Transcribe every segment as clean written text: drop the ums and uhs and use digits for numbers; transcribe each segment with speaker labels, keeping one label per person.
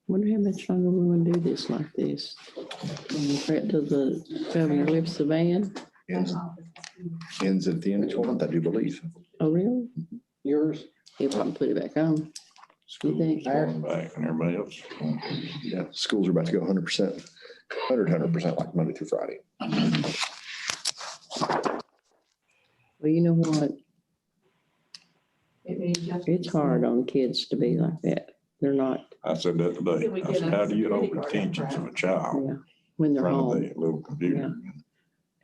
Speaker 1: Wonder how much longer we're gonna do this like this. Till the governor lifts the ban.
Speaker 2: Ends at the end of the month, I do believe.
Speaker 1: Oh, really?
Speaker 3: Yours?
Speaker 1: He'll probably put it back on.
Speaker 4: School's
Speaker 1: think?
Speaker 4: going back and everybody else.
Speaker 2: Yeah, schools are about to go 100%, 100% like Monday through Friday.
Speaker 1: Well, you know what? It's hard on kids to be like that. They're not,
Speaker 4: I said that today. I said, how do you open attention to a child
Speaker 1: yeah, when
Speaker 4: in
Speaker 1: they're
Speaker 4: front of
Speaker 1: home.
Speaker 4: the little computer?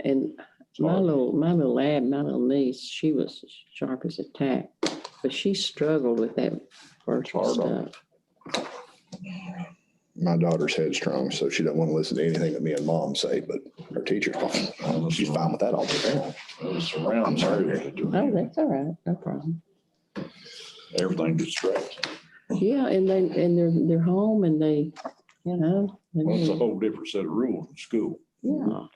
Speaker 1: And my little lad, my little niece, she was sharp as a tack, but she struggled with that virtual
Speaker 4: Hard on
Speaker 1: stuff.
Speaker 2: My daughter's headstrong, so she doesn't want to listen to anything that me and mom say, but her teacher's fine. She's fine with that all day long.
Speaker 4: Well, surround her.
Speaker 1: Oh, that's all right, no problem.
Speaker 4: Everything distracts.
Speaker 1: Yeah, and they're home and they, you know.
Speaker 4: Well, it's a whole different set of rules in school.
Speaker 1: Yeah,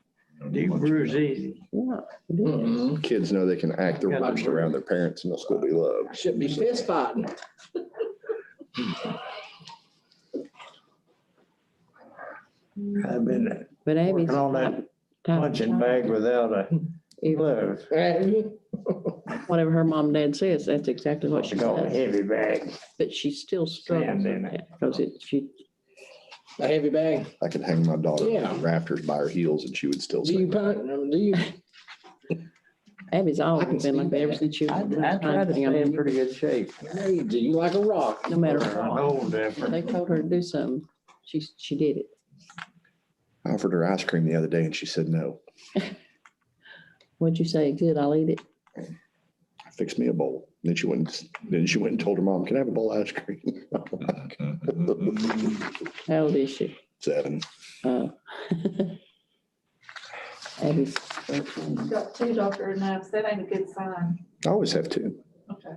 Speaker 3: Bruise easy.
Speaker 1: yeah, it is.
Speaker 2: Kids know they can act their worst around their parents and they'll still be loved.
Speaker 3: Should be fist fighting. I've been
Speaker 1: But Abby's.
Speaker 3: working on that punching bag without a glove.
Speaker 1: Whatever her mom and dad says, that's exactly what she
Speaker 3: She got a
Speaker 1: says.
Speaker 3: heavy bag.
Speaker 1: But she still struggles
Speaker 3: Sand
Speaker 1: with
Speaker 3: in it.
Speaker 1: that because she,
Speaker 3: A heavy bag.
Speaker 2: I could hang my daughter
Speaker 3: Yeah.
Speaker 2: on rafters by her heels and she would still
Speaker 3: Do you
Speaker 2: say,
Speaker 3: punch? Do you?
Speaker 1: Abby's always
Speaker 3: I can
Speaker 1: been like
Speaker 3: see
Speaker 1: that ever
Speaker 3: that.
Speaker 1: since she was.
Speaker 3: I try to stay in pretty good shape. Hey, do you like a rock?
Speaker 1: No matter
Speaker 3: I
Speaker 1: what.
Speaker 3: know different.
Speaker 1: They told her to do something. She did it.
Speaker 2: I offered her ice cream the other day and she said no.
Speaker 1: What'd you say? Good, I'll eat it.
Speaker 2: Fix me a bowl. Then she went and told her mom, can I have a bowl of ice cream?
Speaker 1: How old is she?
Speaker 2: 7.
Speaker 1: Abby's.
Speaker 5: You've got 2 doctor enough. That ain't a good sign.
Speaker 2: I always have 2.
Speaker 5: Okay.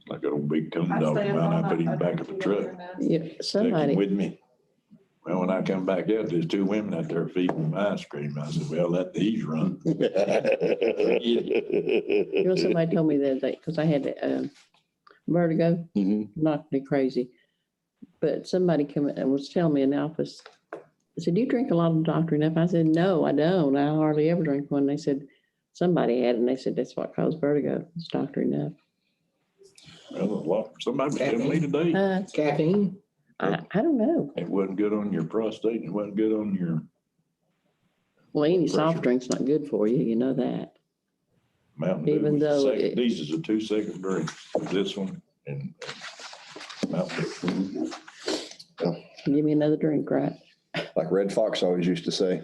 Speaker 4: Like that old big coon
Speaker 5: I
Speaker 4: dog
Speaker 5: stay up
Speaker 4: around,
Speaker 5: all
Speaker 4: I put
Speaker 5: night.
Speaker 4: him back of the truck.
Speaker 1: Yeah,
Speaker 4: Take him
Speaker 1: somebody,
Speaker 4: with me. Well, when I come back out, there's 2 women out there feeding them ice cream. I said, well, let these run.
Speaker 1: you know, somebody told me that because I had vertigo,
Speaker 2: Mhm.
Speaker 1: knocked me crazy. But somebody come and was telling me in the office, I said, do you drink a lot of Dr. Enough? I said, no, I don't. I hardly ever drink one. They said, somebody had it, and they said, that's what caused vertigo. It's Dr. Enough.
Speaker 4: Well, somebody was telling me today,
Speaker 3: Caffeine?
Speaker 1: I don't know.
Speaker 4: it wasn't good on your prostate, it wasn't good on your
Speaker 1: Well, any
Speaker 4: Pressure.
Speaker 1: soft drink's not good for you. You know that.
Speaker 4: Mountain Dew.
Speaker 1: Even
Speaker 4: was the
Speaker 1: though
Speaker 4: second.
Speaker 1: it-
Speaker 4: These is a 2-second drink, this one and Mountain Dew.
Speaker 1: Give me another drink, right?
Speaker 2: Like Red Fox always used to say,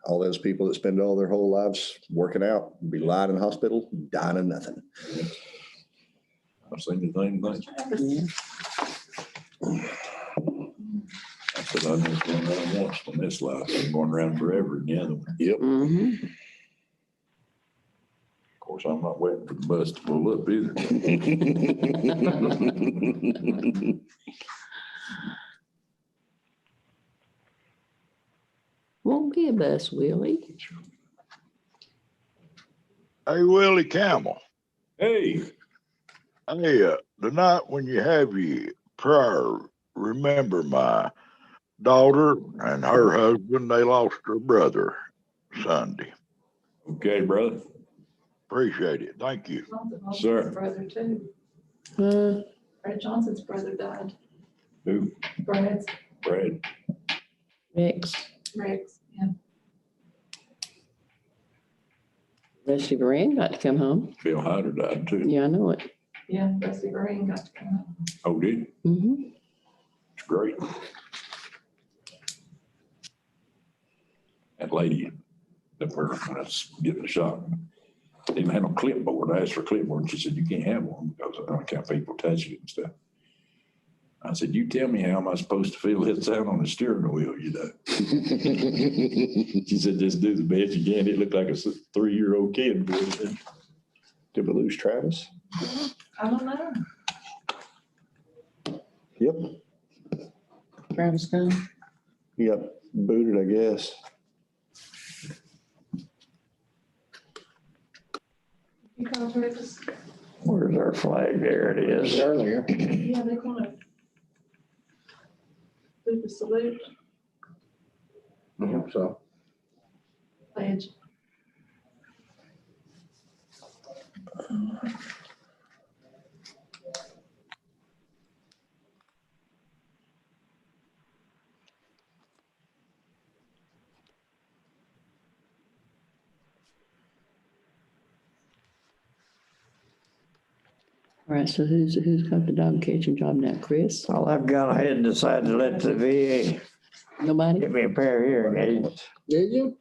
Speaker 2: all those people that spend all their whole lives working out, be lying in hospital, dying of nothing.
Speaker 4: I've seen the same thing.
Speaker 1: Yeah.
Speaker 4: I said, I just going around once in this life, I'm going around forever in the other one.
Speaker 2: Yep.
Speaker 1: Mm-hmm.
Speaker 4: Of course, I'm not waiting for the bus to pull up either.
Speaker 1: Won't be a bus, Willie.
Speaker 6: Hey, Willie Campbell.
Speaker 4: Hey,
Speaker 6: Hey, tonight when you have your prayer, remember my daughter and her husband. They lost their brother Sunday.
Speaker 4: okay, brother.
Speaker 6: Appreciate it. Thank you.
Speaker 5: Johnson lost
Speaker 4: Sir.
Speaker 5: his brother too.
Speaker 1: Uh,
Speaker 5: Brad Johnson's brother died.
Speaker 4: Who?
Speaker 5: Brad's,
Speaker 4: Brad.
Speaker 1: Rex,
Speaker 5: Rex, yeah.
Speaker 1: Rusty Moran got to come home.
Speaker 4: Bill Hyder died too.
Speaker 1: Yeah, I know it.
Speaker 5: Yeah, Rusty Green got to come home.
Speaker 4: Oh, did he?
Speaker 1: Mm-hmm.
Speaker 4: It's great. That lady that were getting the shot didn't have no clipboard. I asked for a clipboard. She said, you can't have one because I don't count people touching it and stuff. I said, you tell me how am I supposed to feel this out on the steering wheel, you know? She said, just do the best you can. It looked like a 3-year-old kid.
Speaker 2: Did we lose Travis?
Speaker 5: I don't know.
Speaker 2: Yep.
Speaker 1: Travis gone.
Speaker 2: He got booted, I guess.
Speaker 5: You called Travis?
Speaker 3: Where's our flag? There it is. Earlier.
Speaker 5: Yeah, they're gonna Do the salute,
Speaker 3: So,
Speaker 5: pledge.
Speaker 1: All right, so who's got the dog catching job now, Chris?
Speaker 3: well, I've gone ahead and decided to let the VA
Speaker 1: Nobody?
Speaker 3: get me a pair of hearing aids.
Speaker 2: Did you?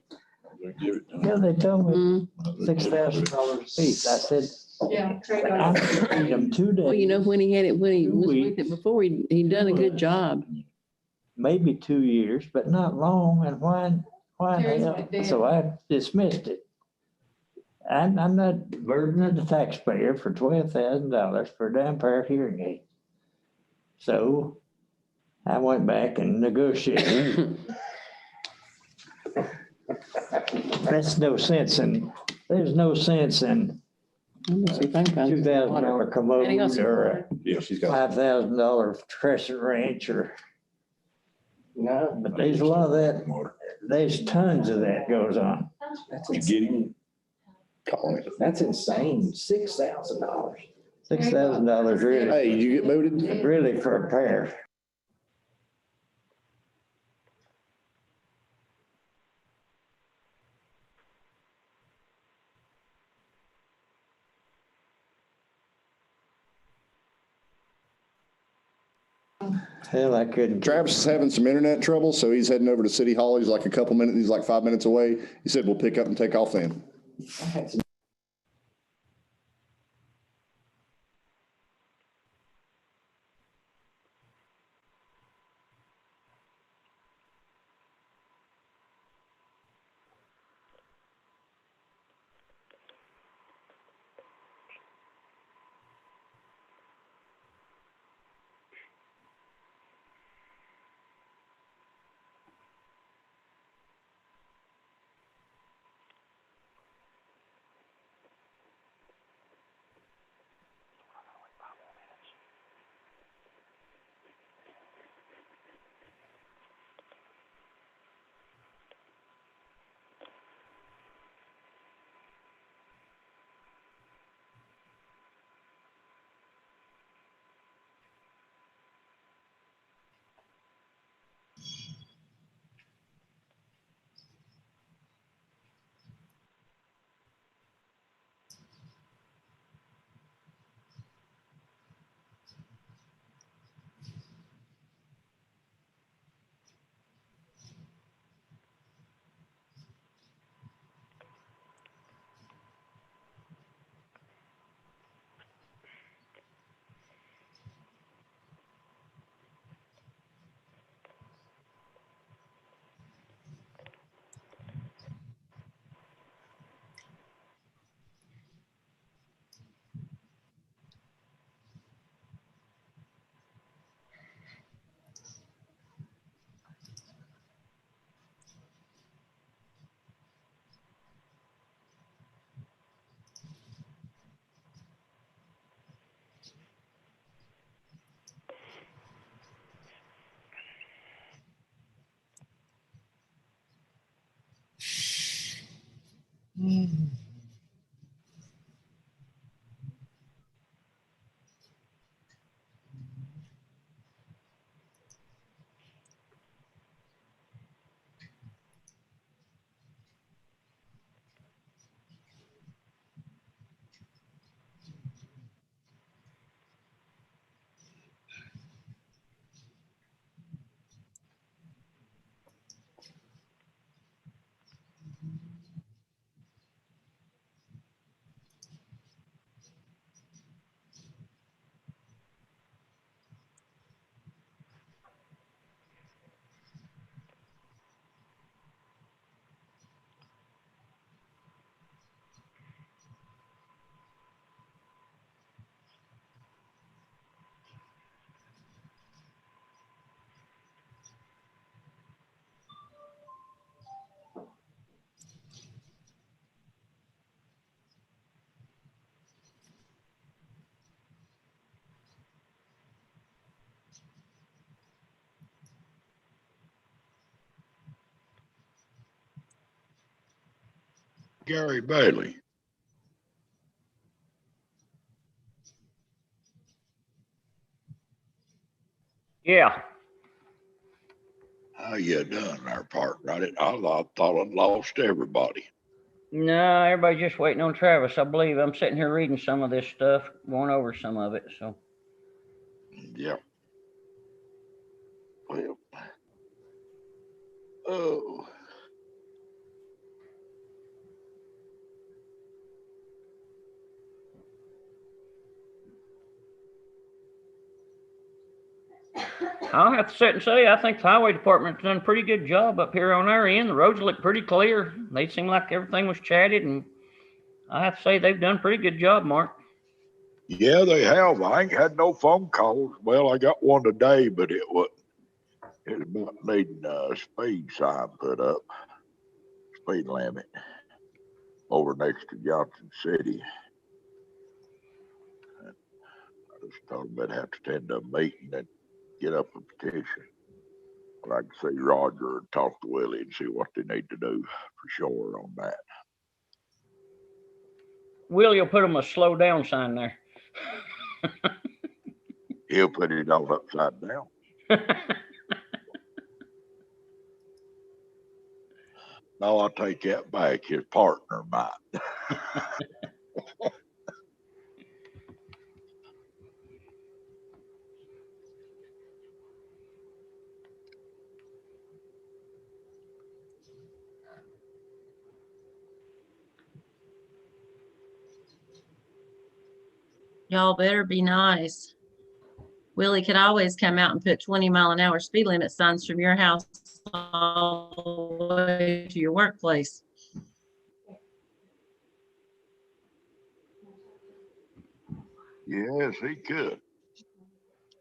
Speaker 4: Give it to
Speaker 3: Yeah,
Speaker 4: them.
Speaker 3: they told me
Speaker 1: Mm.
Speaker 3: $6,000 a piece. I said,
Speaker 5: Yeah, trade
Speaker 3: I'm
Speaker 5: on.
Speaker 3: gonna need them 2
Speaker 1: Well, you
Speaker 3: days,
Speaker 1: know, when he had it, when he
Speaker 3: 2
Speaker 1: was with
Speaker 3: weeks.
Speaker 1: it before, he done a good job.
Speaker 3: maybe 2 years, but not long. And why the
Speaker 5: Terry's
Speaker 3: hell?
Speaker 5: like that.
Speaker 3: So I dismissed it. I'm not burdening the taxpayer for $12,000 for a damn pair of hearing aids. So I went back and negotiated. There's no sense in
Speaker 1: I'm gonna see if I can find.
Speaker 3: $2,000
Speaker 1: Any
Speaker 3: commode
Speaker 1: else?
Speaker 3: or
Speaker 2: Yeah, she's
Speaker 3: a
Speaker 2: got.
Speaker 3: $5,000 crescent wrench or,
Speaker 7: No,
Speaker 3: but there's a lot of that.
Speaker 4: Water.
Speaker 3: There's tons of that goes on.
Speaker 7: that's,
Speaker 4: You get him?
Speaker 2: Calling it.
Speaker 7: that's insane. $6,000.
Speaker 3: $6,000 really,
Speaker 2: Hey, did you get booted?
Speaker 3: really for a pair. Hell, I couldn't.
Speaker 2: Travis is having some internet trouble, so he's heading over to City Hall. He's like a couple minutes, he's like 5 minutes away. He said, we'll pick up and take off then.
Speaker 7: I had some
Speaker 6: Gary Bailey.
Speaker 8: Yeah.
Speaker 6: How you done there, partner? I thought I'd lost everybody.
Speaker 8: No, everybody's just waiting on Travis. I believe I'm sitting here reading some of this stuff, going over some of it. So,
Speaker 6: Yep. Well, oh.
Speaker 8: I'll have to sit and say, I think the highway department's done a pretty good job up here on our end. The roads look pretty clear. They seem like everything was chatted, and I have to say they've done a pretty good job, Mark.
Speaker 6: Yeah, they have. I ain't had no phone calls. Well, I got one today, but it was about needing a speed sign put up, speed limit over next to Johnson City. And I just told them they'd have to attend a meeting and get up a petition. But I can see Roger and talk to Willie and see what they need to do for sure on that.
Speaker 8: Willie will put them a slow down sign there.
Speaker 6: He'll put it all upside down. No, I'll take that back. His partner might.
Speaker 9: Y'all better be nice. Willie could always come out and put 20-mile-an-hour speed limit signs from your house all the way to your workplace.
Speaker 6: Yes, he could.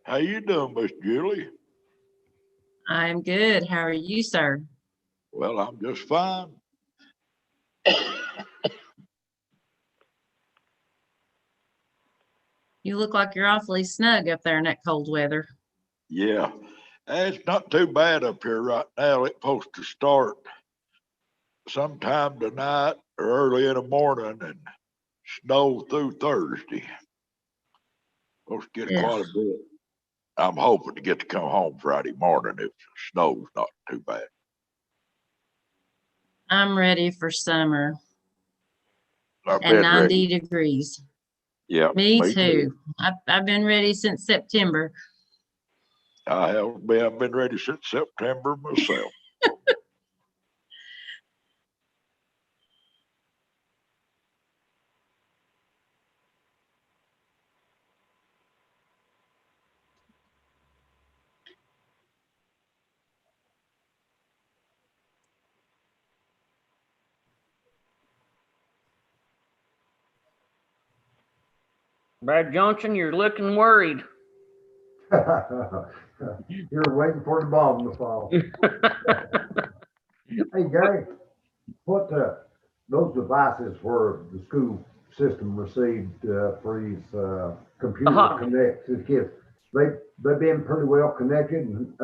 Speaker 6: How you doing, Miss Julie?
Speaker 9: I'm good. How are you, sir?
Speaker 6: Well, I'm just fine.
Speaker 9: You look like you're awfully snug up there in that cold weather.
Speaker 6: Yeah, it's not too bad up here right now. It's supposed to start sometime tonight or early in the morning and snow through Thursday. Supposed to get
Speaker 9: Yeah.
Speaker 6: quite a bit. I'm hoping to get to come home Friday morning if the snow's not too bad.
Speaker 9: I'm ready for summer
Speaker 6: I've
Speaker 9: and
Speaker 6: been
Speaker 9: 90
Speaker 6: ready.
Speaker 9: degrees.
Speaker 6: Yeah,
Speaker 9: Me too. I've been ready since September.
Speaker 6: I've been ready since September myself.
Speaker 8: Brad Johnson, you're looking worried.
Speaker 10: You're waiting for the bomb to fall. Hey, Gary, what those devices where the school system received for these computer connects to kids, they've been pretty well connected and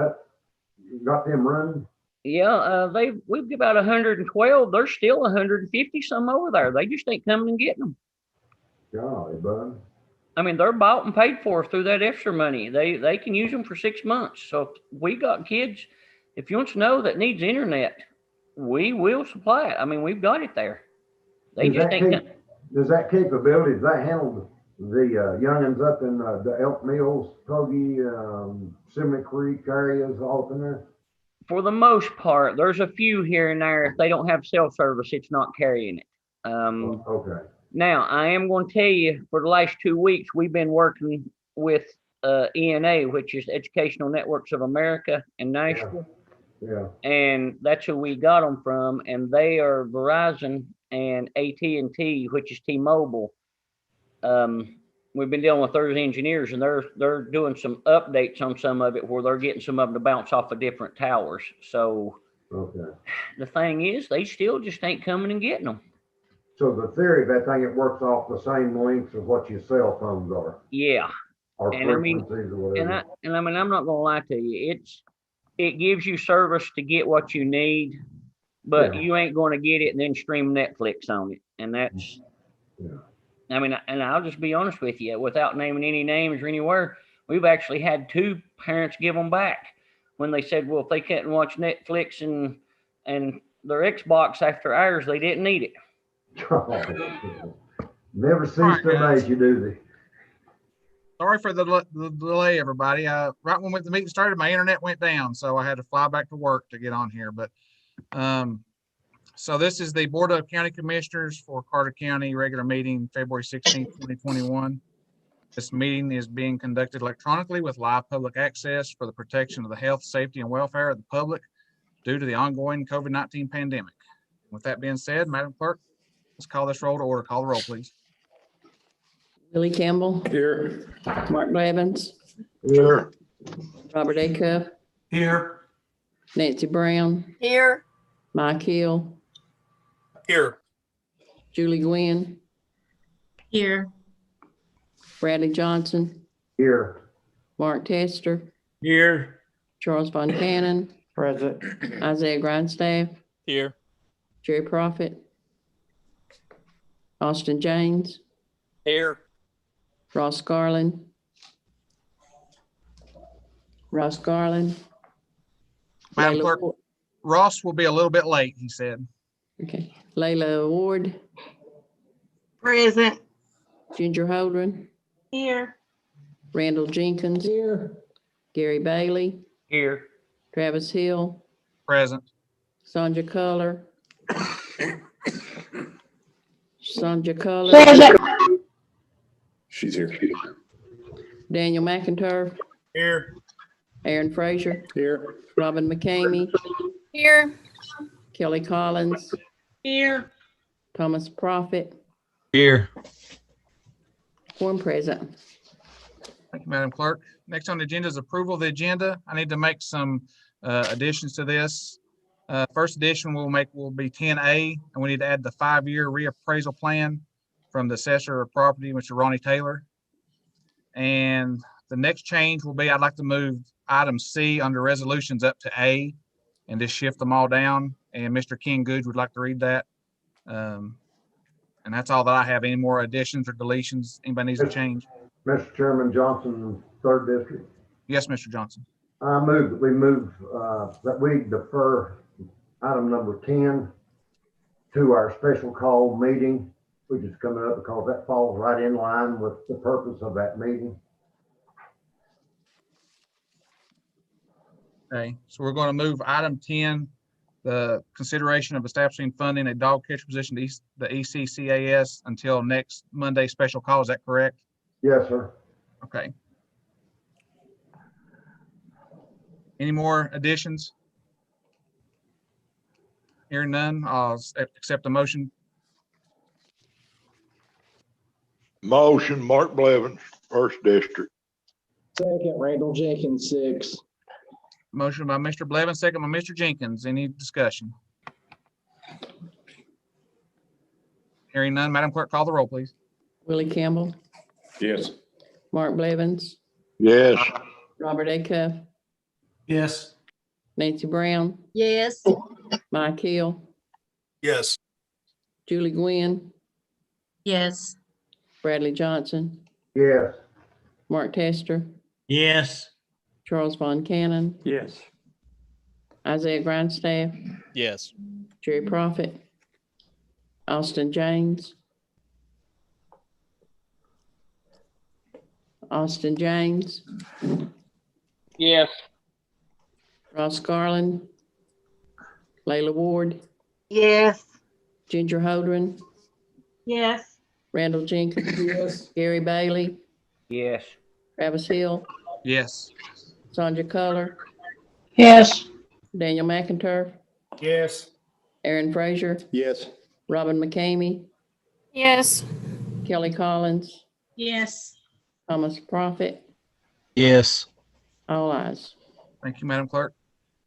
Speaker 10: got them running?
Speaker 8: Yeah, we've got about 112. There's still 150 some over there. They just ain't coming and getting them.
Speaker 10: Golly, bud.
Speaker 8: I mean, they're bought and paid for through that extra money. They can use them for 6 months. So if we got kids, if you want to know that needs internet, we will supply it. I mean, we've got it there. They
Speaker 10: Does
Speaker 8: just
Speaker 10: that
Speaker 8: ain't.
Speaker 10: does that capability, does that handle the youngins up in the Elk Mills, Togi, Simney Creek areas, all up in there?
Speaker 8: For the most part, there's a few here and there. If they don't have cell service, it's not carrying it.
Speaker 10: Okay.
Speaker 8: Now, I am going to tell you, for the last 2 weeks, we've been working with ENA, which is Educational Networks of America in Nashville.
Speaker 10: Yeah.
Speaker 8: And that's who we got them from. And they are Verizon and AT&T, which is T-Mobile. We've been dealing with their engineers, and they're doing some updates on some of it where they're getting some of them to bounce off of different towers. So
Speaker 10: Okay.
Speaker 8: the thing is, they still just ain't coming and getting them.
Speaker 10: So the theory of that thing, it works off the same lengths as what your cell phones are.
Speaker 8: Yeah.
Speaker 10: Or
Speaker 8: And I mean,
Speaker 10: frequencies or whatever.
Speaker 8: and I mean, I'm not gonna lie to you. It gives you service to get what you need. but
Speaker 10: Yeah.
Speaker 8: you ain't gonna get it and then stream Netflix on it. And that's,
Speaker 10: Yeah.
Speaker 8: I mean, and I'll just be honest with you, without naming any names or anywhere, we've actually had 2 parents give them back when they said, well, if they couldn't watch Netflix and their Xbox after ours, they didn't need it.
Speaker 10: Never cease
Speaker 11: Alright,
Speaker 10: to
Speaker 11: guys.
Speaker 10: amaze you, do they?
Speaker 11: Sorry for the delay, everybody. Right when the meeting started, my internet went down, so I had to fly back to work to get on here. But so this is the Board of County Commissioners for Carter County regular meeting, February 16th, 2021. This meeting is being conducted electronically with live public access for the protection of the health, safety, and welfare of the public due to the ongoing COVID-19 pandemic. With that being said, Madam Clerk, let's call this roll to order. Call the roll, please.
Speaker 1: Willie Campbell,
Speaker 4: Here.
Speaker 1: Mark Blevins,
Speaker 6: Here.
Speaker 1: Robert A. Cup,
Speaker 11: Here.
Speaker 1: Nancy Brown,
Speaker 5: Here.
Speaker 1: Mike Hill,
Speaker 11: Here.
Speaker 1: Julie Gwynn,
Speaker 9: Here.
Speaker 1: Bradley Johnson,
Speaker 10: Here.
Speaker 1: Mark Tester,
Speaker 11: Here.
Speaker 1: Charles Von Cannon,
Speaker 3: Present.
Speaker 1: Isaiah Grindstaff,
Speaker 11: Here.
Speaker 1: Jerry Prophet, Austin James,
Speaker 11: Here.
Speaker 1: Ross Garland,
Speaker 11: Madam
Speaker 1: Layla
Speaker 11: Clerk,
Speaker 1: Ward-
Speaker 11: Ross will be a little bit late, he said.
Speaker 1: Okay, Layla Ward,
Speaker 5: Present.
Speaker 1: Ginger Holdren,
Speaker 5: Here.
Speaker 1: Randall Jenkins,
Speaker 7: Here.
Speaker 1: Gary Bailey,
Speaker 8: Here.
Speaker 1: Travis Hill,
Speaker 11: Present.
Speaker 1: Sonja Culler,
Speaker 2: She's here.
Speaker 1: Daniel McIntyre,
Speaker 11: Here.
Speaker 1: Aaron Frazier,
Speaker 2: Here.
Speaker 1: Robin McCamey,
Speaker 5: Here.
Speaker 1: Kelly Collins,
Speaker 5: Here.
Speaker 1: Thomas Prophet,
Speaker 11: Here.
Speaker 1: quorum present.
Speaker 11: Thank you, Madam Clerk. Next on the agenda is approval of the agenda. I need to make some additions to this. First addition will be 10A, and we need to add the 5-year reappraisal plan from the assessor of property, Mr. Ronnie Taylor. And the next change will be, I'd like to move item C under resolutions up to A and just shift them all down. And Mr. Ken Goode would like to read that. And that's all that I have. Any more additions or deletions? Anybody needs to change?
Speaker 10: Mr. Chairman Johnson, 3rd District.
Speaker 11: Yes, Mr. Johnson.
Speaker 10: I move that we defer item number 10 to our special call meeting, which is coming up because that falls right in line with the purpose of that meeting.
Speaker 11: Okay, so we're going to move item 10, the consideration of establishing funding a dog catcher position to the ECCAS until next Monday special call. Is that correct?
Speaker 10: Yes, sir.
Speaker 11: Okay. Any more additions? Hearing none, I'll accept the motion.
Speaker 6: Motion, Mark Blevins, 1st District.
Speaker 7: Second, Randall Jenkins, 6.
Speaker 11: Motion by Mr. Blevins, second by Mr. Jenkins. Any discussion? Hearing none, Madam Clerk, call the roll, please.
Speaker 1: Willie Campbell,
Speaker 4: Yes.
Speaker 1: Mark Blevins,
Speaker 6: Yes.
Speaker 1: Robert A. Cuff,
Speaker 11: Yes.
Speaker 1: Nancy Brown,
Speaker 9: Yes.
Speaker 1: Mike Hill,
Speaker 11: Yes.
Speaker 1: Julie Gwynn,
Speaker 9: Yes.
Speaker 1: Bradley Johnson,
Speaker 10: Yes.
Speaker 1: Mark Tester,
Speaker 3: Yes.
Speaker 1: Charles Von Cannon,
Speaker 3: Yes.
Speaker 1: Isaiah Grindstaff,
Speaker 11: Yes.
Speaker 1: Jerry Prophet, Austin James,
Speaker 8: Yes.
Speaker 1: Ross Garland, Layla Ward,
Speaker 5: Yes.
Speaker 1: Ginger Holdren,
Speaker 5: Yes.
Speaker 1: Randall Jenkins,
Speaker 7: Yes.
Speaker 1: Gary Bailey,
Speaker 8: Yes.
Speaker 1: Travis Hill,
Speaker 11: Yes.
Speaker 1: Sonja Culler,
Speaker 5: Yes.
Speaker 1: Daniel McIntyre,
Speaker 11: Yes.
Speaker 1: Aaron Frazier,
Speaker 2: Yes.
Speaker 1: Robin McCamey,
Speaker 5: Yes.
Speaker 1: Kelly Collins,
Speaker 9: Yes.
Speaker 1: Thomas Prophet,
Speaker 11: Yes.
Speaker 1: all ayes.
Speaker 11: Thank you, Madam Clerk.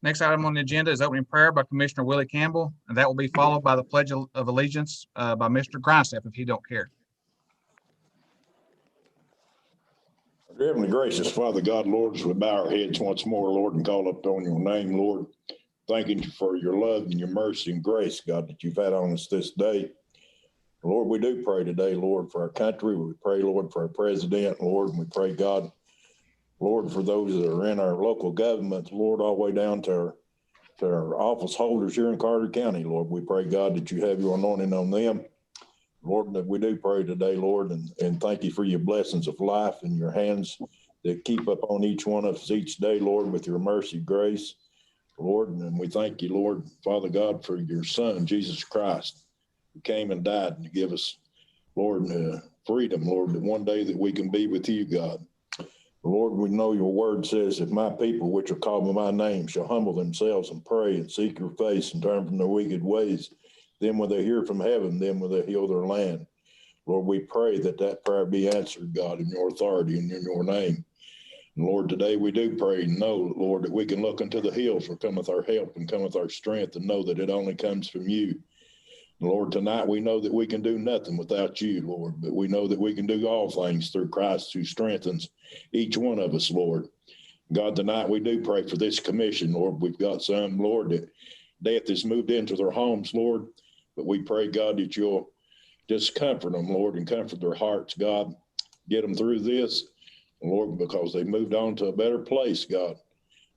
Speaker 11: Next item on the agenda is opening prayer by Commissioner Willie Campbell, and that will be followed by the Pledge of Allegiance by Mr. Grindstaff, if he don't care.
Speaker 4: Dear Heavenly gracious Father God, Lord, as we bow our heads once more, Lord, and call upon your name, Lord, thanking you for your love and your mercy and grace, God, that you've had on us this day. Lord, we do pray today, Lord, for our country. We pray, Lord, for our president, Lord, and we pray, God, Lord, for those that are in our local governments, Lord, all the way down to our office holders here in Carter County, Lord. We pray, God, that you have your anointing on them. Lord, that we do pray today, Lord, and thank you for your blessings of life and your hands that keep up on each one of us each day, Lord, with your mercy, grace, Lord. And we thank you, Lord, Father God, for your Son, Jesus Christ, who came and died to give us, Lord, freedom, Lord, that one day that we can be with you, God. Lord, we know your word says, if my people, which are called by my name, shall humble themselves and pray and seek your face and turn from their wicked ways, then will they hear from heaven, then will they heal their land. Lord, we pray that that prayer be answered, God, in your authority and in your name. And Lord, today we do pray and know, Lord, that we can look unto the hills where cometh our help and cometh our strength, and know that it only comes from you. Lord, tonight we know that we can do nothing without you, Lord, but we know that we can do all things through Christ who strengthens each one of us, Lord. God, tonight we do pray for this commission, Lord. We've got some, Lord, that death has moved into their homes, Lord, but we pray, God, that you'll just comfort them, Lord, and comfort their hearts, God. Get them through this, Lord, because they moved on to a better place, God.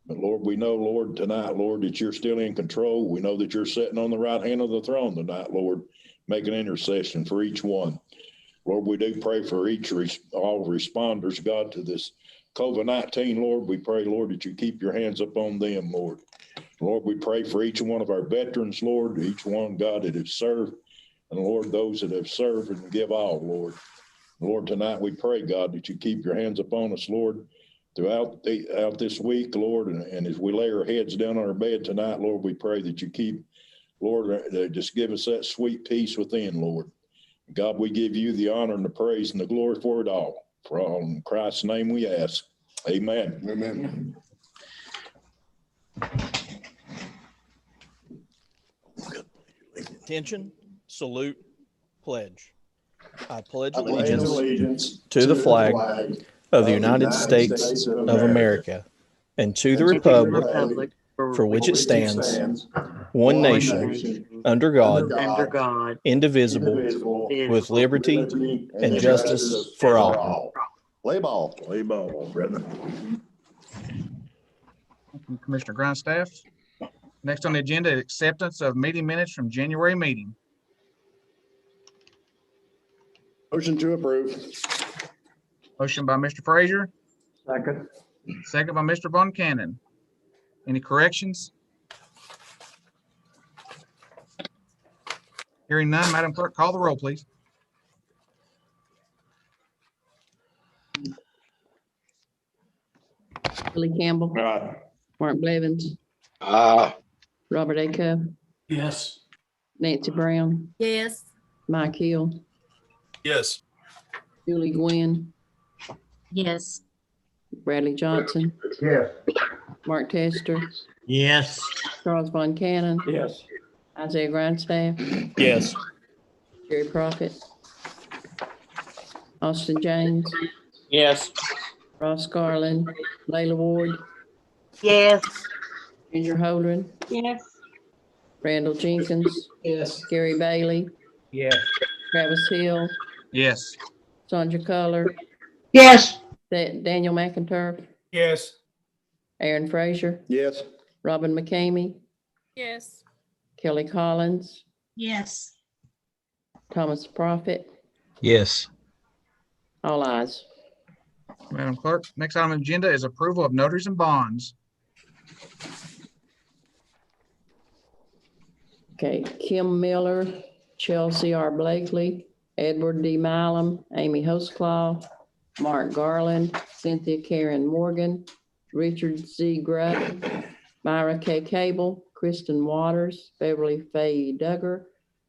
Speaker 4: But Lord, we know, Lord, tonight, Lord, that you're still in control. We know that you're sitting on the right hand of the throne tonight, Lord, making intercession for each one. Lord, we do pray for all responders, God, to this COVID-19, Lord. We pray, Lord, that you keep your hands up on them, Lord. Lord, we pray for each one of our veterans, Lord, each one, God, that has served, and Lord, those that have served and give all, Lord. Lord, tonight we pray, God, that you keep your hands upon us, Lord, throughout this week, Lord, and as we lay our heads down on our bed tonight, Lord, we pray that you keep, Lord, just give us that sweet peace within, Lord. God, we give you the honor and the praise and the glory for it all. For all in Christ's name we ask. Amen.
Speaker 2: Amen.
Speaker 12: Attention, salute, pledge. I pledge
Speaker 2: Allegiance
Speaker 12: allegiance to the flag of the United States of America and to the republic for which it stands, one nation, under God, indivisible, with liberty and justice for all.
Speaker 2: Play ball.
Speaker 4: Play ball, brother.
Speaker 11: Thank you, Commissioner Grindstaff. Next on the agenda is acceptance of meeting minutes from January meeting.
Speaker 2: Motion to approve.
Speaker 11: Motion by Mr. Frazier,
Speaker 3: Second.
Speaker 11: second by Mr. Von Cannon. Any corrections? Hearing none, Madam Clerk, call the roll, please.
Speaker 1: Billy Campbell,
Speaker 4: Aye.
Speaker 1: Mark Blevins,
Speaker 6: Ah,
Speaker 1: Robert A. Cub,
Speaker 12: Yes.
Speaker 1: Nancy Brown,
Speaker 9: Yes.
Speaker 1: Mike Hill,
Speaker 12: Yes.
Speaker 1: Julie Gwynn,
Speaker 9: Yes.
Speaker 1: Bradley Johnson,
Speaker 10: Yes.
Speaker 1: Mark Tester,
Speaker 12: Yes.
Speaker 1: Charles Von Cannon,
Speaker 3: Yes.
Speaker 1: Isaiah Grindstaff,
Speaker 12: Yes.
Speaker 1: Jerry Crockett, Austin James,
Speaker 8: Yes.
Speaker 1: Ross Garland, Layla Ward,
Speaker 9: Yes.
Speaker 1: Ginger Holdren,
Speaker 9: Yes.
Speaker 1: Randall Jenkins,
Speaker 7: Yes.
Speaker 1: Gary Bailey,
Speaker 8: Yes.
Speaker 1: Travis Hill,
Speaker 11: Yes.
Speaker 1: Sandra Culler,
Speaker 9: Yes.
Speaker 1: Daniel McInturf,
Speaker 12: Yes.
Speaker 1: Aaron Frazier,
Speaker 2: Yes.
Speaker 1: Robin McCamey,
Speaker 9: Yes.
Speaker 1: Kelly Collins,
Speaker 9: Yes.
Speaker 1: Thomas Prophet,
Speaker 12: Yes.
Speaker 1: all ayes.
Speaker 11: Madam Clerk, next item on the agenda is approval of notaries and bonds.
Speaker 1: Okay, Kim Miller, Chelsea R. Blakely, Edward D. Milam, Amy Hostclaw, Mark Garland, Cynthia Karen Morgan, Richard Z. Grutt, Myra K. Cable, Kristen Waters, Beverly Faye Duggar,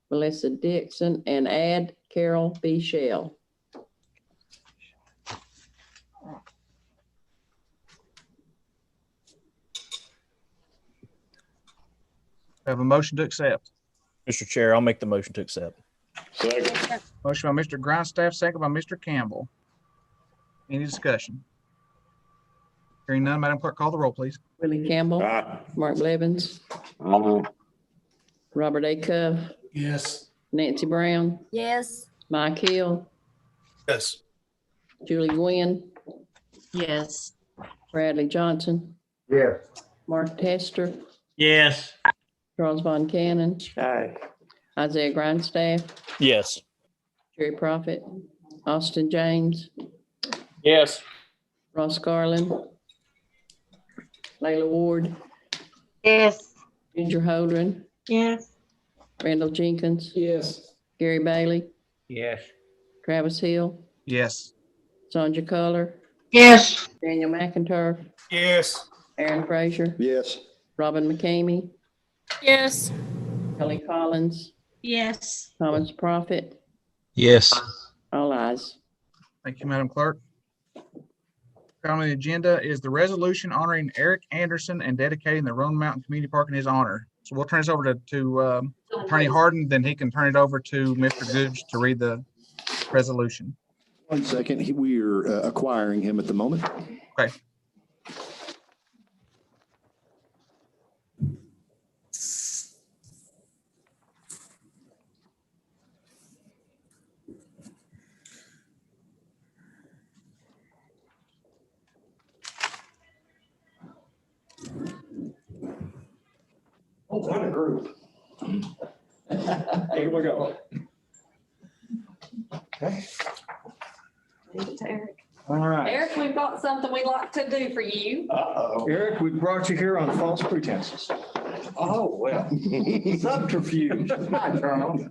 Speaker 1: Melissa Dixon, and add Carol B. Shell.
Speaker 11: We have a motion to accept.
Speaker 12: Mr. Chair, I'll make the motion to accept.
Speaker 4: Second.
Speaker 11: Motion by Mr. Grindstaff, second by Mr. Campbell. Any discussion? Hearing none, Madam Clerk, call the roll, please.
Speaker 1: Willie Campbell,
Speaker 4: Aye.
Speaker 1: Mark Blevins, Robert A. Cuff,
Speaker 12: Yes.
Speaker 1: Nancy Brown,
Speaker 9: Yes.
Speaker 1: Mike Hill,
Speaker 12: Yes.
Speaker 1: Julie Gwynn,
Speaker 9: Yes.
Speaker 1: Bradley Johnson,
Speaker 10: Yes.
Speaker 1: Mark Tester,
Speaker 3: Yes.
Speaker 1: Charles Von Cannon,
Speaker 3: Aye.
Speaker 1: Isaiah Grindstaff,
Speaker 12: Yes.
Speaker 1: Jerry Prophet, Austin James,
Speaker 8: Yes.
Speaker 1: Ross Garland, Layla Ward,
Speaker 9: Yes.
Speaker 1: Ginger Holdren,
Speaker 9: Yes.
Speaker 1: Randall Jenkins,
Speaker 7: Yes.
Speaker 1: Gary Bailey,
Speaker 8: Yes.
Speaker 1: Travis Hill,
Speaker 11: Yes.
Speaker 1: Sonja Culler,
Speaker 9: Yes.
Speaker 1: Daniel McIntyre,
Speaker 12: Yes.
Speaker 1: Aaron Frazier,
Speaker 2: Yes.
Speaker 1: Robin McCamey,
Speaker 9: Yes.
Speaker 1: Kelly Collins,
Speaker 9: Yes.
Speaker 1: Thomas Prophet,
Speaker 12: Yes.
Speaker 1: all ayes.
Speaker 11: Thank you, Madam Clerk. On the agenda is the resolution honoring Eric Anderson and dedicating the Roan Mountain Community Park in his honor. So we'll turn this over to Attorney Harden, then he can turn it over to Mr. Gooch to read the resolution.
Speaker 13: 1 second, we're acquiring him at the moment.
Speaker 11: Okay.
Speaker 13: Oh, what a group. Here we go. Okay.
Speaker 5: Eric.
Speaker 13: All right.
Speaker 5: Eric, we've got something we'd like to do for you.
Speaker 13: Uh-oh. Eric, we brought you here on false pretenses. Oh, well. Subterfuge. Hi, Charles.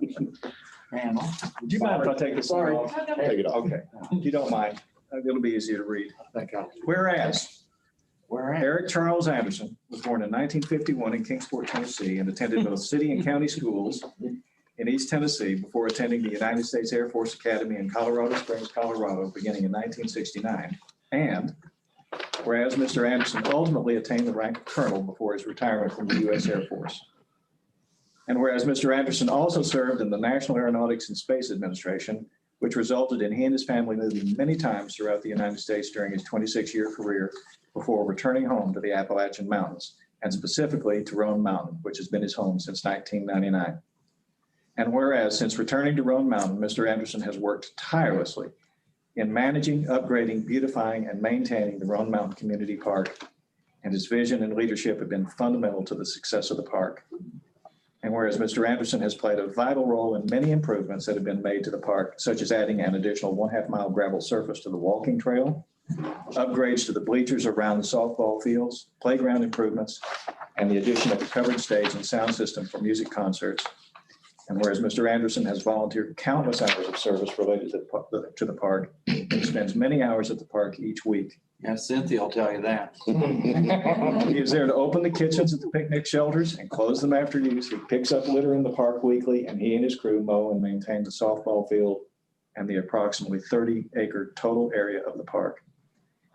Speaker 13: Man, would you mind if I take this off?
Speaker 2: Take it off.
Speaker 13: Okay, if you don't mind, it'll be easier to read. Whereas Eric Charles Anderson was born in 1951 in Kingsport, Tennessee, and attended both city and county schools in East Tennessee before attending the United States Air Force Academy in Colorado Springs, Colorado, beginning in 1969. And whereas Mr. Anderson ultimately attained the rank of colonel before his retirement from the U.S. Air Force. And whereas Mr. Anderson also served in the National Aeronautics and Space Administration, which resulted in he and his family moving many times throughout the United States during his 26-year career before returning home to the Appalachian Mountains, and specifically to Roan Mountain, which has been his home since 1999. And whereas since returning to Roan Mountain, Mr. Anderson has worked tirelessly in managing, upgrading, beautifying, and maintaining the Roan Mountain Community Park, and his vision and leadership have been fundamental to the success of the park. And whereas Mr. Anderson has played a vital role in many improvements that have been made to the park, such as adding an additional 1/2 mile gravel surface to the walking trail, upgrades to the bleachers around the softball fields, playground improvements, and the addition of a covered stage and sound system for music concerts. And whereas Mr. Anderson has volunteered countless hours of service related to the park, and spends many hours at the park each week.
Speaker 14: Yeah, Cynthia will tell you that.
Speaker 13: He is there to open the kitchens at the picnic shelters and close them after use. He picks up litter in the park weekly, and he and his crew mow and maintain the softball field and the approximately 30-acre total area of the park.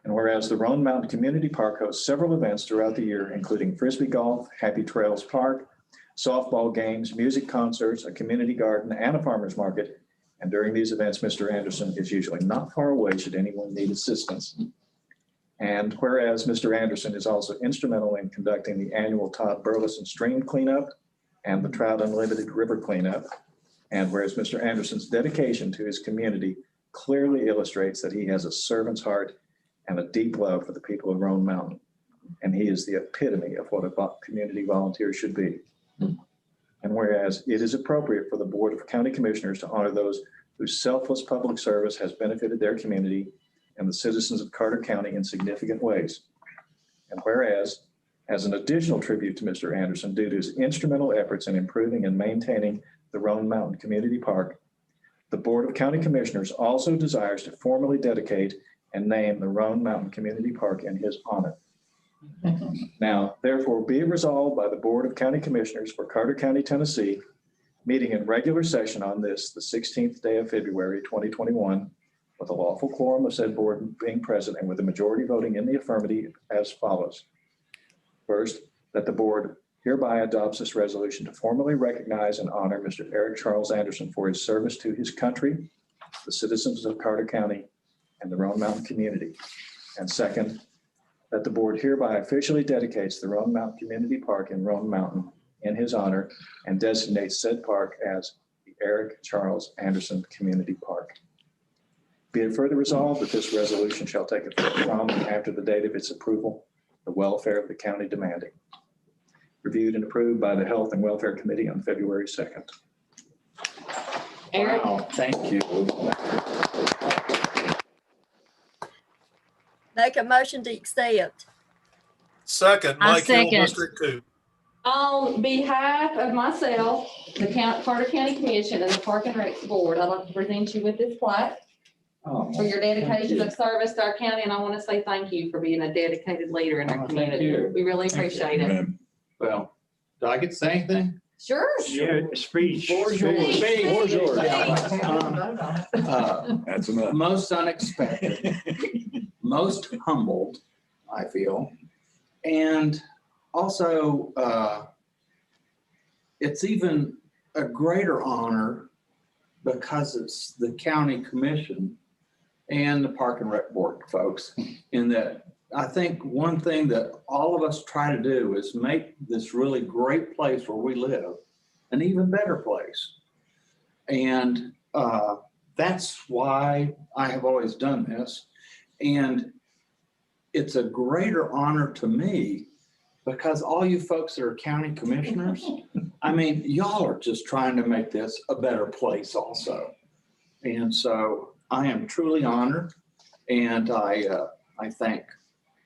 Speaker 13: And whereas the Roan Mountain Community Park hosts several events throughout the year, including Frisbee Golf, Happy Trails Park, softball games, music concerts, a community garden, and a farmer's market. And during these events, Mr. Anderson is usually not far away should anyone need assistance. And whereas Mr. Anderson is also instrumental in conducting the annual Todd Burleson Stream Cleanup and the Trout Unlimited River Cleanup. And whereas Mr. Anderson's dedication to his community clearly illustrates that he has a servant's heart and a deep love for the people of Roan Mountain. And he is the epitome of what a community volunteer should be. And whereas it is appropriate for the Board of County Commissioners to honor those whose selfless public service has benefited their community and the citizens of Carter County in significant ways. And whereas, as an additional tribute to Mr. Anderson, due to his instrumental efforts in improving and maintaining the Roan Mountain Community Park, the Board of County Commissioners also desires to formally dedicate and name the Roan Mountain Community Park in his honor. Now, therefore, be it resolved by the Board of County Commissioners for Carter County, Tennessee, meeting in regular session on this, the 16th day of February, 2021, with a lawful quorum of said board being present and with the majority voting in the affirmative as follows. First, that the board hereby adopts this resolution to formally recognize and honor Mr. Eric Charles Anderson for his service to his country, the citizens of Carter County, and the Roan Mountain community. And second, that the board hereby officially dedicates the Roan Mountain Community Park in Roan Mountain in his honor and designates said park as the Eric Charles Anderson Community Park. Be it further resolved that this resolution shall take effect from and after the date of its approval, the welfare of the county demanding. Reviewed and approved by the Health and Welfare Committee on February 2nd.
Speaker 9: Eric?
Speaker 14: Wow, thank you.
Speaker 15: Make a motion to accept.
Speaker 16: Second,
Speaker 9: I
Speaker 16: Mike Hill,
Speaker 9: second.
Speaker 16: District 2.
Speaker 5: On behalf of myself, the Carter County Commission and the Park and Rec Board, I'd like to present you with this plaque for your dedication of service to our county, and I want to say thank you for being a dedicated leader in our
Speaker 14: Thank
Speaker 5: community.
Speaker 14: you.
Speaker 5: We really appreciate it.
Speaker 14: Well, do I get to say anything?
Speaker 5: Sure.
Speaker 3: Yeah, speech.
Speaker 14: Floor's yours.
Speaker 5: Floor's yours.
Speaker 4: That's enough.
Speaker 14: Most unexpected, most humbled, I feel. And also, it's even a greater honor because it's the county commission and the Park and Rec Board folks, in that I think one thing that all of us try to do is make this really great place where we live an even better place. And that's why I have always done this. And it's a greater honor to me because all you folks that are county commissioners, I mean, y'all are just trying to make this a better place also. And so I am truly honored, and I thank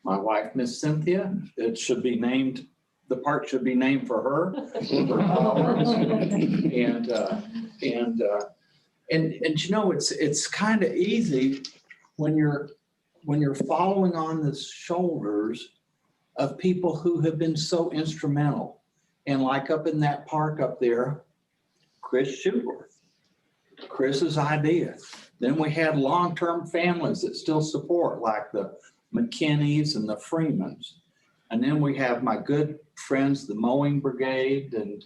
Speaker 14: my wife, Miss Cynthia. It should be named, the park should be named for her. And you know, it's kind of easy when you're following on the shoulders of people who have been so instrumental. And like up in that park up there, Chris Schuberth, Chris's idea. Then we had long-term families that still support, like the McKinneys and the Freemans. And then we have my good friends, the Mowing Brigade, and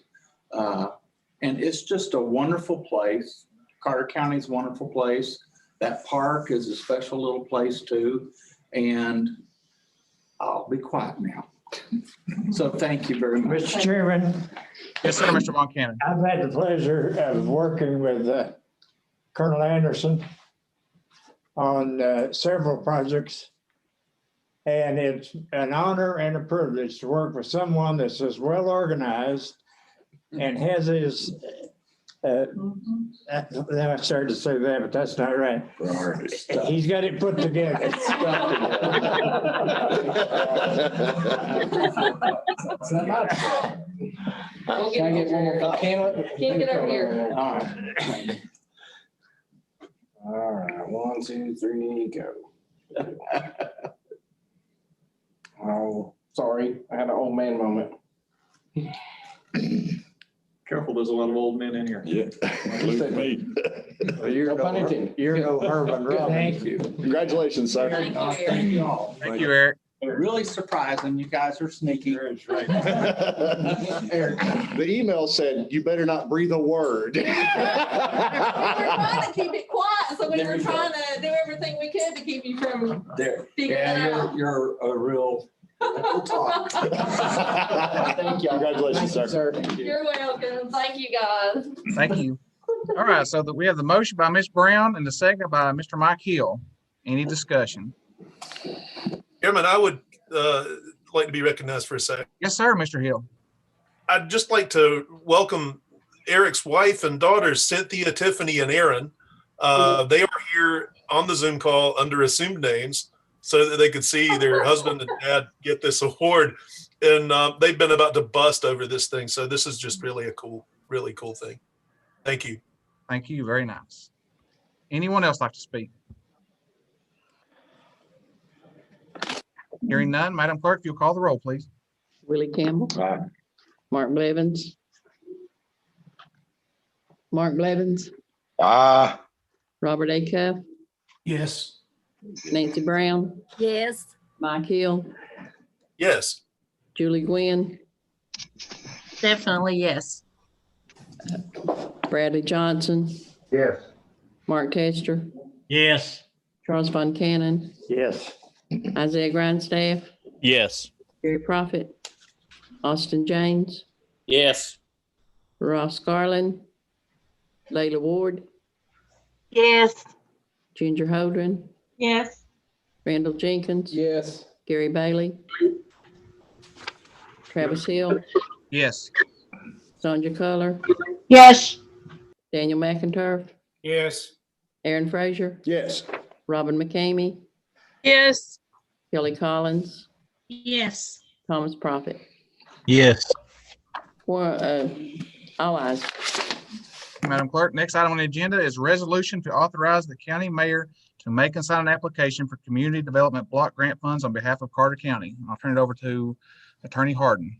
Speaker 14: it's just a wonderful place. Carter County's a wonderful place. That park is a special little place too. And I'll be quiet now. So thank you very much.
Speaker 3: Mr. Chairman.
Speaker 11: Yes, sir, Mr. Von Cannon.
Speaker 3: I've had the pleasure of working with Colonel Anderson on several projects. And it's an honor and a privilege to work with someone that's as well organized and has his, I started to say that, but that's not right. He's got it put together.
Speaker 5: Can I get one more copy? Can't get over here.
Speaker 7: All right, 1, 2, 3, go. Oh, sorry, I had an old man moment.
Speaker 13: Careful, there's a lot of old men in here.
Speaker 4: Yeah. Including me.
Speaker 7: No pun intended. You're no Herman Robin.
Speaker 14: Thank you.
Speaker 2: Congratulations, sir.
Speaker 14: Thank you all.
Speaker 11: Thank you, Eric.
Speaker 14: Really surprising. You guys are sneaky.
Speaker 2: The email said, you better not breathe a word.
Speaker 5: We were trying to keep it quiet, so we were trying to do everything we could to keep you from
Speaker 14: There.
Speaker 5: figuring it
Speaker 14: Yeah,
Speaker 5: out.
Speaker 14: you're a real talk.
Speaker 2: Thank you. Congratulations, sir.
Speaker 5: You're welcome. Thank you, guys.
Speaker 11: Thank you. All right, so we have the motion by Ms. Brown and the second by Mr. Mike Hill. Any discussion?
Speaker 16: Chairman, I would like to be recognized for a second.
Speaker 11: Yes, sir, Mr. Hill.
Speaker 16: I'd just like to welcome Eric's wife and daughters, Cynthia, Tiffany, and Aaron. They are here on the Zoom call under assumed names so that they could see their husband and dad get this award. And they've been about to bust over this thing. So this is just really a really cool thing. Thank you.
Speaker 11: Thank you. Very nice. Anyone else like to speak? Hearing none, Madam Clerk, if you'll call the roll, please.
Speaker 1: Willie Campbell.
Speaker 4: Aye.
Speaker 1: Mark Blevins. Mark Blevins. Robert A. Cuff.
Speaker 14: Yes.
Speaker 1: Nancy Brown.
Speaker 15: Yes.
Speaker 1: Mike Hill.
Speaker 16: Yes.
Speaker 1: Julie Gwynn.
Speaker 9: Definitely yes.
Speaker 1: Bradley Johnson.
Speaker 10: Yes.
Speaker 1: Mark Tester.
Speaker 3: Yes.
Speaker 1: Charles Von Cannon.
Speaker 3: Yes.
Speaker 1: Isaiah Grindstaff.
Speaker 12: Yes.
Speaker 1: Gary Prophet, Austin James,
Speaker 8: Yes.
Speaker 1: Ross Garland, Layla Ward,
Speaker 15: Yes.
Speaker 1: Ginger Holdren,
Speaker 15: Yes.
Speaker 1: Randall Jenkins,
Speaker 7: Yes.
Speaker 1: Gary Bailey, Travis Hill,
Speaker 11: Yes.
Speaker 1: Sonia Culler,
Speaker 15: Yes.
Speaker 1: Daniel McIntyre,
Speaker 7: Yes.
Speaker 1: Aaron Frazier,
Speaker 2: Yes.
Speaker 1: Robin McCamey,
Speaker 15: Yes.
Speaker 1: Kelly Collins,
Speaker 15: Yes.
Speaker 1: Thomas Prophet.
Speaker 12: Yes.
Speaker 1: All ayes.
Speaker 11: Madam Clerk, next item on the agenda is resolution to authorize the county mayor to make and sign an application for community development block grant funds on behalf of Carter County. I'll turn it over to Attorney Harden.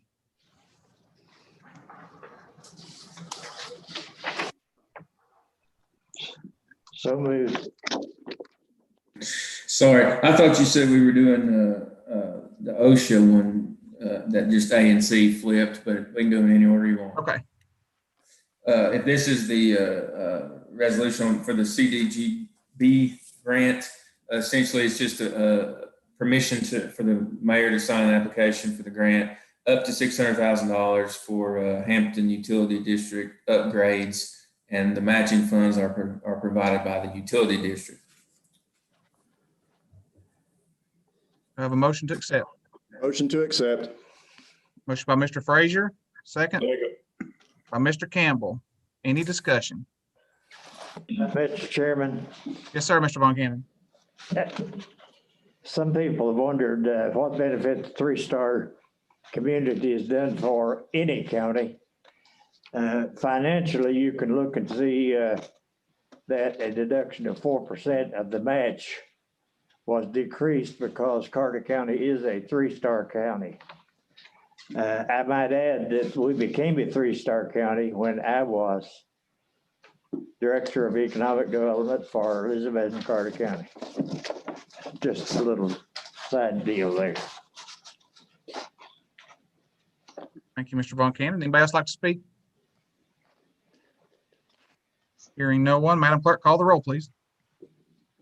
Speaker 3: So moved.
Speaker 17: Sorry, I thought you said we were doing the OSHA one, that just A and C flipped, but we can do them in any order you want.
Speaker 11: Okay.
Speaker 17: If this is the resolution for the CDGB grant, essentially it's just a permission for the mayor to sign an application for the grant up to $600,000 for Hampton Utility District upgrades, and the matching funds are provided by the utility district.
Speaker 11: I have a motion to accept.
Speaker 2: Motion to accept.
Speaker 11: Motion by Mr. Frazier, second by Mr. Campbell. Any discussion?
Speaker 3: Mr. Chairman,
Speaker 11: Yes, sir, Mr. Von Cannon.
Speaker 3: some people have wondered what benefit the three-star community has done for any county. Financially, you can look and see that a deduction of 4% of the match was decreased because Carter County is a three-star county. I might add that we became a three-star county when I was Director of Economic Development for Elizabeth and Carter County. Just a little side deal there.
Speaker 11: Thank you, Mr. Von Cannon. Anybody else like to speak? Hearing no one, Madam Clerk, call the roll, please.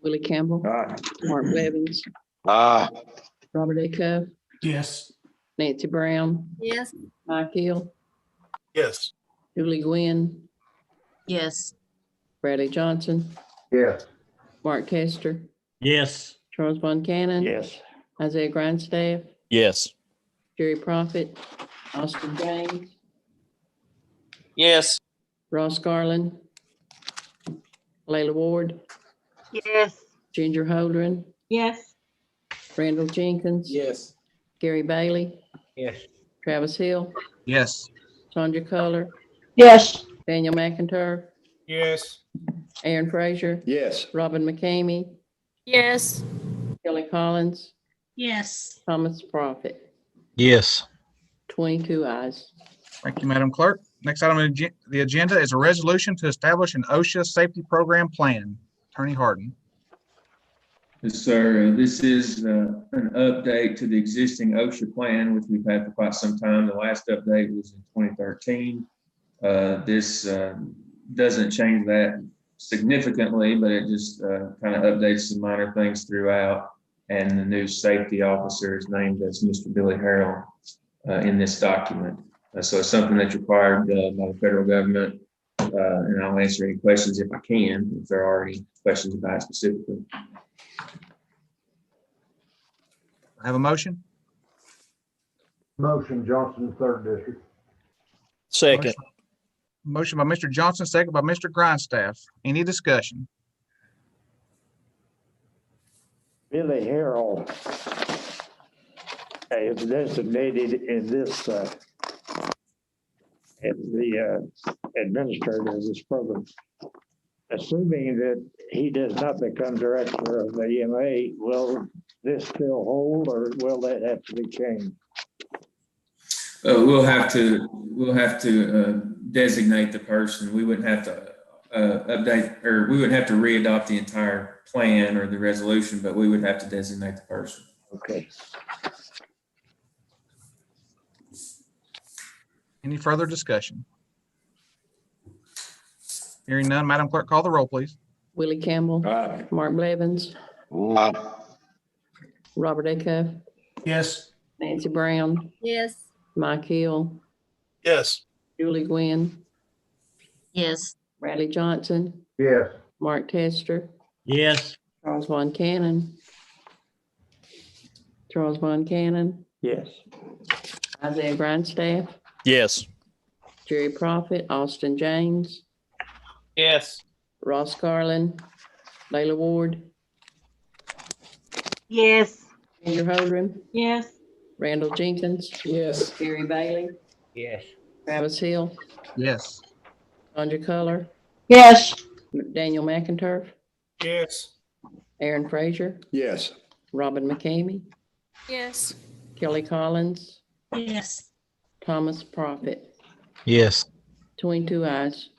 Speaker 1: Willie Campbell, Mark Blevins, Robert A. Cuff,
Speaker 7: Yes.
Speaker 1: Nancy Brown,
Speaker 15: Yes.
Speaker 1: Mike Hill,
Speaker 16: Yes.
Speaker 1: Julie Gwynn,
Speaker 9: Yes.
Speaker 1: Bradley Johnson,
Speaker 10: Yes.
Speaker 1: Mark Tester,
Speaker 8: Yes.
Speaker 1: Charles Von Cannon,
Speaker 3: Yes.
Speaker 1: Isaiah Grindstaff,
Speaker 12: Yes.
Speaker 1: Jerry Prophet, Austin James,
Speaker 8: Yes.
Speaker 1: Ross Garland, Layla Ward,
Speaker 15: Yes.
Speaker 1: Ginger Holdren,
Speaker 15: Yes.
Speaker 1: Randall Jenkins,
Speaker 7: Yes.
Speaker 1: Gary Bailey,
Speaker 8: Yes.
Speaker 1: Travis Hill,
Speaker 11: Yes.
Speaker 1: Sonia Culler,
Speaker 15: Yes.
Speaker 1: Daniel McIntyre,
Speaker 7: Yes.
Speaker 1: Aaron Frazier,
Speaker 2: Yes.
Speaker 1: Robin McCamey,
Speaker 15: Yes.
Speaker 1: Kelly Collins,
Speaker 15: Yes.
Speaker 1: Thomas Prophet.
Speaker 12: Yes.
Speaker 1: 22 ayes.
Speaker 11: Thank you, Madam Clerk. Next item on the agenda is a resolution to establish an OSHA safety program plan. Attorney Harden.
Speaker 17: Yes, sir. This is an update to the existing OSHA plan, which we've had for quite some time. The last update was in 2013. This doesn't change that significantly, but it just kind of updates some minor things throughout. And the new safety officer is named as Mr. Billy Harrell in this document. So it's something that's required by the federal government. And I'll answer any questions if I can, if there are any questions about it specifically.
Speaker 11: I have a motion.
Speaker 10: Motion, Johnson, third district.
Speaker 12: Second.
Speaker 11: Motion by Mr. Johnson, second by Mr. Grindstaff. Any discussion?
Speaker 3: Billy Harrell is designated in this as the administrator of this program. Assuming that he does not become director of the EMA, will this still hold or will that have to be changed?
Speaker 17: We'll have to designate the person. We wouldn't have to update, or we wouldn't have to re-adopt the entire plan or the resolution, but we would have to designate the person.
Speaker 3: Okay.
Speaker 11: Any further discussion? Hearing none, Madam Clerk, call the roll, please.
Speaker 1: Willie Campbell, Mark Blevins, Robert A. Cuff,
Speaker 7: Yes.
Speaker 1: Nancy Brown,
Speaker 15: Yes.
Speaker 1: Mike Hill,
Speaker 16: Yes.
Speaker 1: Julie Gwynn,
Speaker 9: Yes.
Speaker 1: Bradley Johnson,
Speaker 10: Yes.
Speaker 1: Mark Tester,
Speaker 8: Yes.
Speaker 1: Charles Von Cannon. Charles Von Cannon,
Speaker 3: Yes.
Speaker 1: Isaiah Grindstaff,
Speaker 12: Yes.
Speaker 1: Jerry Prophet, Austin James,
Speaker 7: Yes.
Speaker 1: Ross Garland, Layla Ward,
Speaker 15: Yes.
Speaker 1: Ginger Holdren,
Speaker 15: Yes.
Speaker 1: Randall Jenkins,
Speaker 7: Yes.
Speaker 1: Gary Bailey,
Speaker 8: Yes.
Speaker 1: Travis Hill,
Speaker 11: Yes.
Speaker 1: Sandra Culler,
Speaker 15: Yes.
Speaker 1: Daniel McInturf,
Speaker 7: Yes.
Speaker 1: Aaron Frazier,
Speaker 2: Yes.
Speaker 1: Robin McCamey,
Speaker 15: Yes.
Speaker 1: Kelly Collins,
Speaker 9: Yes.
Speaker 1: Thomas Prophet.
Speaker 12: Yes.
Speaker 1: 22 ayes.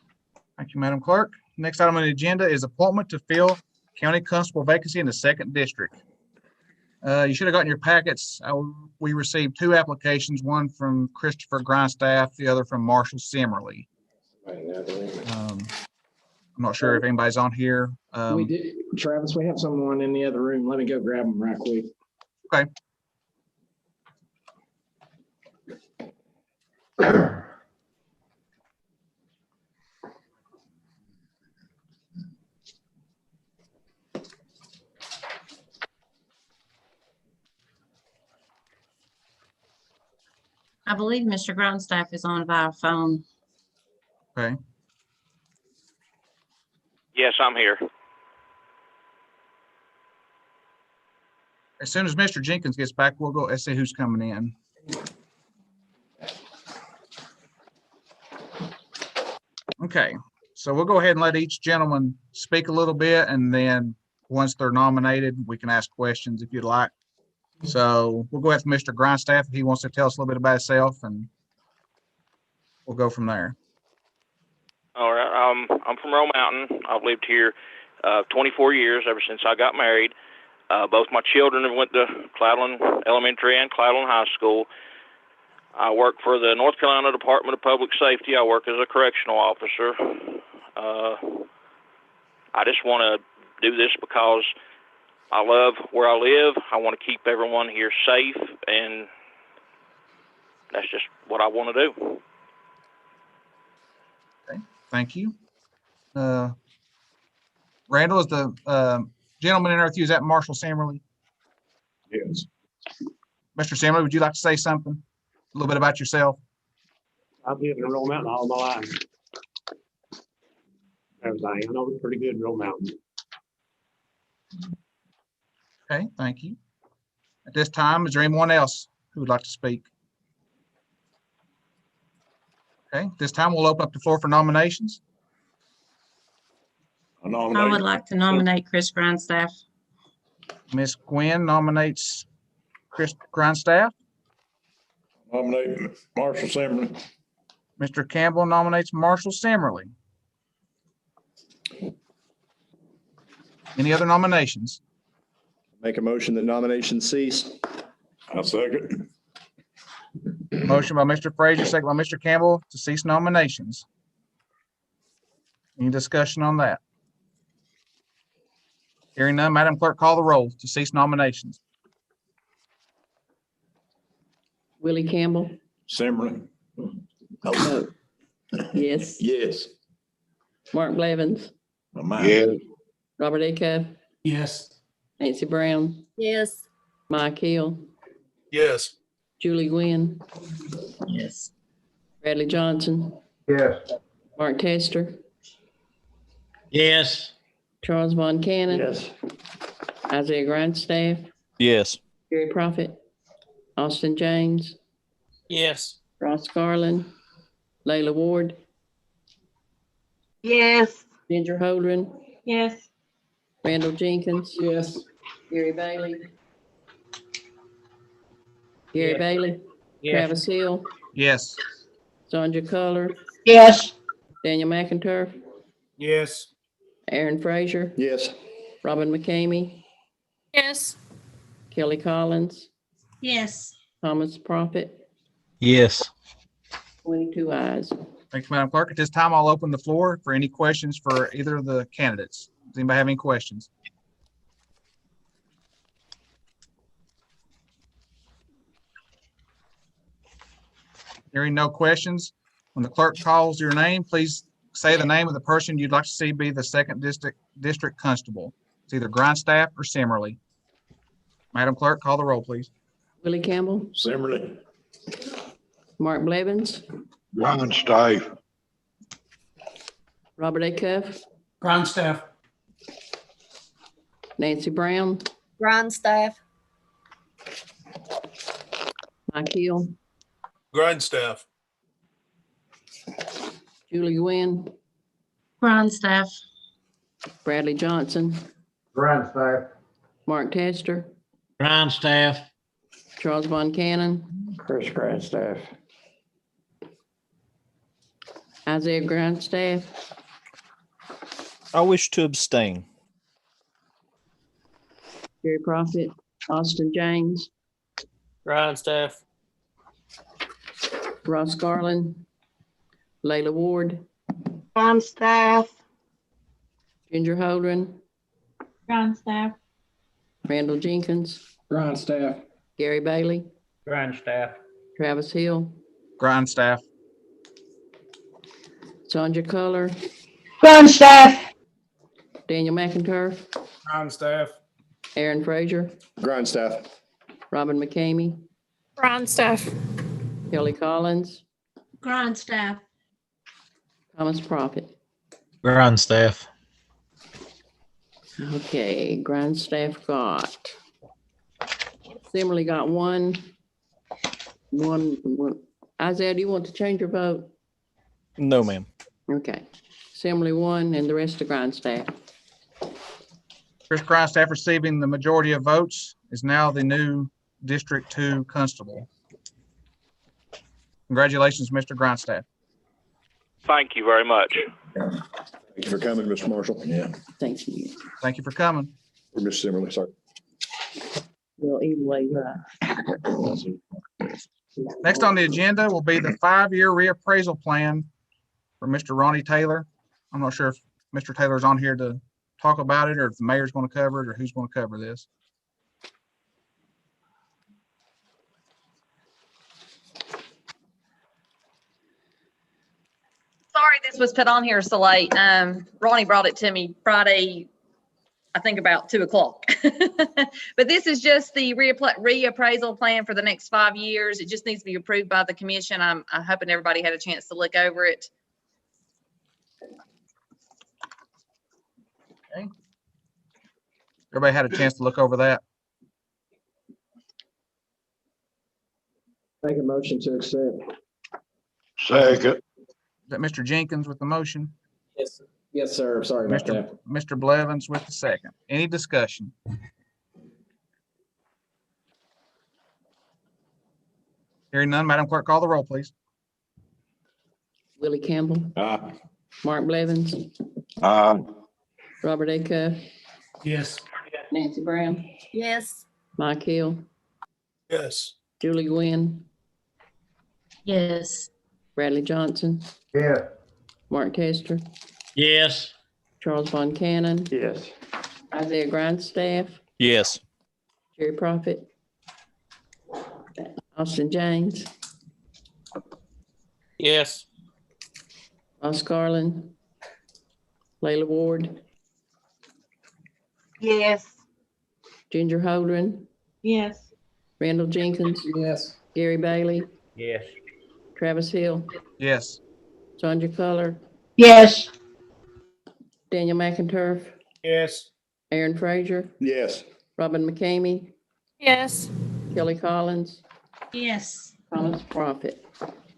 Speaker 11: Thank you, Madam Clerk. Next item on the agenda is appointment to fill county constable vacancy in the 2nd district. You should have gotten your packets. We received 2 applications, one from Christopher Grindstaff, the other from Marshall Simmerly. I'm not sure if anybody's on here.
Speaker 7: We did, Travis, we have someone in the other room. Let me go grab them right quick.
Speaker 11: Okay.
Speaker 9: I believe Mr. Grindstaff is on via phone.
Speaker 11: Okay.
Speaker 18: Yes, I'm here.
Speaker 11: As soon as Mr. Jenkins gets back, we'll go and see who's coming in. Okay, so we'll go ahead and let each gentleman speak a little bit, and then once they're nominated, we can ask questions if you'd like. So we'll go ahead with Mr. Grindstaff if he wants to tell us a little bit about himself, and we'll go from there.
Speaker 18: All right. I'm from Roe Mountain. I've lived here 24 years, ever since I got married. Both my children have went to Cloudland Elementary and Cloudland High School. I work for the North Carolina Department of Public Safety. I work as a correctional officer. I just want to do this because I love where I live. I want to keep everyone here safe, and that's just what I want to do.
Speaker 11: Okay, thank you. Randall, is the gentleman in there with you, is that Marshall Sammerly?
Speaker 4: Yes.
Speaker 11: Mr. Sammerly, would you like to say something? A little bit about yourself?
Speaker 19: I've lived in Roll Mountain all my life. Everything. I know it's pretty good in Roll Mountain.
Speaker 11: Okay, thank you. At this time, is there anyone else who would like to speak? Okay, this time we'll open up the floor for nominations.
Speaker 9: I would like to nominate Chris Grindstaff.
Speaker 11: Ms. Gwynn nominates Chris Grindstaff.
Speaker 4: Nominate Marshall Simmerly.
Speaker 11: Mr. Campbell nominates Marshall Simmerly. Any other nominations?
Speaker 2: Make a motion that nominations cease.
Speaker 4: I'll second.
Speaker 11: Motion by Mr. Frazier, second by Mr. Campbell to cease nominations. Any discussion on that? Hearing none, Madam Clerk, call the roll to cease nominations.
Speaker 1: Willie Campbell,
Speaker 4: Simmerly.
Speaker 1: oh, yes.
Speaker 4: Yes.
Speaker 1: Mark Blevins,
Speaker 6: Yes.
Speaker 1: Robert A. Cuff,
Speaker 7: Yes.
Speaker 1: Nancy Brown,
Speaker 15: Yes.
Speaker 1: Mike Hill,
Speaker 16: Yes.
Speaker 1: Julie Gwynn,
Speaker 9: Yes.
Speaker 1: Bradley Johnson,
Speaker 10: Yes.
Speaker 1: Mark Tester,
Speaker 8: Yes.
Speaker 1: Charles Von Cannon.
Speaker 19: Yes.
Speaker 1: Isaiah Grindstaff,
Speaker 12: Yes.
Speaker 1: Gary Prophet, Austin James,
Speaker 7: Yes.
Speaker 1: Ross Garland, Layla Ward,
Speaker 15: Yes.
Speaker 1: Ginger Holdren,
Speaker 15: Yes.
Speaker 1: Randall Jenkins,
Speaker 7: Yes.
Speaker 1: Gary Bailey. Gary
Speaker 8: Yes.
Speaker 1: Bailey,
Speaker 8: Yes.
Speaker 1: Travis Hill,
Speaker 11: Yes.
Speaker 1: Sandra Culler,
Speaker 15: Yes.
Speaker 1: Daniel McInturf,
Speaker 7: Yes.
Speaker 1: Aaron Frazier,
Speaker 2: Yes.
Speaker 1: Robin McCamey,
Speaker 15: Yes.
Speaker 1: Kelly Collins,
Speaker 9: Yes.
Speaker 1: Thomas Prophet,
Speaker 12: Yes.
Speaker 1: 22 ayes.
Speaker 11: Thank you, Madam Clerk. At this time, I'll open the floor for any questions for either of the candidates. Does anybody have any questions? Hearing no questions, when the clerk calls your name, please say the name of the person you'd like to see be the second district constable. It's either Grindstaff or Simmerly. Madam Clerk, call the roll, please.
Speaker 1: Willie Campbell,
Speaker 4: Simmerly.
Speaker 1: Mark Blevins,
Speaker 6: Grindstaff.
Speaker 1: Robert A. Cuff,
Speaker 19: Grindstaff.
Speaker 1: Nancy Brown,
Speaker 15: Grindstaff.
Speaker 1: Mike Hill,
Speaker 16: Grindstaff.
Speaker 1: Julie Gwynn,
Speaker 9: Grindstaff.
Speaker 1: Bradley Johnson,
Speaker 10: Grindstaff.
Speaker 1: Mark Tester,
Speaker 19: Grindstaff.
Speaker 1: Charles Von Cannon,
Speaker 3: Chris Grandstaff.
Speaker 1: Isaiah Grindstaff,
Speaker 12: I wish to abstain.
Speaker 1: Gary Prophet, Austin James,
Speaker 15: Grindstaff.
Speaker 1: Ross Garland, Layla Ward,
Speaker 15: Grindstaff.
Speaker 1: Ginger Holdren,
Speaker 15: Grindstaff.
Speaker 1: Randall Jenkins,
Speaker 7: Grindstaff.
Speaker 1: Gary Bailey,
Speaker 8: Grindstaff.
Speaker 1: Travis Hill,
Speaker 11: Grindstaff.
Speaker 1: Sonja Culler,
Speaker 15: Grindstaff.
Speaker 1: Daniel McInturf,
Speaker 19: Grindstaff.
Speaker 1: Aaron Frazier,
Speaker 2: Grindstaff.
Speaker 1: Robin McCamey,
Speaker 15: Grindstaff.
Speaker 1: Kelly Collins,
Speaker 9: Grindstaff.
Speaker 1: Thomas Prophet.
Speaker 19: Grindstaff.
Speaker 1: Okay, Grindstaff got. Simmerly got one. Isaiah, do you want to change your vote?
Speaker 12: No, ma'am.
Speaker 1: Okay. Simmerly one and the rest of Grindstaff.
Speaker 11: Chris Grindstaff receiving the majority of votes is now the new District 2 constable. Congratulations, Mr. Grindstaff.
Speaker 18: Thank you very much.
Speaker 2: Thank you for coming, Mr. Marshall.
Speaker 4: Yeah.
Speaker 1: Thank you.
Speaker 11: Thank you for coming.
Speaker 2: Or Ms. Simmerly, sorry.
Speaker 1: Well, either way,
Speaker 11: Next on the agenda will be the 5-year reappraisal plan for Mr. Ronnie Taylor. I'm not sure if Mr. Taylor's on here to talk about it, or if the mayor's going to cover it, or who's going to cover this.
Speaker 5: Sorry this was put on here so late. Ronnie brought it to me Friday, I think about 2:00. But this is just the reappraisal plan for the next 5 years. It just needs to be approved by the commission. I'm hoping everybody had a chance to look over it.
Speaker 11: Okay. Everybody had a chance to look over that.
Speaker 7: Make a motion to accept.
Speaker 6: Second.
Speaker 11: Is that Mr. Jenkins with the motion?
Speaker 7: Yes, sir. Yes, sir. Sorry about that.
Speaker 11: Mr. Blevins with the second. Any discussion? Hearing none, Madam Clerk, call the roll, please.
Speaker 1: Willie Campbell,
Speaker 4: Aye.
Speaker 1: Mark Blevins, Robert A. Cuff,
Speaker 19: Yes.
Speaker 1: Nancy Brown,
Speaker 15: Yes.
Speaker 1: Mike Hill,
Speaker 16: Yes.
Speaker 1: Julie Gwynn,
Speaker 9: Yes.
Speaker 1: Bradley Johnson,
Speaker 10: Yeah.
Speaker 1: Mark Tester,
Speaker 19: Yes.
Speaker 1: Charles Von Cannon,
Speaker 3: Yes.
Speaker 1: Isaiah Grindstaff,
Speaker 12: Yes.
Speaker 1: Jerry Prophet, Austin James,
Speaker 15: Yes.
Speaker 1: Ross Garland, Layla Ward,
Speaker 15: Yes.
Speaker 1: Ginger Holdren,
Speaker 15: Yes.
Speaker 1: Randall Jenkins,
Speaker 7: Yes.
Speaker 1: Gary Bailey,
Speaker 8: Yes.
Speaker 1: Travis Hill,
Speaker 11: Yes.
Speaker 1: Sonja Culler,
Speaker 15: Yes.
Speaker 1: Daniel McInturf,
Speaker 19: Yes.
Speaker 1: Aaron Frazier,
Speaker 2: Yes.
Speaker 1: Robin McCamey,
Speaker 15: Yes.
Speaker 1: Kelly Collins,
Speaker 9: Yes.
Speaker 1: Thomas Prophet.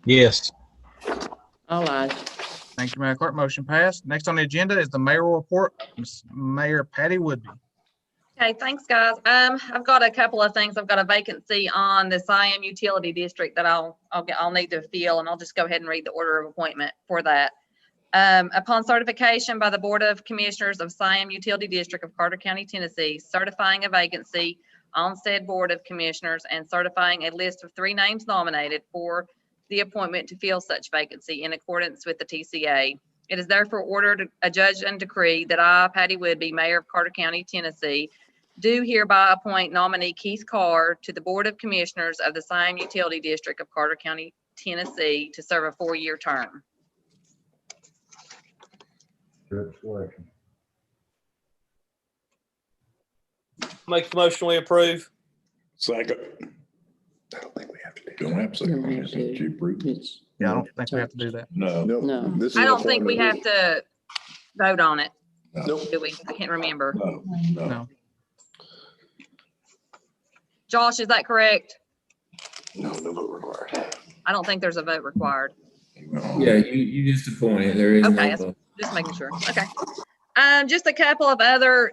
Speaker 19: Yes.
Speaker 1: All ayes.
Speaker 11: Thank you, Madam Clerk. Motion passed. Next on the agenda is the mayoral report. Ms. Mayor Patty Woodby.
Speaker 5: Okay, thanks, guys. I've got a couple of things. I've got a vacancy on the Siam Utility District that I'll need to fill, and I'll just go ahead and read the order of appointment for that. Upon certification by the Board of Commissioners of Siam Utility District of Carter County, Tennessee, certifying a vacancy on said Board of Commissioners and certifying a list of 3 names nominated for the appointment to fill such vacancy in accordance with the TCA. It is therefore ordered, adjudged, and decreed that I, Patty Woodby, Mayor of Carter County, Tennessee, do hereby appoint nominee Keith Carr to the Board of Commissioners of the Siam Utility District of Carter County,
Speaker 9: Tennessee, to serve a 4-year term.
Speaker 10: Good selection.
Speaker 19: Make the motion, we approve.
Speaker 4: Second.
Speaker 2: I don't think we have to do.
Speaker 4: Don't have to.
Speaker 1: Don't have to.
Speaker 4: You approve.
Speaker 1: It's,
Speaker 11: Yeah, I don't think we have to do that.
Speaker 4: No.
Speaker 2: Nope.
Speaker 1: No.
Speaker 2: This is
Speaker 9: I
Speaker 2: an
Speaker 9: don't think we have
Speaker 2: appointment.
Speaker 9: to vote on it,
Speaker 2: Nope.
Speaker 9: do we? I can't remember.
Speaker 4: No, no.
Speaker 11: No.
Speaker 9: Josh, is that correct?
Speaker 2: No vote required.
Speaker 9: I don't think there's a vote required.
Speaker 17: Yeah, you just appoint it. There is
Speaker 9: Okay,
Speaker 17: no
Speaker 9: that's-
Speaker 17: vote.
Speaker 9: just making sure. Okay. Just a couple of other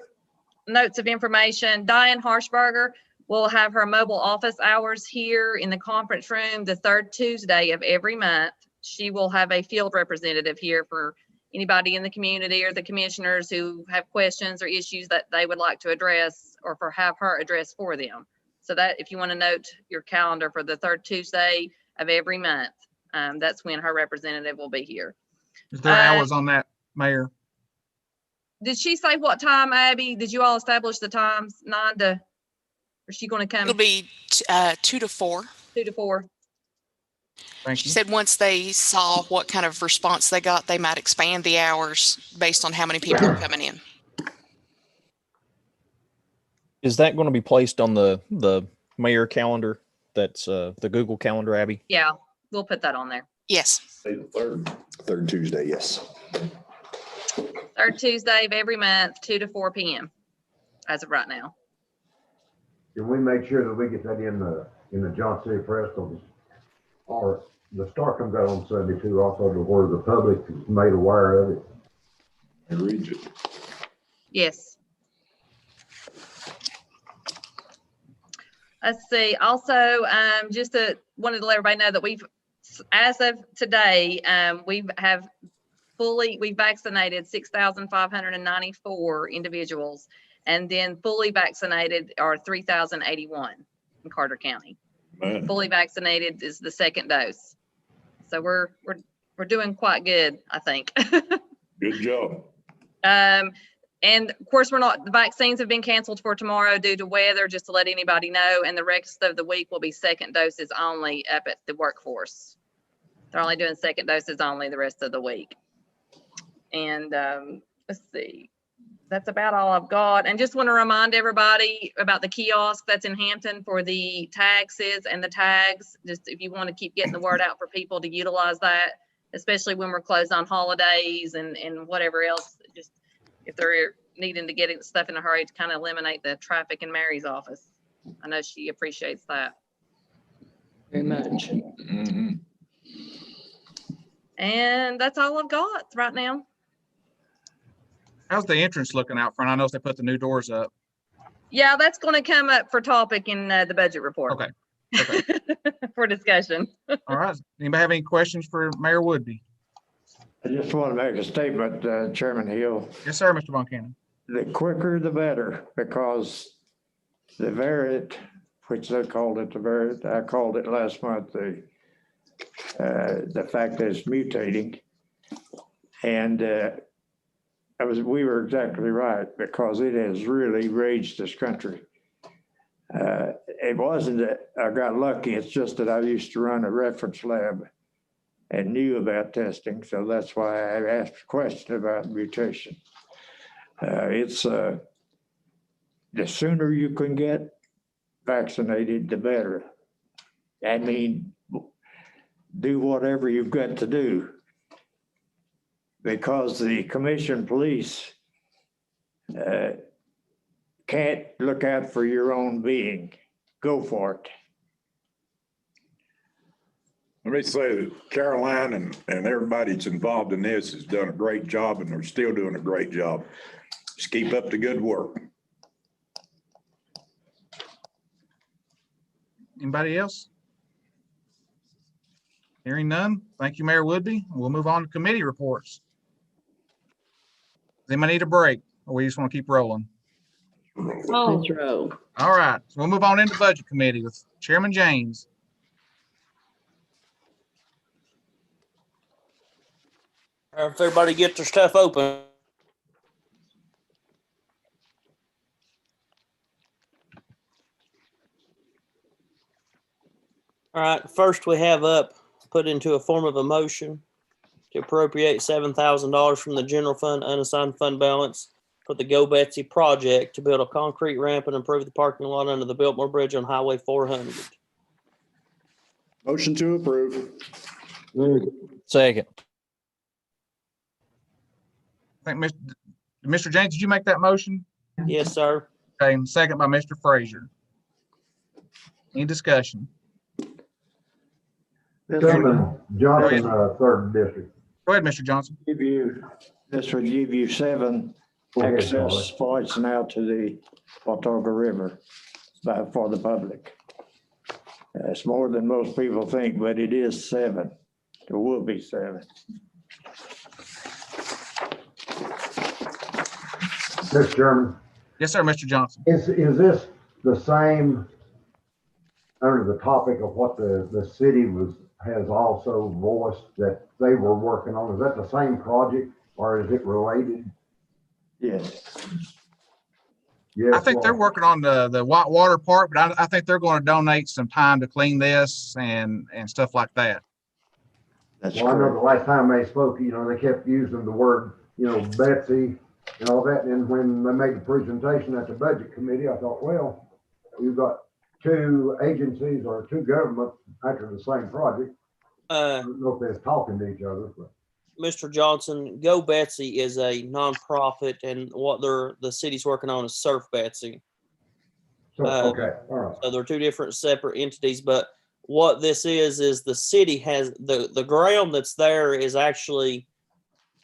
Speaker 9: notes of information. Diane Harshberger will have her mobile office hours here in the conference room the 3rd Tuesday of every month. She will have a field representative here for anybody in the community or the commissioners who have questions or issues that they would like to address, or for have her address for them. So that if you want to note your calendar for the 3rd Tuesday of every month, that's when her representative will be here.
Speaker 11: Is there hours on that, Mayor?
Speaker 9: Did she say what time, Abby? Did you all establish the times? 9 to, or is she going to come?
Speaker 15: It'll be 2 to 4.
Speaker 9: 2 to 4.
Speaker 11: Thank
Speaker 15: She
Speaker 11: you.
Speaker 15: said once they saw what kind of response they got, they might expand the hours based on how many people are coming in.
Speaker 12: Is that going to be placed on the mayor calendar? That's the Google calendar, Abby?
Speaker 9: Yeah, we'll put that on there.
Speaker 15: Yes.
Speaker 4: Say the third.
Speaker 2: Third Tuesday, yes.
Speaker 9: 3rd Tuesday of every month, 2 to 4 p.m. as of right now.
Speaker 10: Can we make sure that we get that in the Johnson City Press, or the Starcom got on Sunday too, also to where the public is made aware of it?
Speaker 4: And read it.
Speaker 9: Yes. Let's see. Also, just wanted to let everybody know that as of today, we vaccinated 6,594 individuals, and then fully vaccinated are 3,081 in Carter County.
Speaker 4: Man.
Speaker 9: Fully vaccinated is the 2nd dose. So we're doing quite good, I think.
Speaker 4: Good job.
Speaker 9: And of course, the vaccines have been canceled for tomorrow due to weather, just to let anybody know. And the rest of the week will be 2nd doses only up at the workforce. They're only doing 2nd doses only the rest of the week. And let's see, that's about all I've got. And just want to remind everybody about the kiosk that's in Hampton for the taxes and the tags. Just if you want to keep getting the word out for people to utilize that, especially when we're closed on holidays and whatever else, just if they're needing to get stuff in a hurry to kind of eliminate the traffic in Mary's office. I know she appreciates that.
Speaker 1: very much.
Speaker 4: Mm-hmm.
Speaker 9: And that's all I've got right now.
Speaker 11: How's the entrance looking out front? I noticed they put the new doors up.
Speaker 9: Yeah, that's going to come up for topic in the budget report.
Speaker 11: Okay. Okay.
Speaker 9: For discussion.
Speaker 11: All right. Anybody have any questions for Mayor Woodby?
Speaker 3: I just want to make a statement, Chairman Hill.
Speaker 11: Yes, sir, Mr. Buchanan.
Speaker 3: The quicker the better, because the variant, which they called it the variant, I called it last month, the fact that it's mutating. And we were exactly right, because it has really raged this country. It wasn't that I got lucky, it's just that I used to run a reference lab and knew about testing, so that's why I asked a question about mutation. It's the sooner you can get vaccinated, the better. I mean, do whatever you've got to do, because the commission police can't look out for your own being. Go for it.
Speaker 4: Let me say that Caroline and everybody that's involved in this has done a great job, and they're still doing a great job. Just keep up the good work.
Speaker 11: Anybody else? Hearing none. Thank you, Mayor Woodby. We'll move on to committee reports. Does anybody need a break, or we just want to keep rolling?
Speaker 1: Let's roll.
Speaker 11: All right. So we'll move on into budget committee with Chairman James.
Speaker 19: If everybody get their stuff open. All right, first we have up put into a form of a motion to appropriate $7,000 from the general fund unassigned fund balance for the Go Betsy project to build a concrete ramp and improve the parking lot under the Biltmore Bridge on Highway 400.
Speaker 2: Motion to approve.
Speaker 12: Second.
Speaker 11: I think Mr. James, did you make that motion?
Speaker 19: Yes, sir.
Speaker 11: Okay, and second by Mr. Frazier. Any discussion?
Speaker 10: Chairman Johnson, third district.
Speaker 11: Go ahead, Mr. Johnson.
Speaker 3: This would give you 7 access points now to the Watauga River for the public. It's more than most people think, but it is 7. There will be 7.
Speaker 10: Mr. Chairman.
Speaker 11: Yes, sir, Mr. Johnson.
Speaker 10: Is this the same under the topic of what the city has also voiced that they were working on? Is that the same project or is it related?
Speaker 3: Yes.
Speaker 10: Yes.
Speaker 11: I think they're working on the whitewater part, but I think they're going to donate some time to clean this and stuff like that.
Speaker 10: Well, I know the last time they spoke, they kept using the word, Betsy and all that. And when they made the presentation at the budget committee, I thought, well, you've got 2 agencies or 2 governments after the same project. I don't know if they're talking to each other. But.
Speaker 19: Mr. Johnson, Go Betsy is a nonprofit, and what the city's working on is Surf Betsy.
Speaker 10: So, okay, all right.
Speaker 19: So they're 2 different separate entities, but what this is the city has the ground that's there is actually,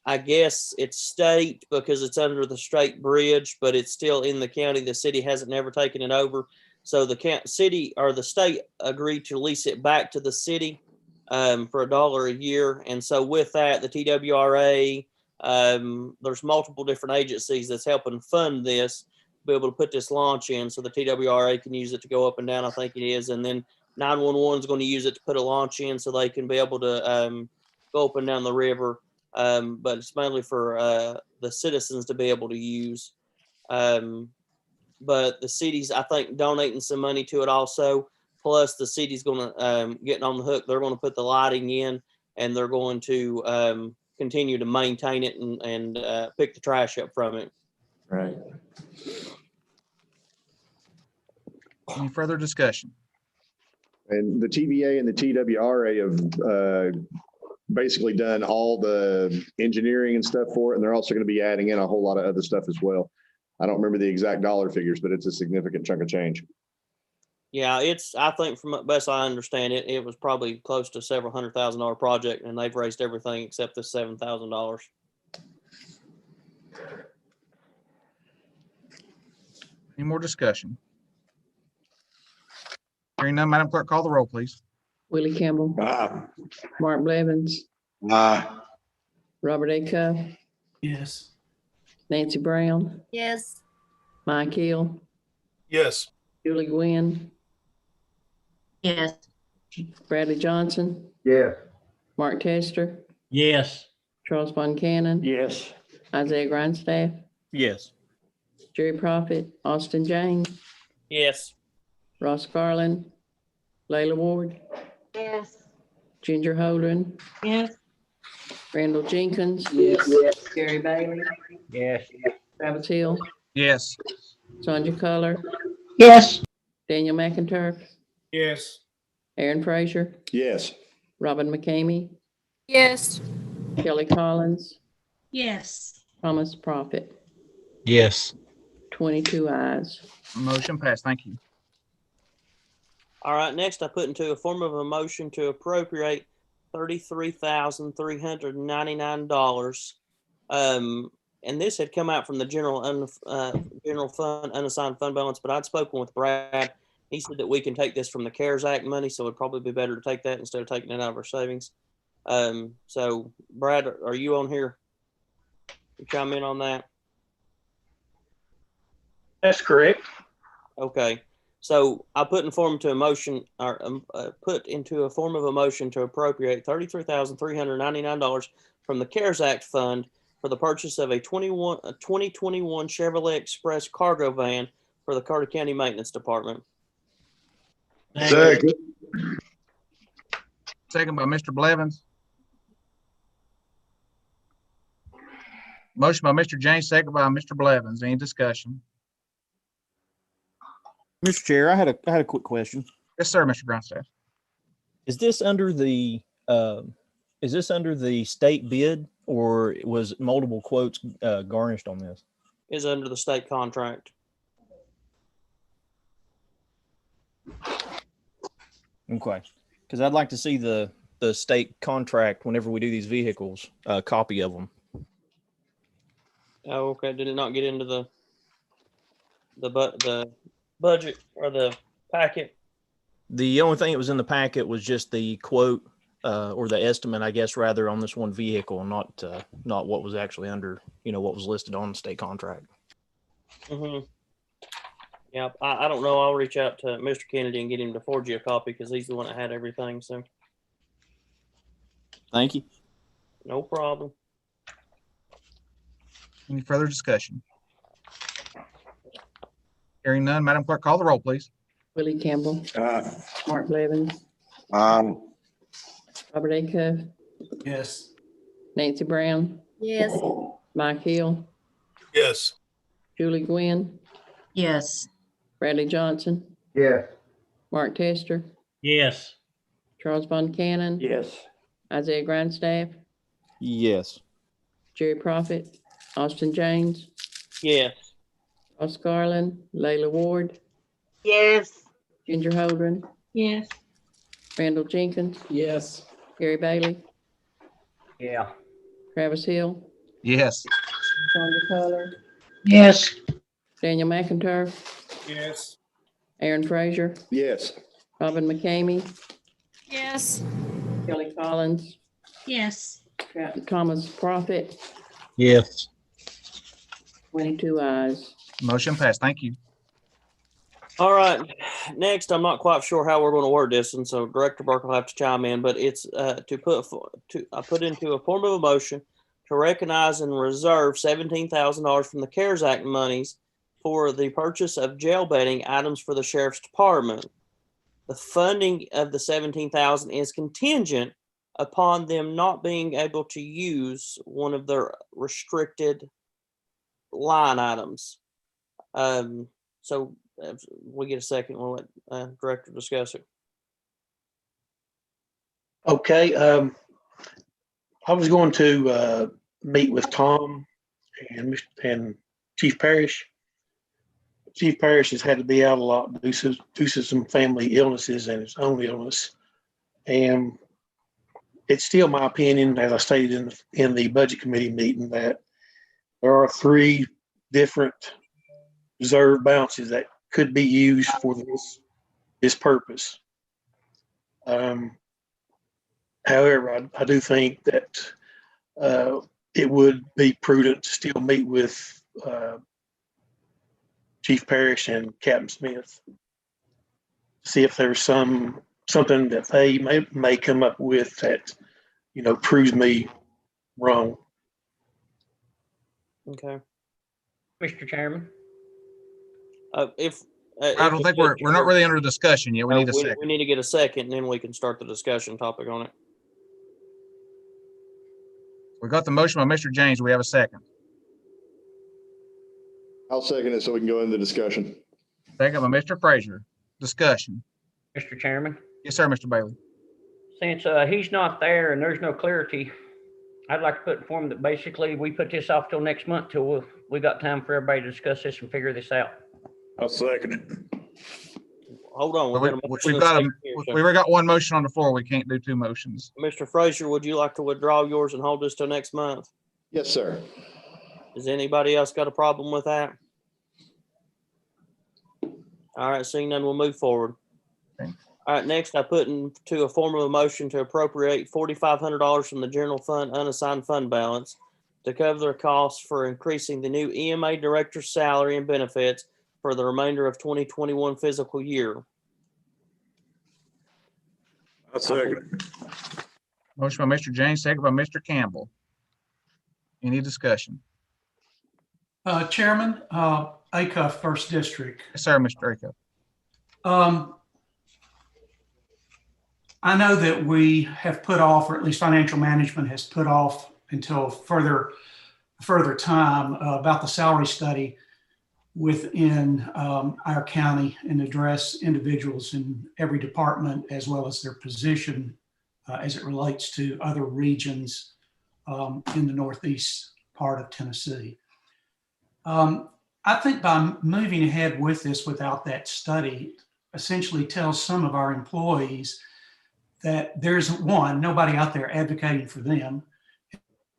Speaker 19: I guess it's state because it's under the state bridge, but it's still in the county. The city hasn't never taken it over. So the city or the state agreed to lease it back to the city for $1 a year. And so with that, the TWRA, there's multiple different agencies that's helping fund this, be able to put this launch in so the TWRA can use it to go up and down, I think it is. And then 911 is going to use it to put a launch in so they can be able to go up and down the river. But it's mainly for the citizens to be able to use. But the city's, I think, donating some money to it also. Plus, the city's going to getting on the hook. They're going to put the lighting in, and they're going to continue to maintain it and pick the trash up from it.
Speaker 3: Right.
Speaker 11: Any further discussion?
Speaker 2: And the TVA and the TWRA have basically done all the engineering and stuff for it, and they're also going to be adding in a whole lot of other stuff as well. I don't remember the exact dollar figures, but it's a significant chunk of change.
Speaker 19: Yeah, I think from the best I understand it, it was probably close to several $100,000 project, and they've raised everything except the $7,000.
Speaker 11: Any more discussion? Hearing none, Madam Clerk, call the roll, please.
Speaker 1: Willie Campbell. Mark Blevins. Robert A. Cuff.
Speaker 20: Yes.
Speaker 1: Nancy Brown.
Speaker 21: Yes.
Speaker 1: Mike Hill.
Speaker 16: Yes.
Speaker 1: Julie Gwynn.
Speaker 21: Yes.
Speaker 1: Bradley Johnson.
Speaker 10: Yes.
Speaker 1: Mark Tester.
Speaker 20: Yes.
Speaker 1: Charles Von Cannon.
Speaker 3: Yes.
Speaker 1: Isaiah Grindstaff.
Speaker 12: Yes.
Speaker 1: Jerry Prophet. Austin James.
Speaker 19: Yes.
Speaker 1: Ross Garland. Layla Ward.
Speaker 21: Yes.
Speaker 1: Ginger Holdren.
Speaker 21: Yes.
Speaker 1: Randall Jenkins.
Speaker 21: Yes.
Speaker 1: Gary Bailey.
Speaker 8: Yes.
Speaker 1: Travis Hill.
Speaker 11: Yes.
Speaker 1: Sonja Culler.
Speaker 21: Yes.
Speaker 1: Daniel McInturf.
Speaker 20: Yes.
Speaker 1: Aaron Frazier.
Speaker 2: Yes.
Speaker 1: Robin McCamey.
Speaker 21: Yes.
Speaker 1: Kelly Collins.
Speaker 21: Yes.
Speaker 1: Thomas Prophet.
Speaker 12: Yes.
Speaker 1: 22 ayes.
Speaker 11: Motion passed. Thank you.
Speaker 19: All right, next I put into a form of a motion to appropriate $33,399. And this had come out from the general fund unassigned fund balance, but I'd spoken with Brad. He said that we can take this from the CARES Act money, so it'd probably be better to take that instead of taking it out of our savings. So Brad, are you on here? You chime in on that?
Speaker 20: That's correct.
Speaker 19: Okay. So I put into a form of a motion to appropriate $33,399 from the CARES Act fund for the purchase of a 2021 Chevrolet Express cargo van for the Carter County Maintenance Department.
Speaker 6: Second.
Speaker 11: Second by Mr. Blevins. Motion by Mr. James, second by Mr. Blevins. Any discussion?
Speaker 12: Mr. Chair, I had a quick question.
Speaker 11: Yes, sir, Mr. Grindstaff.
Speaker 12: Is this under the state bid, or was multiple quotes garnished on this?
Speaker 19: Is under the state contract.
Speaker 12: Okay, because I'd like to see the state contract whenever we do these vehicles, a copy of them.
Speaker 19: Oh, okay. Did it not get into the budget or the packet?
Speaker 12: The only thing that was in the packet was just the quote or the estimate, I guess, rather, on this one vehicle, not what was actually under, what was listed on the state contract.
Speaker 19: Mm-hmm. Yeah, I don't know. I'll reach out to Mr. Kennedy and get him to forge you a copy because he's the one that had everything. So.
Speaker 12: Thank you.
Speaker 19: No problem.
Speaker 11: Any further discussion? Hearing none, Madam Clerk, call the roll, please.
Speaker 1: Willie Campbell. Mark Blevins.
Speaker 6: Um,
Speaker 1: Robert A. Cuff.
Speaker 20: Yes.
Speaker 1: Nancy Brown.
Speaker 21: Yes.
Speaker 1: Mike Hill.
Speaker 16: Yes.
Speaker 1: Julie Gwynn.
Speaker 21: Yes.
Speaker 1: Bradley Johnson.
Speaker 10: Yes.
Speaker 1: Mark Tester.
Speaker 20: Yes.
Speaker 1: Charles Von Cannon.
Speaker 3: Yes.
Speaker 1: Isaiah Grindstaff.
Speaker 12: Yes.
Speaker 1: Jerry Prophet. Austin James.
Speaker 19: Yes.
Speaker 1: Ross Garland. Layla Ward.
Speaker 21: Yes.
Speaker 1: Ginger Holdren.
Speaker 21: Yes.
Speaker 1: Randall Jenkins.
Speaker 7: Yes.
Speaker 1: Gary Bailey.
Speaker 8: Yeah.
Speaker 1: Travis Hill.
Speaker 11: Yes.
Speaker 1: Sandra Color.
Speaker 21: Yes.
Speaker 1: Daniel McIntyre.
Speaker 20: Yes.
Speaker 1: Aaron Frazier.
Speaker 2: Yes.
Speaker 1: Robin McCamey.
Speaker 21: Yes.
Speaker 1: Kelly Collins.
Speaker 21: Yes.
Speaker 1: Thomas Prophet.
Speaker 12: Yes.
Speaker 1: 22 ayes.
Speaker 11: Motion passed. Thank you.
Speaker 19: All right. Next, I'm not quite sure how we're going to word this, and so Director Burke will have to chime in. But it's I put into a form of a motion to recognize and reserve $17,000 from the CARES Act monies for the purchase of jail bedding items for the Sheriff's Department. The funding of the $17,000 is contingent upon them not being able to use one of their restricted line items. So if we get a second, we'll let Director discuss it.
Speaker 20: Okay. I was going to meet with Tom and Chief Parrish. Chief Parrish has had to be out a lot due to some family illnesses and his own illness. And it's still my opinion, as I stated in the budget committee meeting, that there are 3 different reserve balances that could be used for this purpose. However, I do think that it would be prudent to still meet with Chief Parrish and Captain Smith, see if there's something that they may come up with that, proves me wrong.
Speaker 19: Okay.
Speaker 8: Mr. Chairman.
Speaker 11: I don't think we're not really under discussion yet. We need a second.
Speaker 19: We need to get a second, and then we can start the discussion topic on it.
Speaker 11: We got the motion by Mr. James. We have a second.
Speaker 2: I'll second it so we can go into discussion.
Speaker 11: Second by Mr. Frazier. Discussion.
Speaker 8: Mr. Chairman.
Speaker 11: Yes, sir, Mr. Bailey.
Speaker 8: Since he's not there and there's no clarity, I'd like to put in form that basically we put this off till next month till we got time for everybody to discuss this and figure this out.
Speaker 4: I'll second it.
Speaker 19: Hold on.
Speaker 11: We've got one motion on the floor. We can't do 2 motions.
Speaker 19: Mr. Frazier, would you like to withdraw yours and hold this till next month?
Speaker 2: Yes, sir.
Speaker 19: Does anybody else got a problem with that? All right, seeing none, we'll move forward.
Speaker 11: Okay.
Speaker 19: All right, next I put into a form of a motion to appropriate $4,500 from the general fund unassigned fund balance to cover their costs for increasing the new EMA director's salary and benefits for the remainder of 2021 fiscal year.
Speaker 4: I'll second it.
Speaker 11: Motion by Mr. James, second by Mr. Campbell. Any discussion?
Speaker 13: Chairman, Acuff, First District.
Speaker 11: Yes, sir, Mr. Acuff.
Speaker 13: I know that we have put off, or at least financial management has put off until further time about the salary study within our county and address individuals in every department as well as their position as it relates to other regions in the northeast part of Tennessee. I think by moving ahead with this without that study essentially tells some of our employees that there's one, nobody out there advocating for them.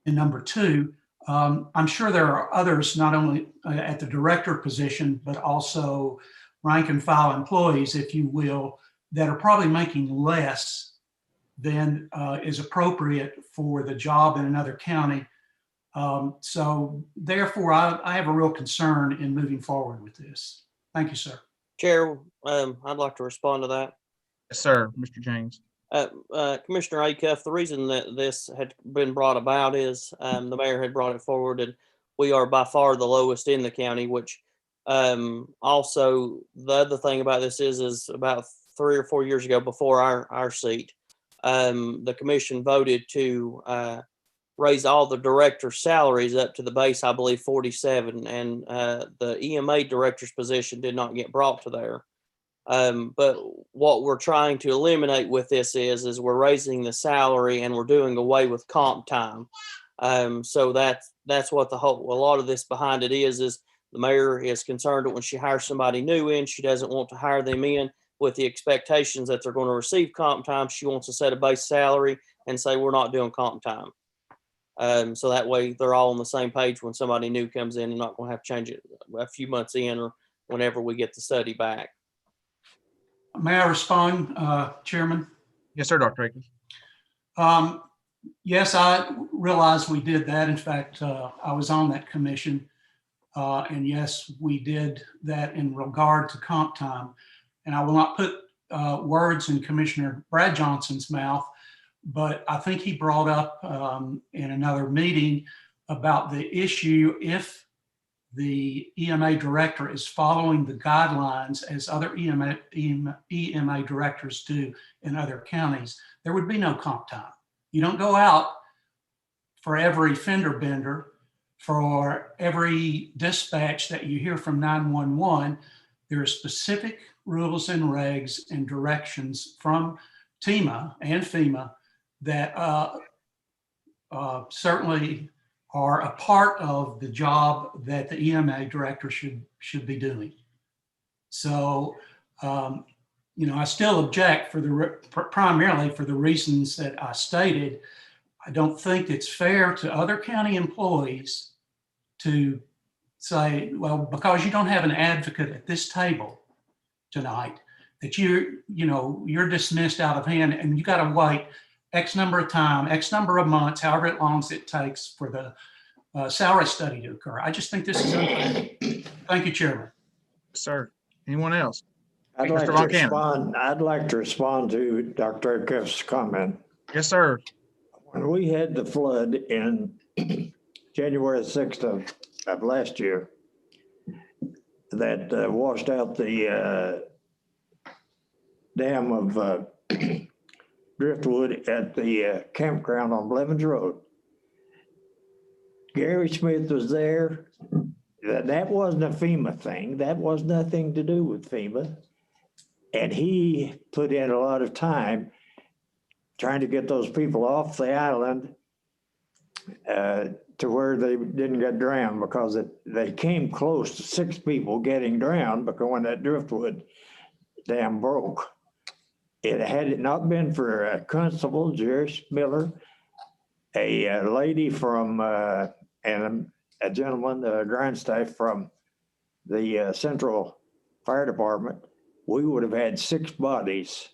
Speaker 13: And number two, I'm sure there are others, not only at the director position, but also rank and file employees, if you will, that are probably making less than is appropriate for the job in another county. So therefore, I have a real concern in moving forward with this. Thank you, sir.
Speaker 19: Chair, I'd like to respond to that.
Speaker 11: Yes, sir, Mr. James.
Speaker 19: Commissioner Acuff, the reason that this had been brought about is the mayor had brought it forward, and we are by far the lowest in the county, which also the other thing about this is about 3 or 4 years ago before our seat, the commission voted to raise all the director salaries up to the base, I believe, 47, and the EMA director's position did not get brought to there. But what we're trying to eliminate with this is we're raising the salary and we're doing away with comp time. So that's what a lot of this behind it is the mayor is concerned that when she hires somebody new in, she doesn't want to hire them in with the expectations that they're going to receive comp time. She wants to set a base salary and say, we're not doing comp time. So that way they're all on the same page when somebody new comes in and not going to have to change it a few months in or whenever we get the study back.
Speaker 13: May I respond, Chairman?
Speaker 11: Yes, sir, Dr. Akers.
Speaker 13: Yes, I realize we did that. In fact, I was on that commission. And yes, we did that in regard to comp time. And I will not put words in Commissioner Brad Johnson's mouth, but I think he brought up in another meeting about the issue if the EMA director is following the guidelines as other EMA directors do in other counties, there would be no comp time. You don't go out for every fender bender, for every dispatch that you hear from 911. There are specific rules and regs and directions from TEMA and FEMA that certainly are a part of the job that the EMA director should be doing. So, I still object primarily for the reasons that I stated. I don't think it's fair to other county employees to say, well, because you don't have an advocate at this table tonight, that you're dismissed out of hand and you got to wait X number of time, X number of months, however long as it takes for the salary study to occur. I just think this is unfair. Thank you, Chairman.
Speaker 11: Sir, anyone else?
Speaker 14: I'd like to respond to Dr. Acuff's comment.
Speaker 11: Yes, sir.
Speaker 14: When we had the flood in January 6th of last year, that washed out the dam of driftwood at the campground on Blevins Road. Gary Smith was there. That wasn't a FEMA thing. That was nothing to do with FEMA. And he put in a lot of time trying to get those people off the island to where they didn't get drowned, because they came close to 6 people getting drowned because when that driftwood dam broke. Had it not been for a constable, Jerry Miller, a lady from, and a gentleman, Grindstaff from the Central Fire Department, we would have had 6 bodies,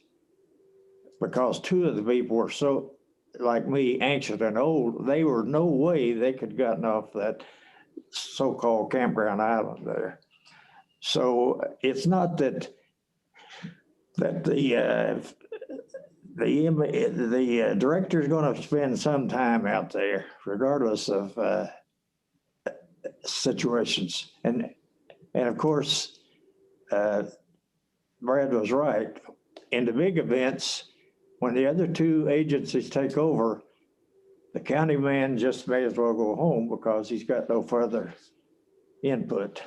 Speaker 14: because 2 of the people were so, like me, anxious and old. They were no way they could have gotten off that so-called campground island there. So it's not that the director is going to spend some time out there, regardless of situations. And of course, Brad was right. In the big events, when the other two agencies take over, the county man just may as well go home because he's got no further input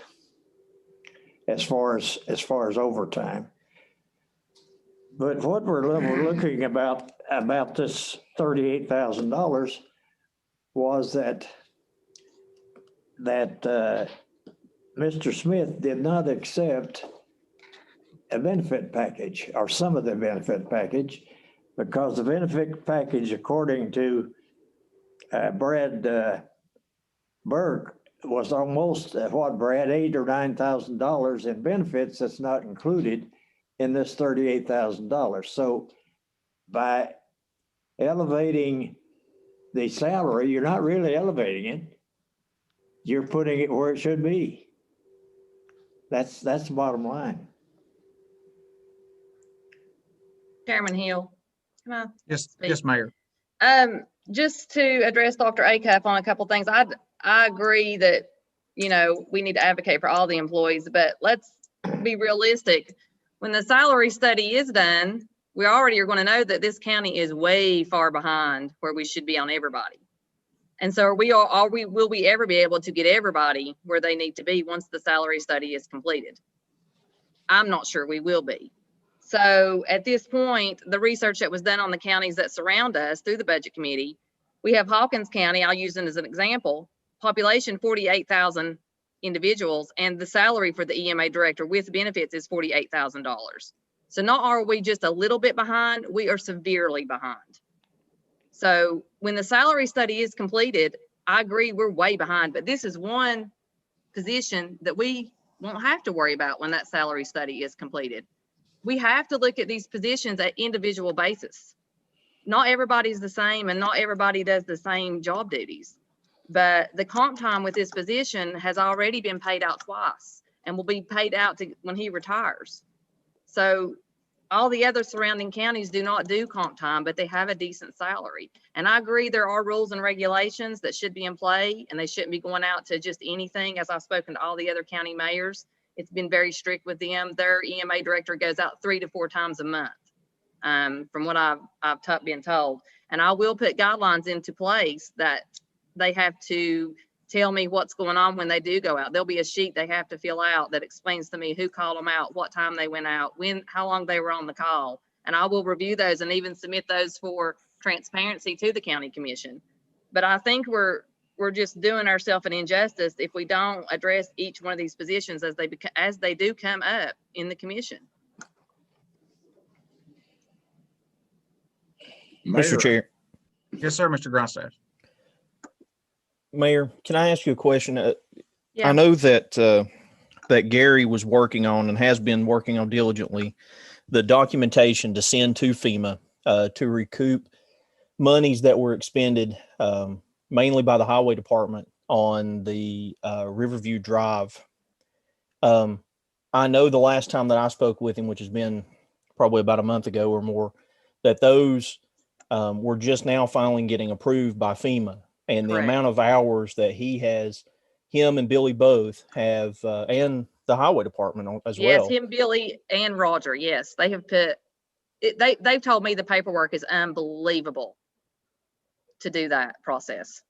Speaker 14: as far as overtime. But what we're looking about this $38,000 was that Mr. Smith did not accept a benefit package or some of the benefit package, because the benefit package, according to Brad Burke, was almost what, Brad, $8,000 or $9,000 in benefits that's not included in this $38,000. So by elevating the salary, you're not really elevating it. You're putting it where it should be. That's the bottom line.
Speaker 9: Chairman Hill. Can I
Speaker 11: Yes,
Speaker 9: speak?
Speaker 11: yes, Mayor.
Speaker 9: Just to address Dr. Acuff on a couple things, I agree that, you know, we need to advocate for all the employees, but let's be realistic. When the salary study is done, we already are going to know that this county is way far behind where we should be on everybody. And so will we ever be able to get everybody where they need to be once the salary study is completed? I'm not sure we will be. So at this point, the research that was done on the counties that surround us through the budget committee, we have Hawkins County, I'll use them as an example, population 48,000 individuals, and the salary for the EMA director with benefits is $48,000. So not are we just a little bit behind, we are severely behind. So when the salary study is completed, I agree we're way behind, but this is one position that we won't have to worry about when that salary study is completed. We have to look at these positions at individual basis. Not everybody's the same and not everybody does the same job duties. But the comp time with this position has already been paid out twice and will be paid out when he retires. So all the other surrounding counties do not do comp time, but they have a decent salary. And I agree there are rules and regulations that should be in play, and they shouldn't be going out to just anything. As I've spoken to all the other county mayors, it's been very strict with them. Their EMA director goes out 3 to 4 times a month, from what I've been told. And I will put guidelines into place that they have to tell me what's going on when they do go out. There'll be a sheet they have to fill out that explains to me who called them out, what time they went out, how long they were on the call. And I will review those and even submit those for transparency to the county commission. But I think we're just doing ourselves an injustice if we don't address each one of these positions as they do come up in the commission.
Speaker 12: Mr. Chair.
Speaker 11: Yes, sir, Mr. Grindstaff.
Speaker 12: Mayor, can I ask you a question?
Speaker 9: Yeah.
Speaker 12: I know that that Gary was working on and has been working on diligently the documentation to send to FEMA to recoup monies that were expended mainly by the highway department on the Riverview Drive. I know the last time that I spoke with him, which has been probably about a month ago or more, that those were just now finally getting approved by FEMA. And the amount of hours that him and Billy both have, and the highway department as well.
Speaker 9: Yes, him, Billy, and Roger. Yes, they have put. They've told me the paperwork is unbelievable to do that process.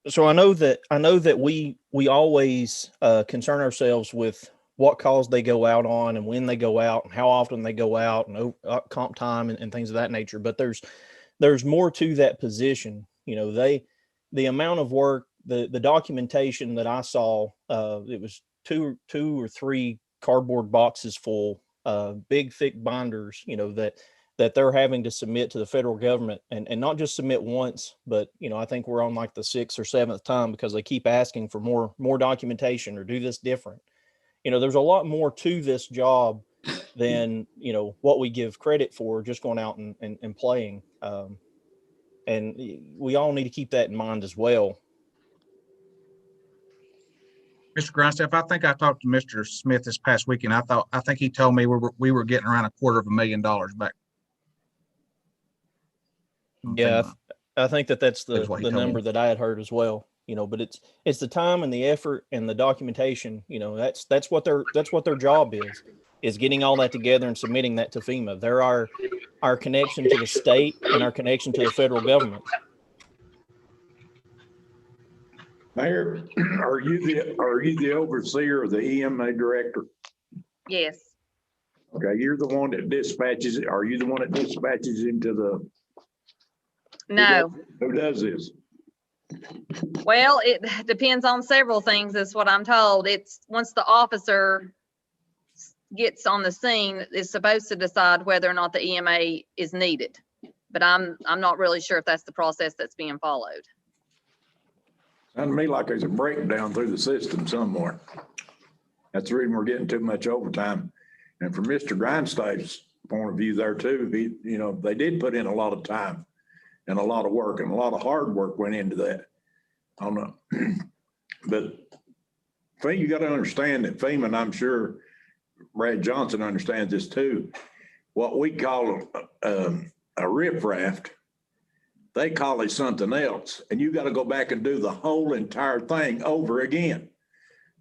Speaker 12: So I know that we always concern ourselves with what calls they go out on and when they go out and how often they go out and comp time and things of that nature. But there's more to that position. You know, the amount of work, the documentation that I saw, it was two or three cardboard boxes full, big thick binders, you know, that they're having to submit to the federal government, and not just submit once, but, you know, I think we're on like the 6th or 7th time because they keep asking for more documentation or do this different. You know, there's a lot more to this job than, you know, what we give credit for just going out and playing. And we all need to keep that in mind as well.
Speaker 11: Mr. Grindstaff, I think I talked to Mr. Smith this past weekend. I think he told me we were getting around $250,000 back.
Speaker 12: Yeah, I think that's the number that I had heard as well. You know, but it's the time and the effort and the documentation. You know, that's what their job is getting all that together and submitting that to FEMA. our connection to the state and our connection to the federal government.
Speaker 4: Mayor, are you the overseer or the EMA director?
Speaker 9: Yes.
Speaker 4: Okay, you're the one that dispatches it. Are you the one that dispatches into the?
Speaker 9: No.
Speaker 4: Who does this?
Speaker 9: Well, it depends on several things, is what I'm told. It's once the officer gets on the scene, is supposed to decide whether or not the EMA is needed. But I'm not really sure if that's the process that's being followed.
Speaker 4: Sounds to me like there's a breakdown through the system somewhere. That's the reason we're getting too much overtime. And from Mr. Grindstaff's point of view there too, they did put in a lot of time and a lot of work, and a lot of hard work went into that. I don't know. But you got to understand that FEMA, and I'm sure Brad Johnson understands this too, what we call a riffraff, they call it something else. And you got to go back and do the whole entire thing over again.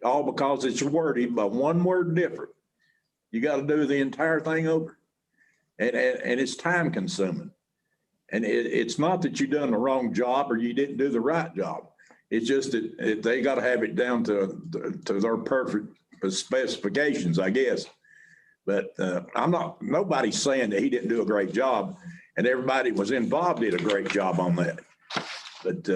Speaker 4: All because it's worded by one word different. You got to do the entire thing over. And it's time consuming. And it's not that you done the wrong job or you didn't do the right job. It's just that they got to have it down to their perfect specifications, I guess. But nobody's saying that he didn't do a great job, and everybody was involved did a great job on that. But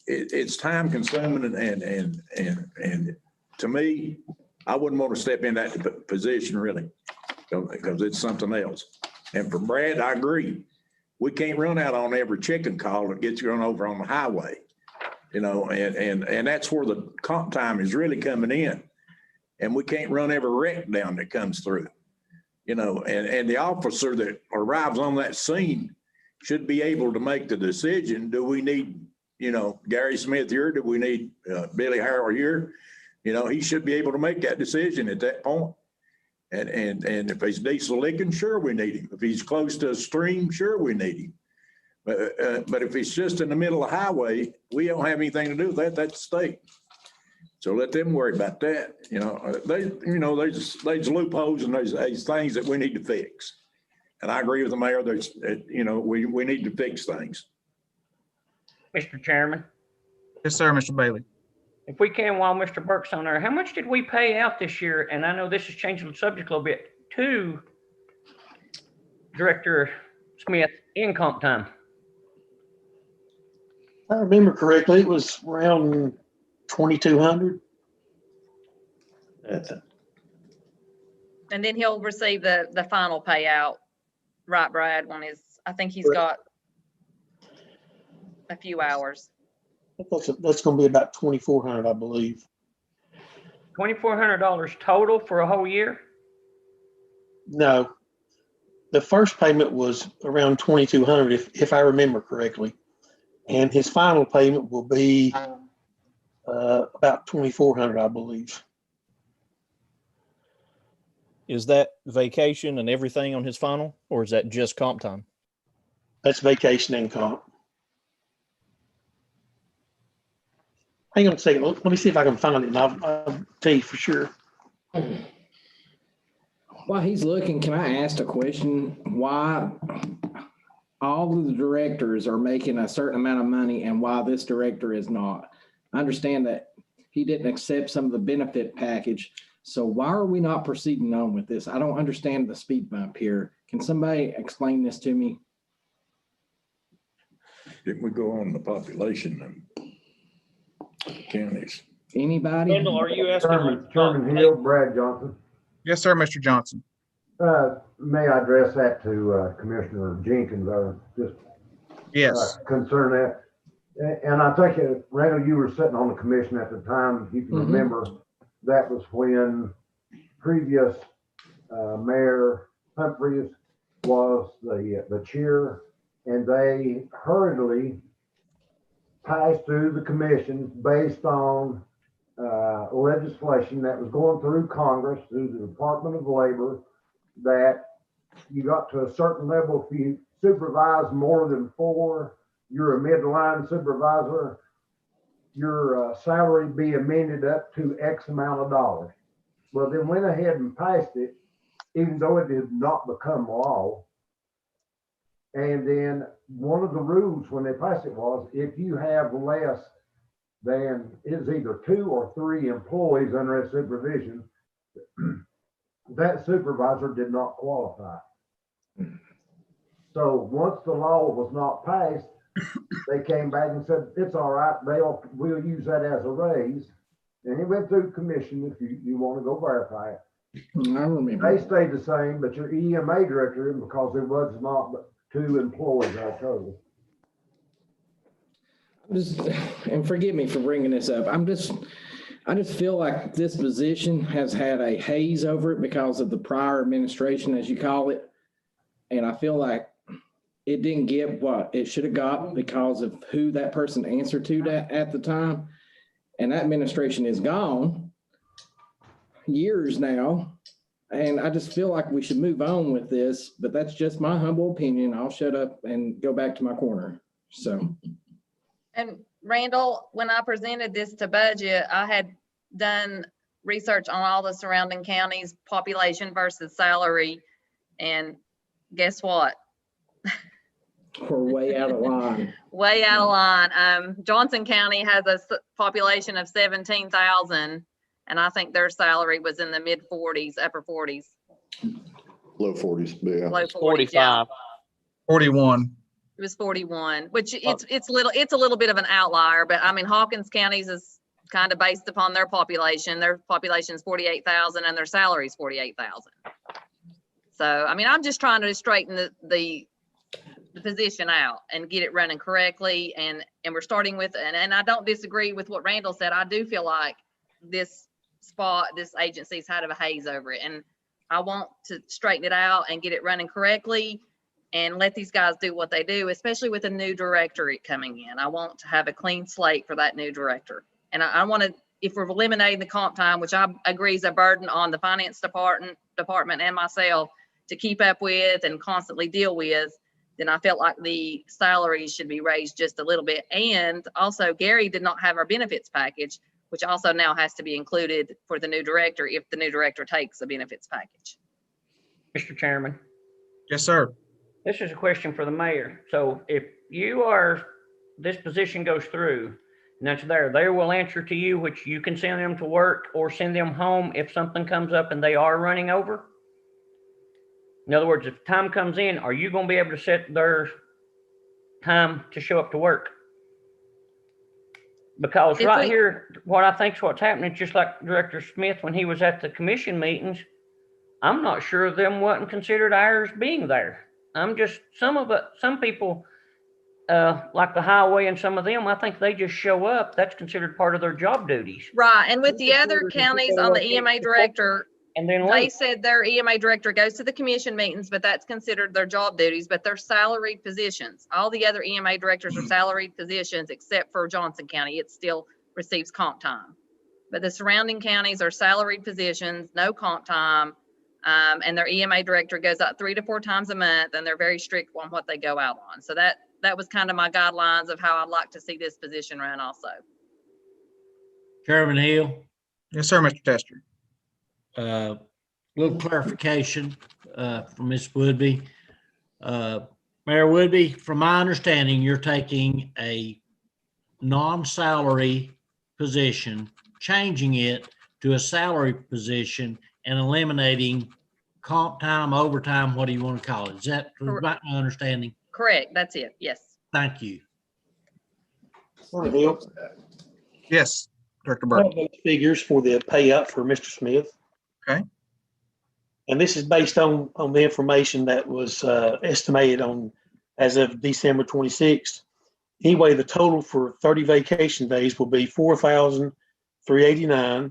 Speaker 4: it's time consuming, and to me, I wouldn't want to step in that position really, because it's something else. And for Brad, I agree. We can't run out on every chicken call that gets run over on the highway, and that's where the comp time is really coming in. And we can't run every wreck down that comes through, and the officer that arrives on that scene should be able to make the decision. Do we need, Gary Smith here? Do we need Billy Harrell here? He should be able to make that decision at that point. And if he's diesel licking, sure, we need him. If he's close to a stream, sure, we need him. But if he's just in the middle of the highway, we don't have anything to do with that. That's the state. So let them worry about that. There's loopholes and there's things that we need to fix. And I agree with the mayor. We need to fix things.
Speaker 8: Mr. Chairman.
Speaker 11: Yes, sir, Mr. Bailey.
Speaker 8: If we can, while Mr. Burke's on there, how much did we pay out this year? And I know this is changing the subject a little bit, to Director Smith in comp time.
Speaker 20: If I remember correctly, it was around 2,200.
Speaker 9: And then he'll receive the final payout, right, Brad, I think he's got a few hours.
Speaker 20: That's going to be about 2,400, I believe.
Speaker 8: $2,400 total for a whole year?
Speaker 20: No, the first payment was around 2,200, if I remember correctly, and his final payment will be about 2,400, I believe.
Speaker 12: Is that vacation and everything on his final, or is that just comp time?
Speaker 20: That's vacation and comp. Hang on a second. Let me see if I can find it, and I'll tell you for sure.
Speaker 7: While he's looking, can I ask a question? Why all of the directors are making a certain amount of money and why this director is not? I understand that he didn't accept some of the benefit package. So why are we not proceeding on with this? I don't understand the speed bump here. Can somebody explain this to me?
Speaker 4: Didn't we go on the population and counties?
Speaker 7: Anybody?
Speaker 8: Kendall, are you asking?
Speaker 10: Chairman Hill, Brad Johnson.
Speaker 11: Yes, sir, Mr. Johnson.
Speaker 10: May I address that to Commissioner Jenkins?
Speaker 11: Yes.
Speaker 10: Concern that. And I think, Randall, you were sitting on the commission at the time. You can remember that was when previous Mayor Humphreys was the chair, and they hurriedly passed through the commission based on legislation that was going through Congress, through the Department of Labor, that you got to a certain level. If you supervise more than 4, you're a midline supervisor, your salary be amended up to X amount of dollars. Well, then went ahead and passed it, even though it did not become law. And then one of the rules when they passed it was if you have less than is either 2 or 3 employees under a supervision, that supervisor did not qualify. So once the law was not passed, they came back and said, it's all right, we'll use that as a raise. And it went through commission if you want to go verify it.
Speaker 7: I remember.
Speaker 10: They stayed the same, but your EMA director, because there was not 2 employees out total.
Speaker 7: And forgive me for bringing this up. I just feel like this position has had a haze over it because of the prior administration, as you call it. And I feel like it didn't get what it should have got because of who that person answered to that at the time. And that administration is gone years now. And I just feel like we should move on with this, but that's just my humble opinion. I'll shut up and go back to my corner. So.
Speaker 9: And Randall, when I presented this to budget, I had done research on all the surrounding counties, population versus salary. And guess what?
Speaker 7: We're way out of line.
Speaker 9: Way out of line. Johnson County has a population of 17,000. And I think their salary was in the mid 40s, upper 40s.
Speaker 2: Low 40s, yeah.
Speaker 9: Low 40s,
Speaker 8: 45.
Speaker 9: yeah.
Speaker 11: 41.
Speaker 9: It was 41, which it's a little bit of an outlier, but I mean, Hawkins County's is kind of based upon their population. Their population is 48,000 and their salary is 48,000. So, I mean, I'm just trying to straighten the position out and get it running correctly. And we're starting with, and I don't disagree with what Randall said. I do feel like this agency's had a haze over it, and I want to straighten it out and get it running correctly and let these guys do what they do, especially with a new director coming in. I want to have a clean slate for that new director. And I want to, if we're eliminating the comp time, which I agree is a burden on the finance department and myself to keep up with and constantly deal with, then I felt like the salaries should be raised just a little bit. And also Gary did not have our benefits package, which also now has to be included for the new director if the new director takes a benefits package.
Speaker 8: Mr. Chairman.
Speaker 11: Yes, sir.
Speaker 8: This is a question for the mayor. So if this position goes through, and that's there, they will answer to you, which you can send them to work or send them home if something comes up and they are running over. In other words, if time comes in, are you going to be able to set their time to show up to work? Because here, what I think is what's happening, just like Director Smith, when he was at the commission meetings, I'm not sure of them wasn't considered hours being there. Some people, like the highway and some of them, I think they just show up. That's considered part of their job duties.
Speaker 9: Right. And with the other counties on the EMA director,
Speaker 8: and then
Speaker 9: they said their EMA director goes to the commission meetings, but that's considered their job duties, but they're salaried positions. All the other EMA directors are salaried positions, except for Johnson County. It still receives comp time. But the surrounding counties are salaried positions, no comp time. And their EMA director goes out 3 to 4 times a month, and they're very strict on what they go out on. So that was kind of my guidelines of how I'd like to see this position run also.
Speaker 18: Chairman Hill.
Speaker 11: Yes, sir, Mr. Tester.
Speaker 18: Little clarification from Ms. Woodby. Mayor Woodby, from my understanding, you're taking a non-salary position, changing it to a salary position and eliminating comp time, overtime, what do you want to call it? Is that my understanding?
Speaker 9: Correct. That's it. Yes.
Speaker 18: Thank you.
Speaker 11: Yes, Director
Speaker 20: I have
Speaker 11: Burke.
Speaker 20: those figures for the payout for Mr. Smith.
Speaker 11: Okay.
Speaker 20: And this is based on the information that was estimated on as of December 26th. Anyway, the total for 30 vacation days will be $4,389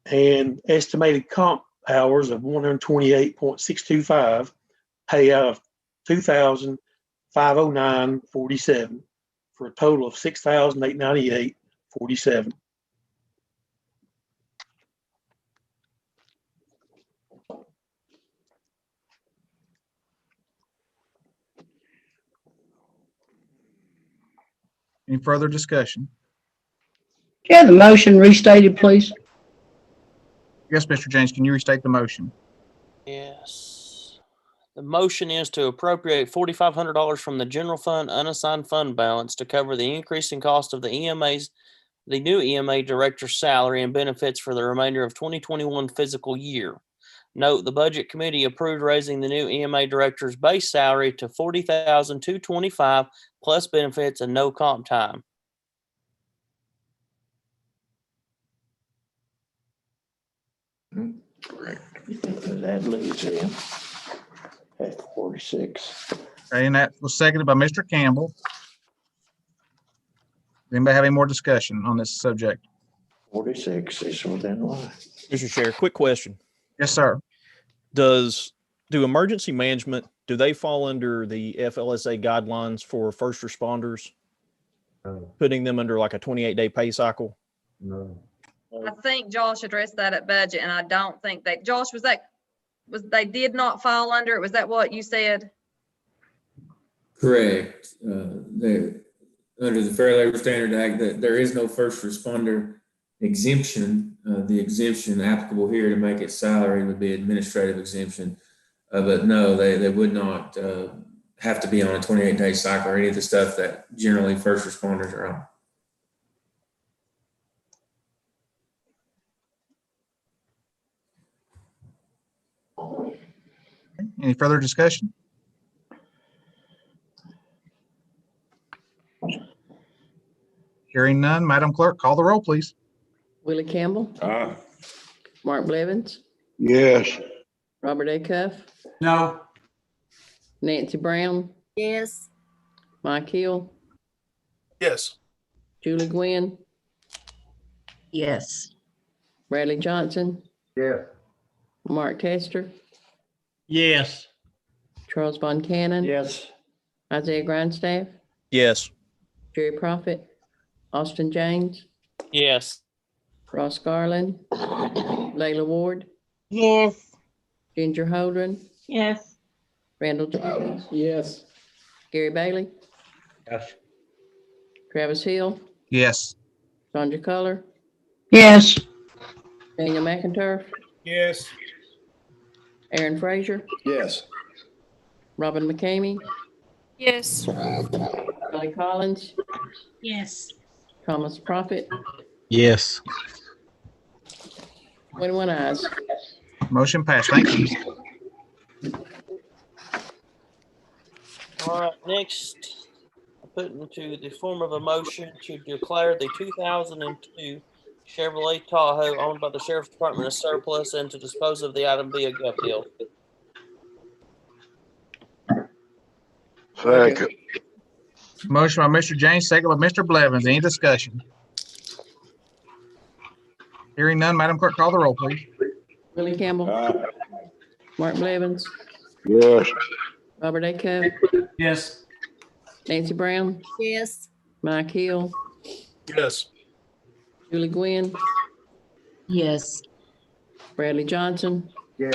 Speaker 20: and estimated comp hours of 128.625, payout of $2,509.47 for a total of $6,898.47.
Speaker 11: Any further discussion?
Speaker 21: Can you have the motion restated, please?
Speaker 11: Yes, Mr. James, can you restate the motion?
Speaker 19: Yes. The motion is to appropriate $4,500 from the general fund unassigned fund balance to cover the increasing cost of the new EMA director's salary and benefits for the remainder of 2021 fiscal year. Note, the budget committee approved raising the new EMA director's base salary to $40,225 plus benefits and no comp time.
Speaker 14: That leaves him at 46.
Speaker 11: Okay, and that was seconded by Mr. Campbell. Anybody have any more discussion on this subject?
Speaker 14: 46 is within line.
Speaker 12: Mr. Chair, quick question.
Speaker 11: Yes, sir.
Speaker 12: Do emergency management, do they fall under the FLSA guidelines for first responders? Putting them under like a 28-day pay cycle?
Speaker 10: No.
Speaker 9: I think Josh addressed that at budget, and I don't think that, Josh, they did not fall under it? Was that what you said?
Speaker 17: Correct. Under the Fair Labor Standard Act, that there is no first responder exemption. The exemption applicable here to make it salary would be administrative exemption. But no, they would not have to be on a 28-day cycle or any of the stuff that generally first responders are on.
Speaker 11: Any further discussion? Hearing none, Madam Clerk, call the roll, please.
Speaker 1: Willie Campbell,
Speaker 4: Aye.
Speaker 1: Mark Blevins,
Speaker 6: Yes.
Speaker 1: Robert A. Cuff,
Speaker 13: No.
Speaker 1: Nancy Brown,
Speaker 5: Yes.
Speaker 1: Mike Hill,
Speaker 16: Yes.
Speaker 1: Julie Gwynn,
Speaker 5: Yes.
Speaker 1: Bradley Johnson,
Speaker 10: Yes.
Speaker 1: Mark Tester,
Speaker 18: Yes.
Speaker 1: Charles Von Cannon,
Speaker 14: Yes.
Speaker 1: Isaiah Grindstaff,
Speaker 12: Yes.
Speaker 1: Jerry Prophet, Austin James,
Speaker 19: Yes.
Speaker 1: Ross Garland, Layla Ward,
Speaker 5: Yes.
Speaker 1: Ginger Holdren,
Speaker 5: Yes.
Speaker 1: Randall Jenkins,
Speaker 7: Yes.
Speaker 1: Gary Bailey,
Speaker 18: Yes.
Speaker 1: Travis Hill,
Speaker 11: Yes.
Speaker 1: Sandra Culler,
Speaker 21: Yes.
Speaker 1: Daniel McInturf,
Speaker 16: Yes.
Speaker 1: Aaron Frazier,
Speaker 2: Yes.
Speaker 1: Robin McCamey,
Speaker 15: Yes.
Speaker 1: Kelly Collins,
Speaker 5: Yes.
Speaker 1: Thomas Prophet,
Speaker 18: Yes.
Speaker 1: 21 ayes.
Speaker 11: Motion passed. Thank you.
Speaker 19: All right, next, I put into the form of a motion to declare the 2002 Chevrolet Tahoe owned by the Sheriff's Department as surplus and to dispose of the item via gut deal.
Speaker 6: Second.
Speaker 11: Motion by Mr. James, second by Mr. Blevins. Any discussion? Hearing none, Madam Clerk, call the roll, please.
Speaker 1: Willie Campbell, Mark Blevins,
Speaker 6: Yes.
Speaker 1: Robert A. Cuff,
Speaker 13: Yes.
Speaker 1: Nancy Brown,
Speaker 5: Yes.
Speaker 1: Mike Hill,
Speaker 16: Yes.
Speaker 1: Julie Gwynn,
Speaker 5: Yes.
Speaker 1: Bradley Johnson,
Speaker 10: Yes.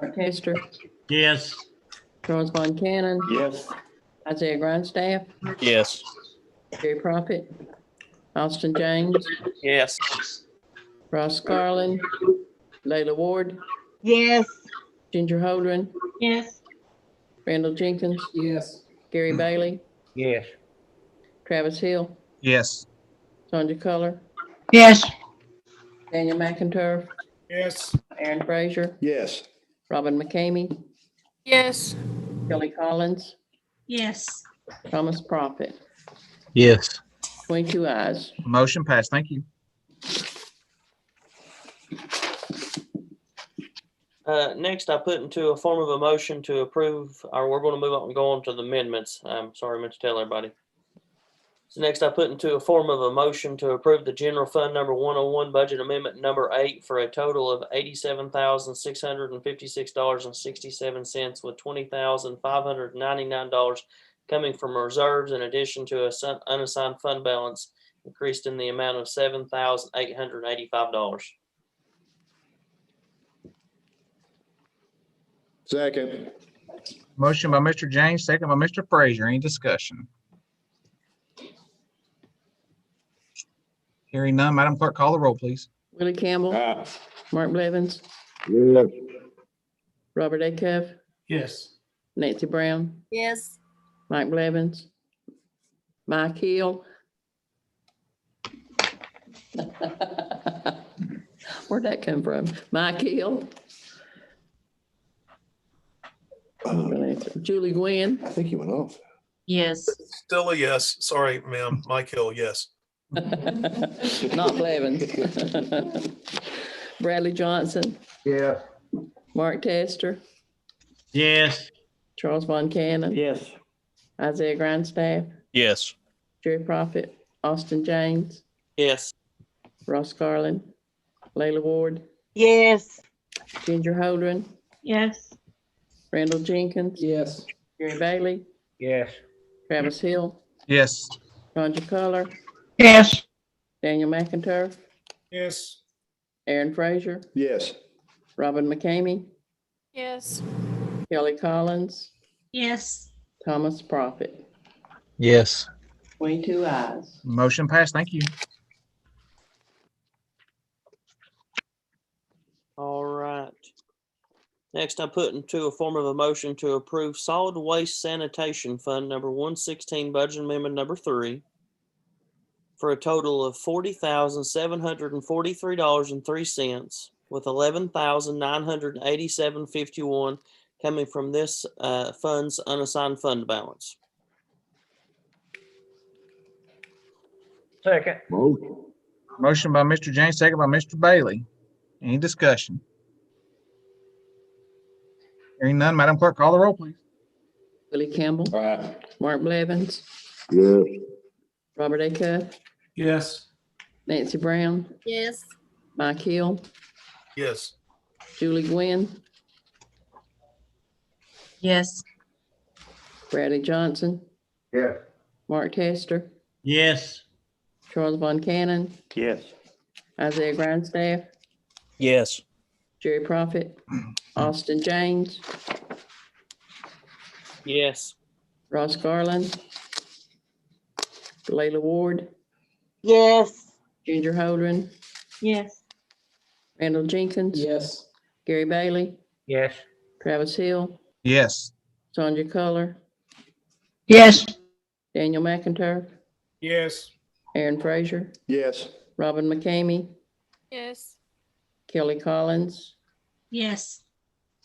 Speaker 1: Mark Tester,
Speaker 18: Yes.
Speaker 1: Charles Von Cannon,
Speaker 14: Yes.
Speaker 1: Isaiah Grindstaff,
Speaker 12: Yes.
Speaker 1: Jerry Prophet, Austin James,
Speaker 19: Yes.
Speaker 1: Ross Garland, Layla Ward,
Speaker 5: Yes.
Speaker 1: Ginger Holdren,
Speaker 5: Yes.
Speaker 1: Randall Jenkins,
Speaker 7: Yes.
Speaker 1: Gary Bailey,
Speaker 18: Yes.
Speaker 1: Travis Hill,
Speaker 11: Yes.
Speaker 1: Sandra Culler,
Speaker 21: Yes.
Speaker 1: Daniel McInturf,
Speaker 16: Yes.
Speaker 1: Aaron Frazier,
Speaker 2: Yes.
Speaker 1: Robin McCamey,
Speaker 15: Yes.
Speaker 1: Kelly Collins,
Speaker 5: Yes.
Speaker 1: Thomas Prophet,
Speaker 18: Yes.
Speaker 1: 22 ayes.
Speaker 11: Motion passed. Thank you.
Speaker 19: Next, I put into a form of a motion to approve, or we're going to move on and go on to the amendments. I'm sorry, I meant to tell everybody. So next, I put into a form of a motion to approve the general fund number 101 budget amendment number 8 for a total of $87,656.67 with $20,599 coming from reserves in addition to a unassigned fund balance increased in the amount of $7,885.
Speaker 2: Second.
Speaker 11: Motion by Mr. James, second by Mr. Frazier. Any discussion? Hearing none, Madam Clerk, call the roll, please.
Speaker 1: Willie Campbell, Mark Blevins,
Speaker 6: Yes.
Speaker 1: Robert A. Cuff,
Speaker 13: Yes.
Speaker 1: Nancy Brown,
Speaker 5: Yes.
Speaker 1: Mike Blevins, Mike Hill. Where'd that come from? Mike Hill. Julie Gwynn.
Speaker 2: I think he went off.
Speaker 5: Yes.
Speaker 16: Still a yes. Sorry, ma'am. Mike Hill, yes.
Speaker 1: Not Blevins. Bradley Johnson,
Speaker 10: Yes.
Speaker 1: Mark Tester,
Speaker 18: Yes.
Speaker 1: Charles Von Cannon,
Speaker 14: Yes.
Speaker 1: Isaiah Grindstaff,
Speaker 12: Yes.
Speaker 1: Jerry Prophet, Austin James,
Speaker 19: Yes.
Speaker 1: Ross Garland, Layla Ward,
Speaker 5: Yes.
Speaker 1: Ginger Holdren,
Speaker 5: Yes.
Speaker 1: Randall Jenkins,
Speaker 7: Yes.
Speaker 1: Gary Bailey,
Speaker 8: Yes.
Speaker 1: Travis Hill,
Speaker 11: Yes.
Speaker 1: Ronja Color,
Speaker 21: Yes.
Speaker 1: Daniel McIntyre,
Speaker 16: Yes.
Speaker 1: Aaron Frazier,
Speaker 2: Yes.
Speaker 1: Robin McCamey,
Speaker 15: Yes.
Speaker 1: Kelly Collins,
Speaker 5: Yes.
Speaker 1: Thomas Prophet.
Speaker 12: Yes.
Speaker 1: 22 ayes.
Speaker 11: Motion passed. Thank you.
Speaker 19: All right. Next, I put into a form of a motion to approve solid waste sanitation fund number 116, budget amendment number 3, for a total of $40,743.03, with $11,987.51 coming from this fund's unassigned fund balance.
Speaker 8: Second.
Speaker 11: Motion by Mr. James, second by Mr. Bailey. Any discussion? Hearing none, Madam Clerk, call the roll, please.
Speaker 1: Willie Campbell, Mark Blevins,
Speaker 6: Yes.
Speaker 1: Robert A. Cuff,
Speaker 13: Yes.
Speaker 1: Nancy Brown,
Speaker 5: Yes.
Speaker 1: Mike Hill,
Speaker 16: Yes.
Speaker 1: Julie Gwynn,
Speaker 5: Yes.
Speaker 1: Bradley Johnson,
Speaker 10: Yes.
Speaker 1: Mark Tester,
Speaker 18: Yes.
Speaker 1: Charles Von Cannon,
Speaker 14: Yes.
Speaker 1: Isaiah Grindstaff,
Speaker 12: Yes.
Speaker 1: Jerry Prophet, Austin James,
Speaker 19: Yes.
Speaker 1: Ross Garland, Layla Ward,
Speaker 5: Yes.
Speaker 1: Ginger Holdren,
Speaker 5: Yes.
Speaker 1: Randall Jenkins,
Speaker 7: Yes.
Speaker 1: Gary Bailey,
Speaker 8: Yes.
Speaker 1: Travis Hill,
Speaker 11: Yes.
Speaker 1: Sonia Color,
Speaker 21: Yes.
Speaker 1: Daniel McIntyre,
Speaker 16: Yes.
Speaker 1: Aaron Frazier,
Speaker 2: Yes.
Speaker 1: Robin McCamey,
Speaker 15: Yes.
Speaker 1: Kelly Collins,
Speaker 5: Yes.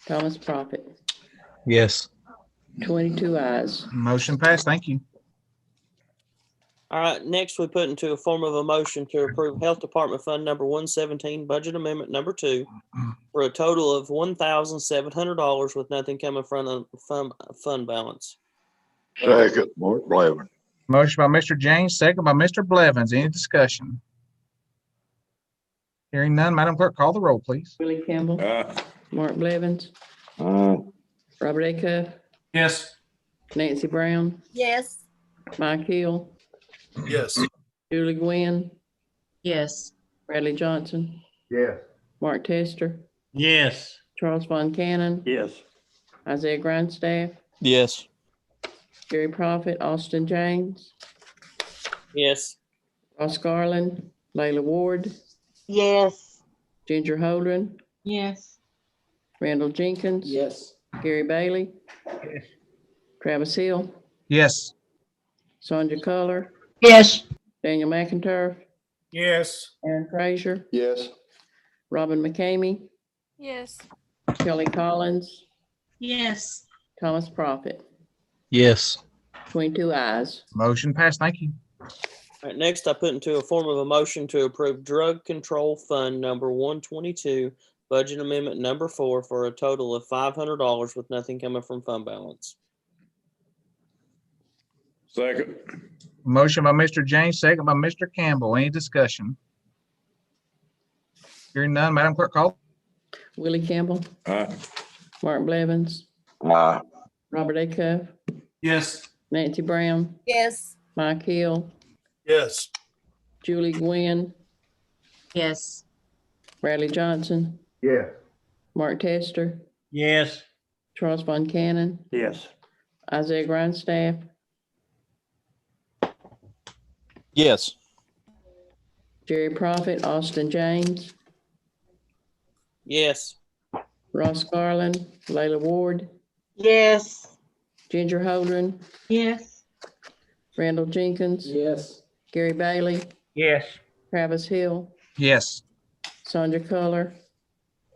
Speaker 1: Thomas Prophet.
Speaker 12: Yes.
Speaker 1: 22 ayes.
Speaker 11: Motion passed. Thank you.
Speaker 19: All right, next we put into a form of a motion to approve Health Department Fund number 117, budget amendment number 2, for a total of $1,700 with nothing coming from fund balance.
Speaker 6: Second, Mark Blevins.
Speaker 11: Motion by Mr. James, second by Mr. Blevins. Any discussion? Hearing none, Madam Clerk, call the roll, please.
Speaker 1: Willie Campbell, Mark Blevins, Robert A. Cuff,
Speaker 13: Yes.
Speaker 1: Nancy Brown,
Speaker 5: Yes.
Speaker 1: Mike Hill,
Speaker 16: Yes.
Speaker 1: Julie Gwynn,
Speaker 5: Yes.
Speaker 1: Bradley Johnson,
Speaker 10: Yes.
Speaker 1: Mark Tester,
Speaker 18: Yes.
Speaker 1: Charles Von Cannon,
Speaker 14: Yes.
Speaker 1: Isaiah Grindstaff,
Speaker 12: Yes.
Speaker 1: Gary Prophet, Austin James,
Speaker 19: Yes.
Speaker 1: Ross Garland, Layla Ward,
Speaker 5: Yes.
Speaker 1: Ginger Holdren,
Speaker 5: Yes.
Speaker 1: Randall Jenkins,
Speaker 7: Yes.
Speaker 1: Gary Bailey, Travis Hill,
Speaker 11: Yes.
Speaker 1: Sonia Color,
Speaker 21: Yes.
Speaker 1: Daniel McIntyre,
Speaker 16: Yes.
Speaker 1: Aaron Frazier,
Speaker 2: Yes.
Speaker 1: Robin McCamey,
Speaker 15: Yes.
Speaker 1: Kelly Collins,
Speaker 5: Yes.
Speaker 1: Thomas Prophet.
Speaker 12: Yes.
Speaker 1: 22 ayes.
Speaker 11: Motion passed. Thank you.
Speaker 19: All right, next I put into a form of a motion to approve Drug Control Fund number 122, budget amendment number 4, for a total of $500 with nothing coming from fund balance.
Speaker 4: Second.
Speaker 11: Motion by Mr. James, second by Mr. Campbell. Any discussion? Hearing none, Madam Clerk, call.
Speaker 1: Willie Campbell, Mark Blevins,
Speaker 6: Aye.
Speaker 1: Robert A. Cuff,
Speaker 13: Yes.
Speaker 1: Nancy Brown,
Speaker 5: Yes.
Speaker 1: Mike Hill,
Speaker 16: Yes.
Speaker 1: Julie Gwynn,
Speaker 5: Yes.
Speaker 1: Bradley Johnson,
Speaker 10: Yes.
Speaker 1: Mark Tester,
Speaker 18: Yes.
Speaker 1: Charles Von Cannon,
Speaker 14: Yes.
Speaker 1: Isaiah Grindstaff,
Speaker 12: Yes.
Speaker 1: Jerry Prophet, Austin James,
Speaker 19: Yes.
Speaker 1: Ross Garland, Layla Ward,
Speaker 5: Yes.
Speaker 1: Ginger Holdren,
Speaker 5: Yes.
Speaker 1: Randall Jenkins,
Speaker 7: Yes.
Speaker 1: Gary Bailey,
Speaker 8: Yes.
Speaker 1: Travis Hill,
Speaker 11: Yes.
Speaker 1: Sonia Culler,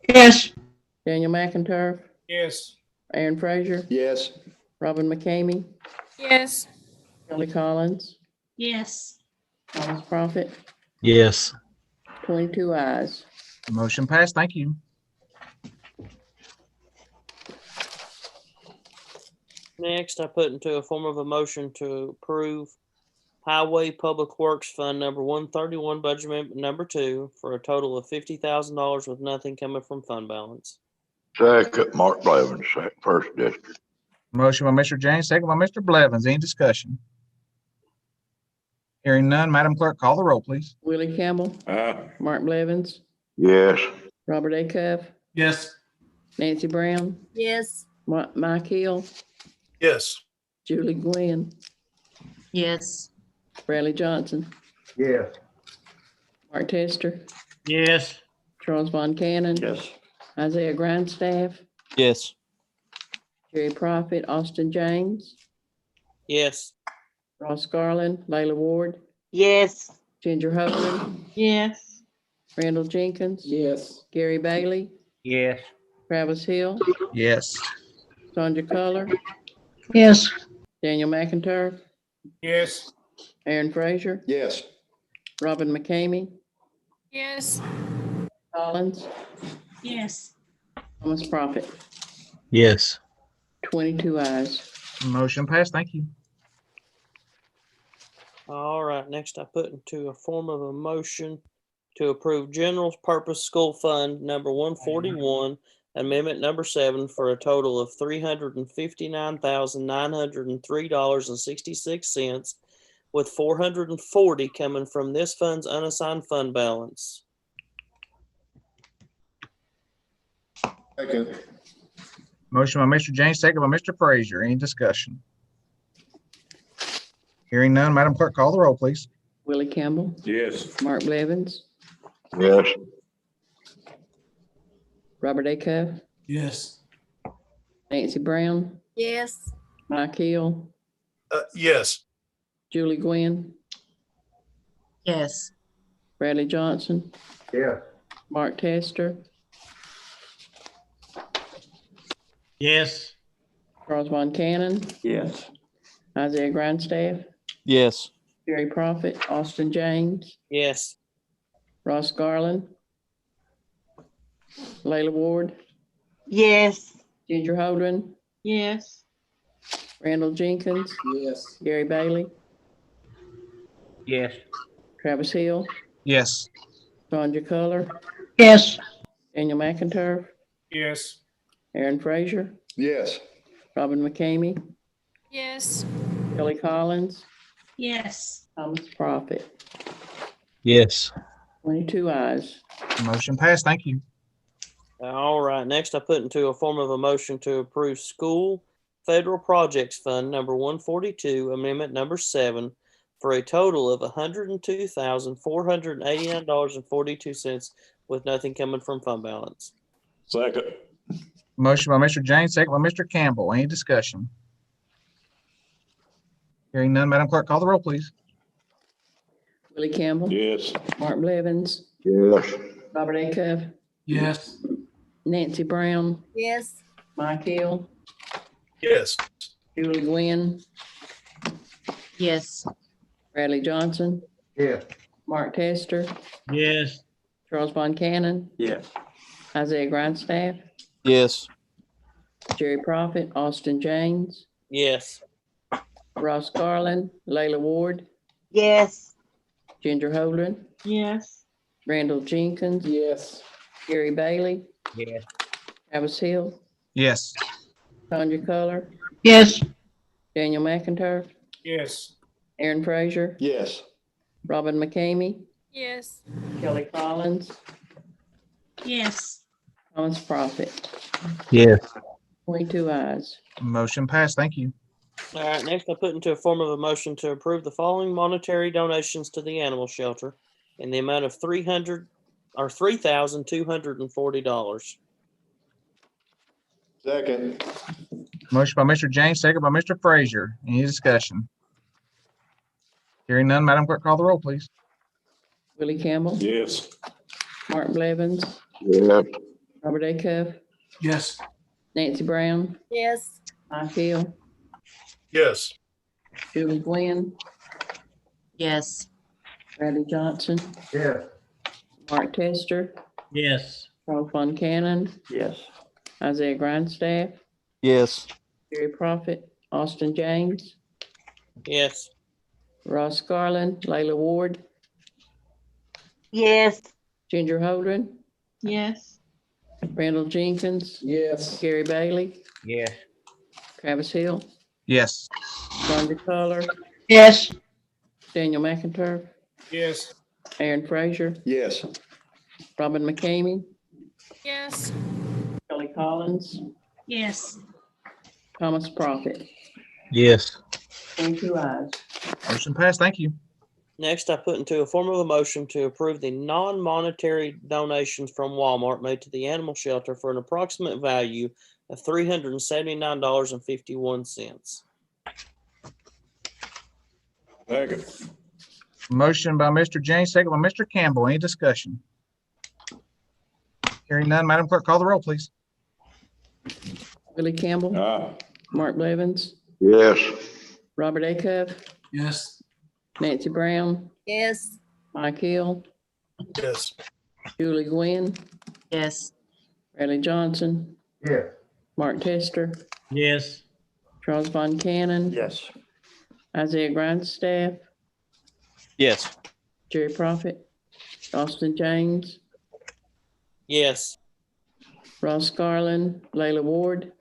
Speaker 21: Yes.
Speaker 1: Daniel McIntyre,
Speaker 11: Yes.
Speaker 1: Aaron Frazier,
Speaker 2: Yes.
Speaker 1: Robin McCamey,
Speaker 5: Yes.
Speaker 1: Kelly Collins,
Speaker 5: Yes.
Speaker 1: Thomas Prophet,
Speaker 12: Yes.
Speaker 1: 22 ayes.
Speaker 11: Motion passed. Thank you.
Speaker 19: Next, I put into a form of a motion to approve Highway Public Works Fund number 131, budget amendment number 2, for a total of $50,000 with nothing coming from fund balance.
Speaker 6: Second, Mark Blevins, first district.
Speaker 11: Motion by Mr. James, second by Mr. Blevins. Any discussion? Hearing none, Madam Clerk, call the roll, please.
Speaker 1: Willie Campbell, Mark Blevins,
Speaker 6: Yes.
Speaker 1: Robert A. Cuff,
Speaker 13: Yes.
Speaker 1: Nancy Brown,
Speaker 5: Yes.
Speaker 1: Mike Hill,
Speaker 16: Yes.
Speaker 1: Julie Gwynn,
Speaker 5: Yes.
Speaker 1: Bradley Johnson,
Speaker 10: Yes.
Speaker 1: Mark Tester,
Speaker 18: Yes.
Speaker 1: Charles Von Cannon,
Speaker 14: Yes.
Speaker 1: Isaiah Grindstaff,
Speaker 12: Yes.
Speaker 1: Jerry Prophet, Austin James,
Speaker 19: Yes.
Speaker 1: Ross Garland, Layla Ward,
Speaker 5: Yes.
Speaker 1: Ginger Holdren,
Speaker 5: Yes.
Speaker 1: Randall Jenkins,
Speaker 7: Yes.
Speaker 1: Gary Bailey,
Speaker 8: Yes.
Speaker 1: Travis Hill,
Speaker 11: Yes.
Speaker 1: Sonia Culler,
Speaker 21: Yes.
Speaker 1: Daniel McIntyre,
Speaker 11: Yes.
Speaker 1: Aaron Frazier,
Speaker 2: Yes.
Speaker 1: Robin McCamey,
Speaker 5: Yes.
Speaker 1: Collins,
Speaker 5: Yes.
Speaker 1: Thomas Prophet,
Speaker 12: Yes.
Speaker 1: 22 ayes.
Speaker 11: Motion passed. Thank you.
Speaker 19: All right, next I put into a form of a motion to approve General Purpose School Fund number 141, amendment number 7, for a total of $359,903.66, with $440 coming from this fund's unassigned fund balance.
Speaker 2: Second.
Speaker 11: Motion by Mr. James, second by Mr. Frazier. Any discussion? Hearing none, Madam Clerk, call the roll, please.
Speaker 1: Willie Campbell,
Speaker 4: Yes.
Speaker 1: Mark Blevins,
Speaker 6: Yes.
Speaker 1: Robert A. Cuff,
Speaker 13: Yes.
Speaker 1: Nancy Brown,
Speaker 5: Yes.
Speaker 1: Mike Hill,
Speaker 16: Yes.
Speaker 1: Julie Gwynn,
Speaker 5: Yes.
Speaker 1: Bradley Johnson,
Speaker 10: Yes.
Speaker 1: Mark Tester,
Speaker 18: Yes.
Speaker 1: Charles Von Cannon,
Speaker 14: Yes.
Speaker 1: Isaiah Grindstaff,
Speaker 12: Yes.
Speaker 1: Jerry Prophet, Austin James,
Speaker 19: Yes.
Speaker 1: Ross Garland, Layla Ward,
Speaker 5: Yes.
Speaker 1: Ginger Holdren,
Speaker 5: Yes.
Speaker 1: Randall Jenkins,
Speaker 7: Yes.
Speaker 1: Gary Bailey,
Speaker 8: Yes.
Speaker 1: Travis Hill,
Speaker 11: Yes.
Speaker 1: Sonia Culler,
Speaker 21: Yes.
Speaker 1: Daniel McIntyre,
Speaker 11: Yes.
Speaker 1: Aaron Frazier,
Speaker 2: Yes.
Speaker 1: Robin McCamey,
Speaker 5: Yes.
Speaker 1: Kelly Collins,
Speaker 5: Yes.
Speaker 1: Thomas Prophet,
Speaker 12: Yes.
Speaker 1: 22 ayes.
Speaker 11: Motion passed. Thank you.
Speaker 19: All right, next I put into a form of a motion to approve School Federal Projects Fund number 142, amendment number 7, for a total of $102,489.42, with nothing coming from fund balance.
Speaker 4: Second.
Speaker 11: Motion by Mr. James, second by Mr. Campbell. Any discussion? Hearing none, Madam Clerk, call the roll, please.
Speaker 1: Willie Campbell,
Speaker 4: Yes.
Speaker 1: Mark Blevins,
Speaker 6: Yes.
Speaker 1: Robert A. Cuff,
Speaker 13: Yes.
Speaker 1: Nancy Brown,
Speaker 5: Yes.
Speaker 1: Mike Hill,
Speaker 16: Yes.
Speaker 1: Julie Gwynn,
Speaker 5: Yes.
Speaker 1: Bradley Johnson,
Speaker 10: Yes.
Speaker 1: Mark Tester,
Speaker 18: Yes.
Speaker 1: Charles Von Cannon,
Speaker 14: Yes.
Speaker 1: Isaiah Grindstaff,
Speaker 12: Yes.
Speaker 1: Jerry Prophet, Austin James,
Speaker 19: Yes.
Speaker 1: Ross Garland, Layla Ward,
Speaker 5: Yes.
Speaker 1: Ginger Holdren,
Speaker 5: Yes.
Speaker 1: Randall Jenkins,
Speaker 7: Yes.
Speaker 1: Gary Bailey,
Speaker 8: Yes.
Speaker 1: Travis Hill,
Speaker 11: Yes.
Speaker 1: Sonia Culler,
Speaker 21: Yes.
Speaker 1: Daniel McIntyre,
Speaker 11: Yes.
Speaker 1: Aaron Frazier,
Speaker 2: Yes.
Speaker 1: Robin McCamey,
Speaker 5: Yes.
Speaker 1: Kelly Collins,
Speaker 5: Yes.
Speaker 1: Thomas Prophet,
Speaker 12: Yes.
Speaker 1: 22 ayes.
Speaker 11: Motion passed. Thank you.
Speaker 19: All right, next I put into a form of a motion to approve the following monetary donations to the animal shelter in the amount of $3,240.
Speaker 2: Second.
Speaker 11: Motion by Mr. James, second by Mr. Frazier. Any discussion? Hearing none, Madam Clerk, call the roll, please.
Speaker 1: Willie Campbell,
Speaker 4: Yes.
Speaker 1: Mark Blevins,
Speaker 6: Yes.
Speaker 1: Robert A. Cuff,
Speaker 13: Yes.
Speaker 1: Nancy Brown,
Speaker 5: Yes.
Speaker 1: Mike Hill,
Speaker 16: Yes.
Speaker 1: Julie Glenn,
Speaker 5: Yes.
Speaker 1: Bradley Johnson,
Speaker 10: Yes.
Speaker 1: Mark Tester,
Speaker 18: Yes.
Speaker 1: Charles Von Cannon,
Speaker 14: Yes.
Speaker 1: Isaiah Grindstaff,
Speaker 12: Yes.
Speaker 1: Gary Prophet, Austin James,
Speaker 19: Yes.
Speaker 1: Ross Garland, Layla Ward,
Speaker 5: Yes.
Speaker 1: Ginger Holdren,
Speaker 5: Yes.
Speaker 1: Randall Jenkins,
Speaker 7: Yes.
Speaker 1: Gary Bailey,
Speaker 8: Yes.
Speaker 1: Travis Hill,
Speaker 11: Yes.
Speaker 1: Sandra Color,
Speaker 21: Yes.
Speaker 1: Daniel McIntyre,
Speaker 16: Yes.
Speaker 1: Aaron Frazier,
Speaker 2: Yes.
Speaker 1: Robin McCamey,
Speaker 5: Yes.
Speaker 1: Kelly Collins,
Speaker 5: Yes.
Speaker 1: Thomas Prophet.
Speaker 12: Yes.
Speaker 1: 22 ayes.
Speaker 11: Motion passed. Thank you.
Speaker 19: Next, I put into a form of a motion to approve the non-monetary donations from Walmart made to the animal shelter for an approximate value of $379.51.
Speaker 4: Second.
Speaker 11: Motion by Mr. James, second by Mr. Campbell. Any discussion? Hearing none, Madam Clerk, call the roll, please.
Speaker 1: Willie Campbell,
Speaker 4: Aye.
Speaker 1: Mark Blevins,
Speaker 6: Yes.
Speaker 1: Robert A. Cuff,
Speaker 13: Yes.
Speaker 1: Nancy Brown,
Speaker 5: Yes.
Speaker 1: Mike Hill,
Speaker 16: Yes.
Speaker 1: Julie Gwynn,
Speaker 5: Yes.
Speaker 1: Bradley Johnson,
Speaker 10: Yes.
Speaker 1: Mark Tester,
Speaker 18: Yes.
Speaker 1: Charles Von Cannon,
Speaker 14: Yes.
Speaker 1: Isaiah Grindstaff,
Speaker 12: Yes.
Speaker 1: Jerry Prophet, Austin James,
Speaker 19: Yes.
Speaker 1: Ross Garland, Layla Ward,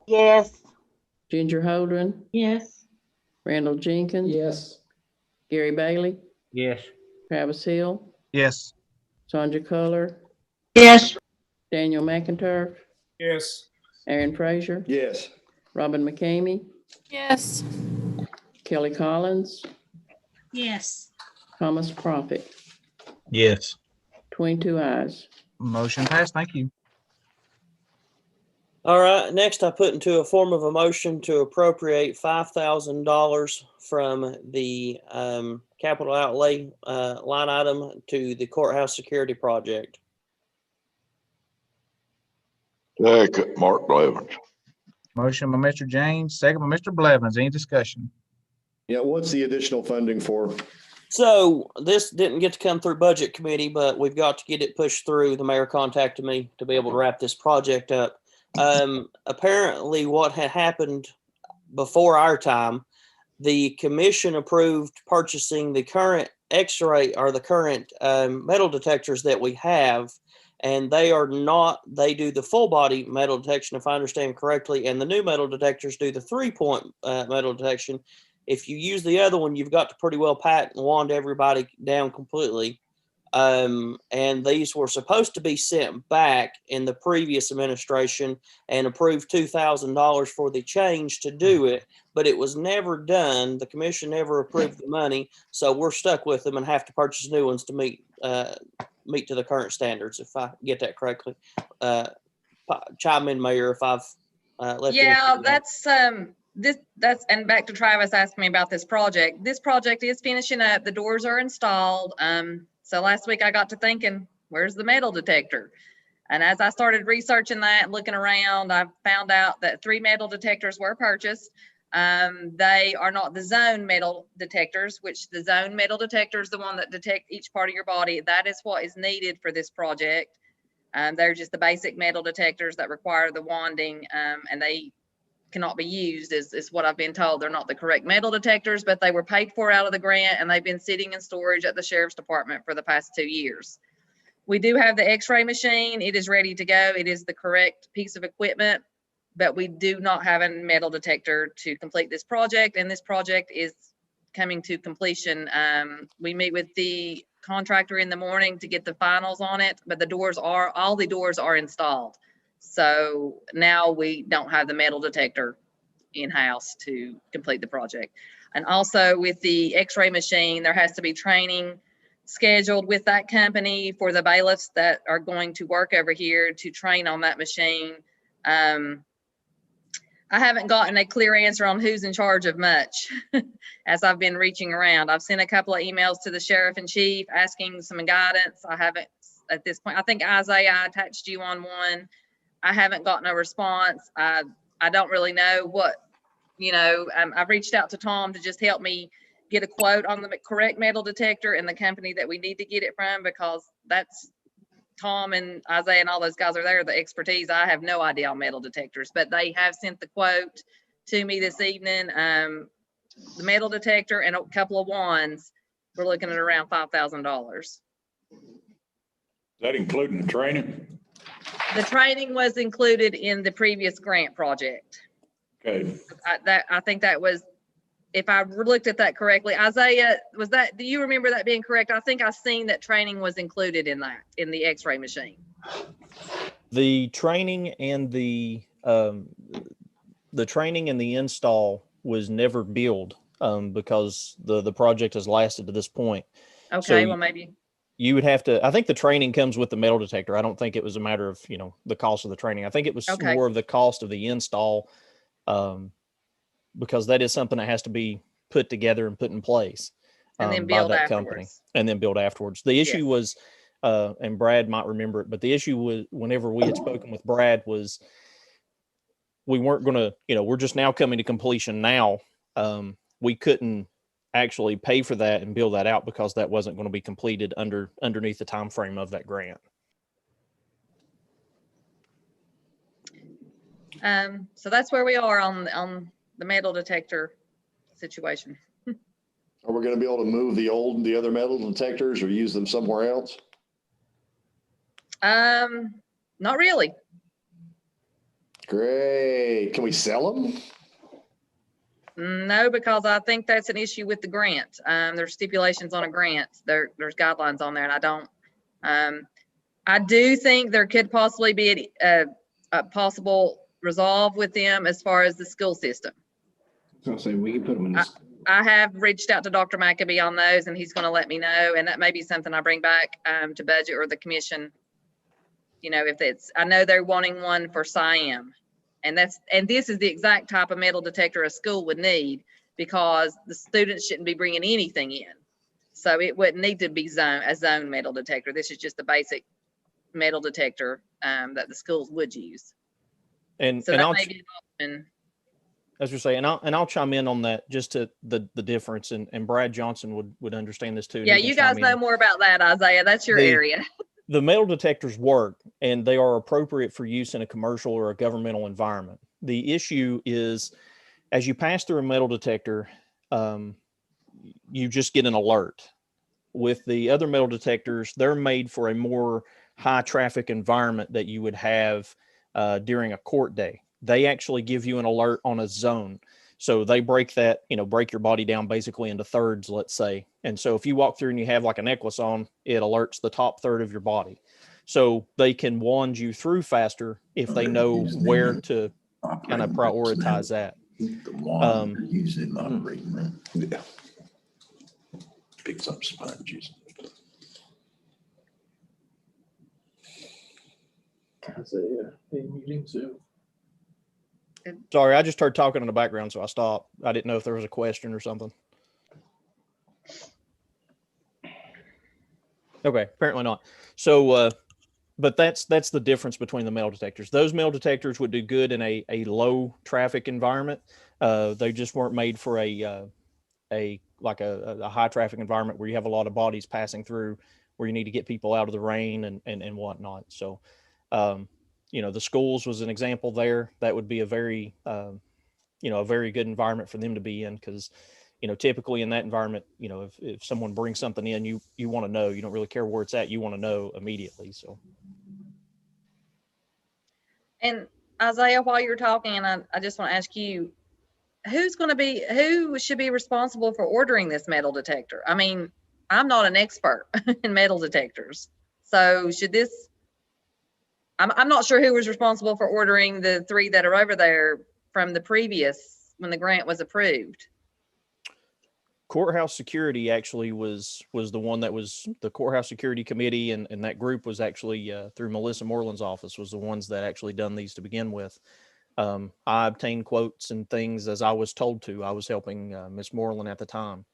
Speaker 5: Yes.
Speaker 1: Ginger Holdren,
Speaker 5: Yes.
Speaker 1: Randall Jenkins,
Speaker 7: Yes.
Speaker 1: Gary Bailey,
Speaker 8: Yes.
Speaker 1: Travis Hill,
Speaker 11: Yes.
Speaker 1: Sandra Color,
Speaker 21: Yes.
Speaker 1: Daniel McIntyre,
Speaker 16: Yes.
Speaker 1: Aaron Frazier,
Speaker 2: Yes.
Speaker 1: Robin McCamey,
Speaker 5: Yes.
Speaker 1: Kelly Collins,
Speaker 5: Yes.
Speaker 1: Thomas Prophet.
Speaker 12: Yes.
Speaker 1: 22 ayes.
Speaker 11: Motion passed. Thank you.
Speaker 19: All right, next I put into a form of a motion to appropriate $5,000 from the capital outlay line item to the courthouse security project.
Speaker 6: Second, Mark Blevins.
Speaker 11: Motion by Mr. James, second by Mr. Blevins. Any discussion?
Speaker 2: Yeah, what's the additional funding for?
Speaker 19: So this didn't get to come through budget committee, but we've got to get it pushed through. The mayor contacted me to be able to wrap this project up. Apparently what had happened before our time, the commission approved purchasing the current X-ray or the current metal detectors that we have, and they do the full body metal detection, if I understand correctly, and the new metal detectors do the 3-point metal detection. If you use the other one, you've got to pretty well pat and wand everybody down completely. And these were supposed to be sent back in the previous administration and approved $2,000 for the change to do it, but it was never done. The commission never approved the money, so we're stuck with them and have to purchase new ones to meet to the current standards, if I get that correctly. Chime in, Mayor, if I've left.
Speaker 9: Yeah, that's and back to Travis asking me about this project. This project is finishing up. The doors are installed. So last week I got to thinking, where's the metal detector? And as I started researching that, looking around, I found out that 3 metal detectors were purchased. They are not the zone metal detectors, which the zone metal detector is the one that detects each part of your body. That is what is needed for this project. They're just the basic metal detectors that require the wanding, and they cannot be used, is what I've been told. They're not the correct metal detectors, but they were paid for out of the grant, and they've been sitting in storage at the sheriff's department for the past 2 years. We do have the X-ray machine. It is ready to go. It is the correct piece of equipment, but we do not have a metal detector to complete this project, and this project is coming to completion. We meet with the contractor in the morning to get the finals on it, but all the doors are installed. So now we don't have the metal detector in-house to complete the project. And also with the X-ray machine, there has to be training scheduled with that company for the bailiffs that are going to work over here to train on that machine. I haven't gotten a clear answer on who's in charge of much as I've been reaching around. I've sent a couple of emails to the sheriff and chief asking some guidance. I haven't at this point. I think Isaiah, I attached you on one. I haven't gotten a response. I don't really know what, I've reached out to Tom to just help me get a quote on the correct metal detector and the company that we need to get it from, because that's Tom and Isaiah and all those guys are there, the expertise. I have no idea on metal detectors, but they have sent the quote to me this evening. The metal detector and a couple of wands, we're looking at around $5,000.
Speaker 4: Is that including the training?
Speaker 9: The training was included in the previous grant project.
Speaker 4: Okay.
Speaker 9: I think that was, if I looked at that correctly, Isaiah, do you remember that being correct? I think I seen that training was included in that, in the x-ray machine.
Speaker 12: The training and the training and the install was never billed because the project has lasted to this point.
Speaker 9: Okay,
Speaker 12: So
Speaker 9: well, maybe.
Speaker 12: You would have to, I think the training comes with the metal detector. I don't think it was a matter of, the cost of the training. I think it was more of the cost of the install, because that is something that has to be put together and put in place
Speaker 9: And then
Speaker 12: by
Speaker 9: build
Speaker 12: that
Speaker 9: afterwards.
Speaker 12: company, and then build afterwards. The issue was, and Brad might remember it, but the issue was whenever we had spoken with Brad was we weren't going to, we're just now coming to completion now. We couldn't actually pay for that and build that out because that wasn't going to be completed underneath the time frame of that grant.
Speaker 9: So that's where we are on the metal detector situation.
Speaker 2: Are we going to be able to move the other metal detectors or use them somewhere else?
Speaker 9: Not really.
Speaker 2: Great. Can we sell them?
Speaker 9: No, because I think that's an issue with the grant. There's stipulations on a grant. There's guidelines on there, and I don't. I do think there could possibly be a possible resolve with them as far as the school system.
Speaker 7: So we can put them in this.
Speaker 9: I have reached out to Dr. McAbee on those, and he's going to let me know, and that may be something I bring back to budget or the commission. If it's, I know they're wanting one for Siam, and this is the exact type of metal detector a school would need, because the students shouldn't be bringing anything in. So it wouldn't need to be a zone metal detector. This is just a basic metal detector that the schools would use.
Speaker 12: And
Speaker 9: so that may be an option.
Speaker 12: As you're saying, and I'll chime in on that, just to the difference, and Brad Johnson would understand this too.
Speaker 9: Yeah, you guys know more about that, Isaiah. That's your area.
Speaker 12: The metal detectors work, and they are appropriate for use in a commercial or a governmental environment. The issue is, as you pass through a metal detector, you just get an alert. With the other metal detectors, they're made for a more high traffic environment that you would have during a court day. They actually give you an alert on a zone. So they break your body down basically into thirds, let's say. And so if you walk through and you have like a necklace on, it alerts the top third of your body. So they can wand you through faster if they know where to kind of prioritize that.
Speaker 4: The wand you're using in the operating room. Yeah. Picks up sponges.
Speaker 7: Isaiah, any meetings?
Speaker 12: Sorry, I just heard talking in the background, so I stopped. I didn't know if there was a question or something. Okay, apparently not. So, but that's the difference between the metal detectors. Those metal detectors would do good in a low traffic environment. They just weren't made for a high traffic environment where you have a lot of bodies passing through, where you need to get people out of the rain and whatnot. So, the schools was an example there. That would be a very, a very good environment for them to be in, because, typically in that environment, if someone brings something in, you want to know. You don't really care where it's at. You want to know immediately. So.
Speaker 9: And Isaiah, while you're talking, and I just want to ask you, who should be responsible for ordering this metal detector? I mean, I'm not an expert in metal detectors. So I'm not sure who was responsible for ordering the 3 that are over there from the previous, when the grant was approved.
Speaker 12: Courthouse security actually was the one that was the courthouse security committee, and that group was actually through Melissa Moreland's office, was the ones that actually done these to begin with. I obtained quotes and things as I was told to. I was helping Miss Moreland at the time.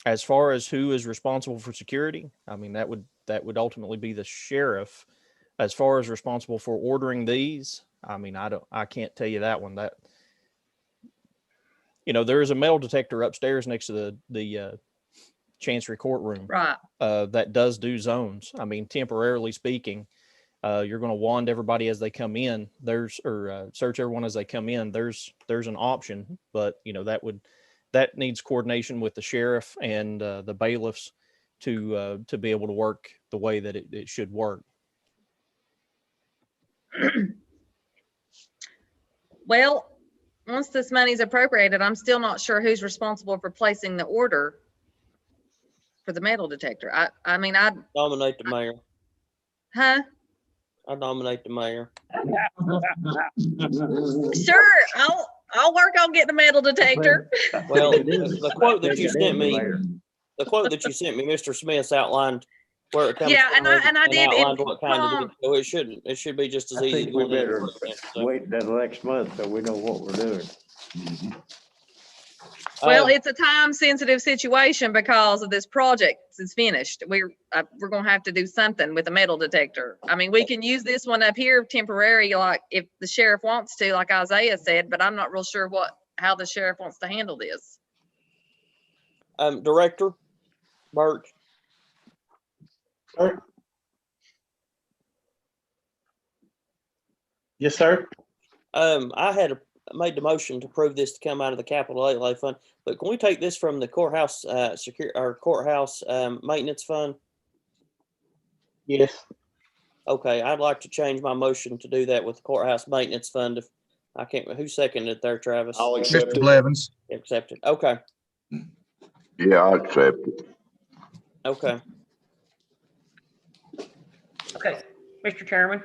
Speaker 12: As far as who is responsible for security, I mean, that would ultimately be the sheriff. As far as responsible for ordering these, I mean, I can't tell you that one. That, there is a metal detector upstairs next to the Chancery courtroom.
Speaker 9: Right.
Speaker 12: That does do zones. I mean, temporarily speaking, you're going to wand everybody as they come in. Search everyone as they come in. There's an option, but that needs coordination with the sheriff and the bailiffs to be able to work the way that it should work.
Speaker 9: Well, once this money's appropriated, I'm still not sure who's responsible for placing the order for the metal detector. I mean, I
Speaker 19: Nominate the mayor.
Speaker 9: Huh?
Speaker 19: I nominate the mayor.
Speaker 9: Sure, I'll work on getting a metal detector.
Speaker 19: Well, the quote that you sent me, Mr. Smith's outlined where it comes
Speaker 9: Yeah,
Speaker 19: from.
Speaker 9: and I did.
Speaker 19: Outlined what kind it is. So it should be just as
Speaker 14: I
Speaker 19: easy.
Speaker 14: think we better wait till next month so we know what we're doing.
Speaker 9: Well, it's a time-sensitive situation because of this project is finished. We're going to have to do something with a metal detector. I mean, we can use this one up here temporary, like if the sheriff wants to, like Isaiah said, but I'm not real sure how the sheriff wants to handle this.
Speaker 19: Director Burt.
Speaker 20: Sir? Yes, sir.
Speaker 19: I had made the motion to approve this to come out of the capital outlay fund, but can we take this from the courthouse courthouse maintenance fund?
Speaker 20: Yes.
Speaker 19: Okay, I'd like to change my motion to do that with the courthouse maintenance fund. If I can't, who seconded it there, Travis?
Speaker 2: I'll accept
Speaker 11: Mr.
Speaker 2: it.
Speaker 11: Blevins.
Speaker 19: Accept it. Okay.
Speaker 6: Yeah, I accept it.
Speaker 19: Okay.
Speaker 8: Okay, Mr. Chairman,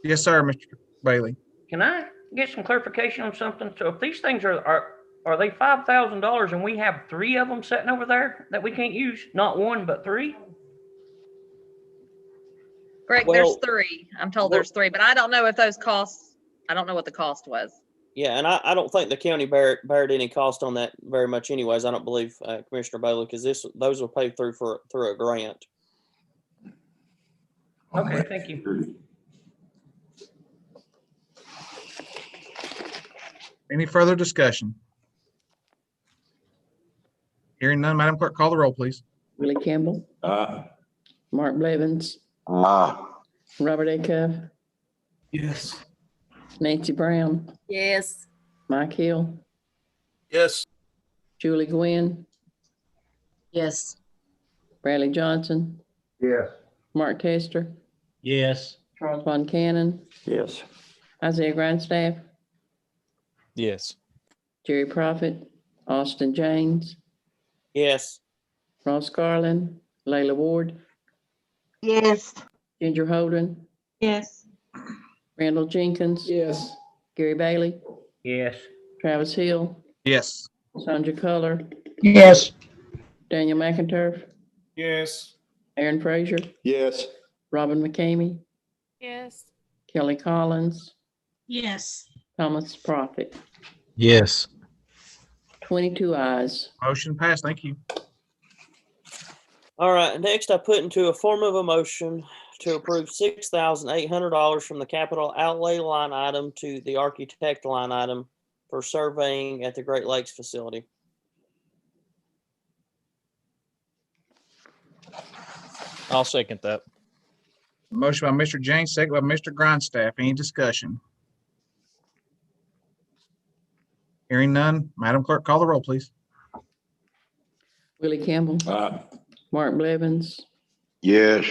Speaker 11: Yes, sir, Mr. Bailey.
Speaker 8: can I get some clarification on something? So if these things are they $5,000 and we have 3 of them sitting over there that we can't use? Not 1, but 3?
Speaker 9: Greg, there's 3. I'm told there's 3, but I don't know if those costs, I don't know what the cost was.
Speaker 19: Yeah, and I don't think the county bared any cost on that very much anyways. I don't believe, Commissioner Bailey, because those were paid through a grant.
Speaker 8: Okay, thank you.
Speaker 11: Any further discussion? Hearing none, Madam Clerk, call the roll, please.
Speaker 1: Willie Campbell, Mark Blevins, Robert A. Cuff,
Speaker 18: Yes.
Speaker 1: Nancy Brown,
Speaker 5: Yes.
Speaker 1: Mike Hill,
Speaker 16: Yes.
Speaker 1: Julie Gwynn,
Speaker 5: Yes.
Speaker 1: Bradley Johnson,
Speaker 10: Yes.
Speaker 1: Mark Tester,
Speaker 18: Yes.
Speaker 1: Charles Von Cannon,
Speaker 14: Yes.
Speaker 1: Isaiah Grindstaff,
Speaker 12: Yes.
Speaker 1: Jerry Prophet, Austin James,
Speaker 19: Yes.
Speaker 1: Ross Garland, Layla Ward,
Speaker 5: Yes.
Speaker 1: Ginger Holden,
Speaker 5: Yes.
Speaker 1: Randall Jenkins,
Speaker 7: Yes.
Speaker 1: Gary Bailey,
Speaker 8: Yes.
Speaker 1: Travis Hill,
Speaker 11: Yes.
Speaker 1: Sandra Culler,
Speaker 21: Yes.
Speaker 1: Daniel McInturf,
Speaker 16: Yes.
Speaker 1: Aaron Frazier,
Speaker 2: Yes.
Speaker 1: Robin McCamey,
Speaker 5: Yes.
Speaker 1: Kelly Collins,
Speaker 5: Yes.
Speaker 1: Thomas Prophet.
Speaker 18: Yes.
Speaker 1: 22 ayes.
Speaker 11: Motion passed. Thank you.
Speaker 19: All right, next I put into a form of a motion to approve $6,800 from the capital outlay line item to the architect line item for surveying at the Great Lakes facility.
Speaker 12: I'll second that.
Speaker 11: Motion by Mr. James, second by Mr. Grindstaff. Any discussion? Hearing none, Madam Clerk, call the roll, please.
Speaker 1: Willie Campbell, Mark Blevins,
Speaker 6: Yes.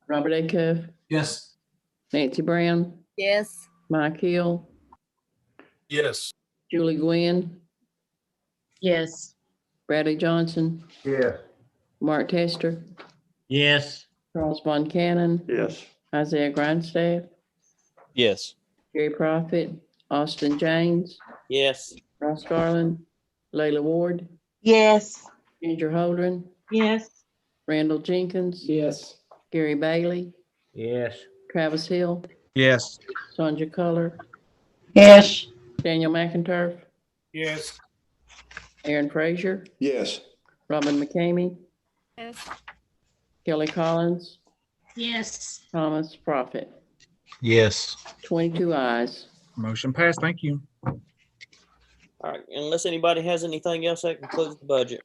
Speaker 1: Robert A. Cuff,
Speaker 18: Yes.
Speaker 1: Nancy Brown,
Speaker 5: Yes.
Speaker 1: Mike Hill,
Speaker 16: Yes.
Speaker 1: Julie Gwynn,
Speaker 5: Yes.
Speaker 1: Bradley Johnson,
Speaker 10: Yes.
Speaker 1: Mark Tester,
Speaker 18: Yes.
Speaker 1: Charles Von Cannon,
Speaker 14: Yes.
Speaker 1: Isaiah Grindstaff,
Speaker 12: Yes.
Speaker 1: Jerry Prophet, Austin James,
Speaker 19: Yes.
Speaker 1: Ross Garland, Layla Ward,
Speaker 5: Yes.
Speaker 1: Ginger Holdren,
Speaker 5: Yes.
Speaker 1: Randall Jenkins,
Speaker 7: Yes.
Speaker 1: Gary Bailey,
Speaker 8: Yes.
Speaker 1: Travis Hill,
Speaker 11: Yes.
Speaker 1: Sandra Culler,
Speaker 21: Yes.
Speaker 1: Daniel McInturf,
Speaker 11: Yes.
Speaker 1: Aaron Frazier,
Speaker 2: Yes.
Speaker 1: Robin McCamey,
Speaker 5: Yes.
Speaker 1: Kelly Collins,
Speaker 5: Yes.
Speaker 1: Thomas Prophet.
Speaker 12: Yes.
Speaker 1: 22 ayes.
Speaker 11: Motion passed. Thank you.
Speaker 19: All right, unless anybody has anything else, that concludes the budget.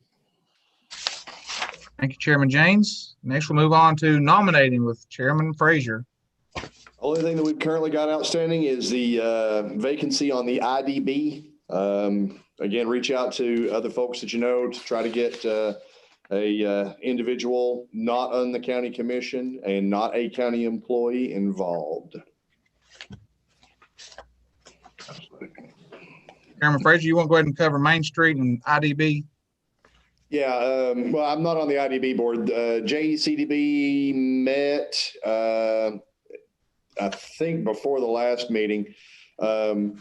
Speaker 11: Thank you, Chairman James. Next, we'll move on to nominating with Chairman Frazier.
Speaker 2: Only thing that we've currently got outstanding is the vacancy on the IDB. Again, reach out to other folks that you know to try to get a individual not on the county commission and not a county employee involved.
Speaker 11: Chairman Frazier, you want to go ahead and cover Main Street and IDB?
Speaker 2: Yeah, well, I'm not on the IDB board. JCDB met, I think before the last meeting, and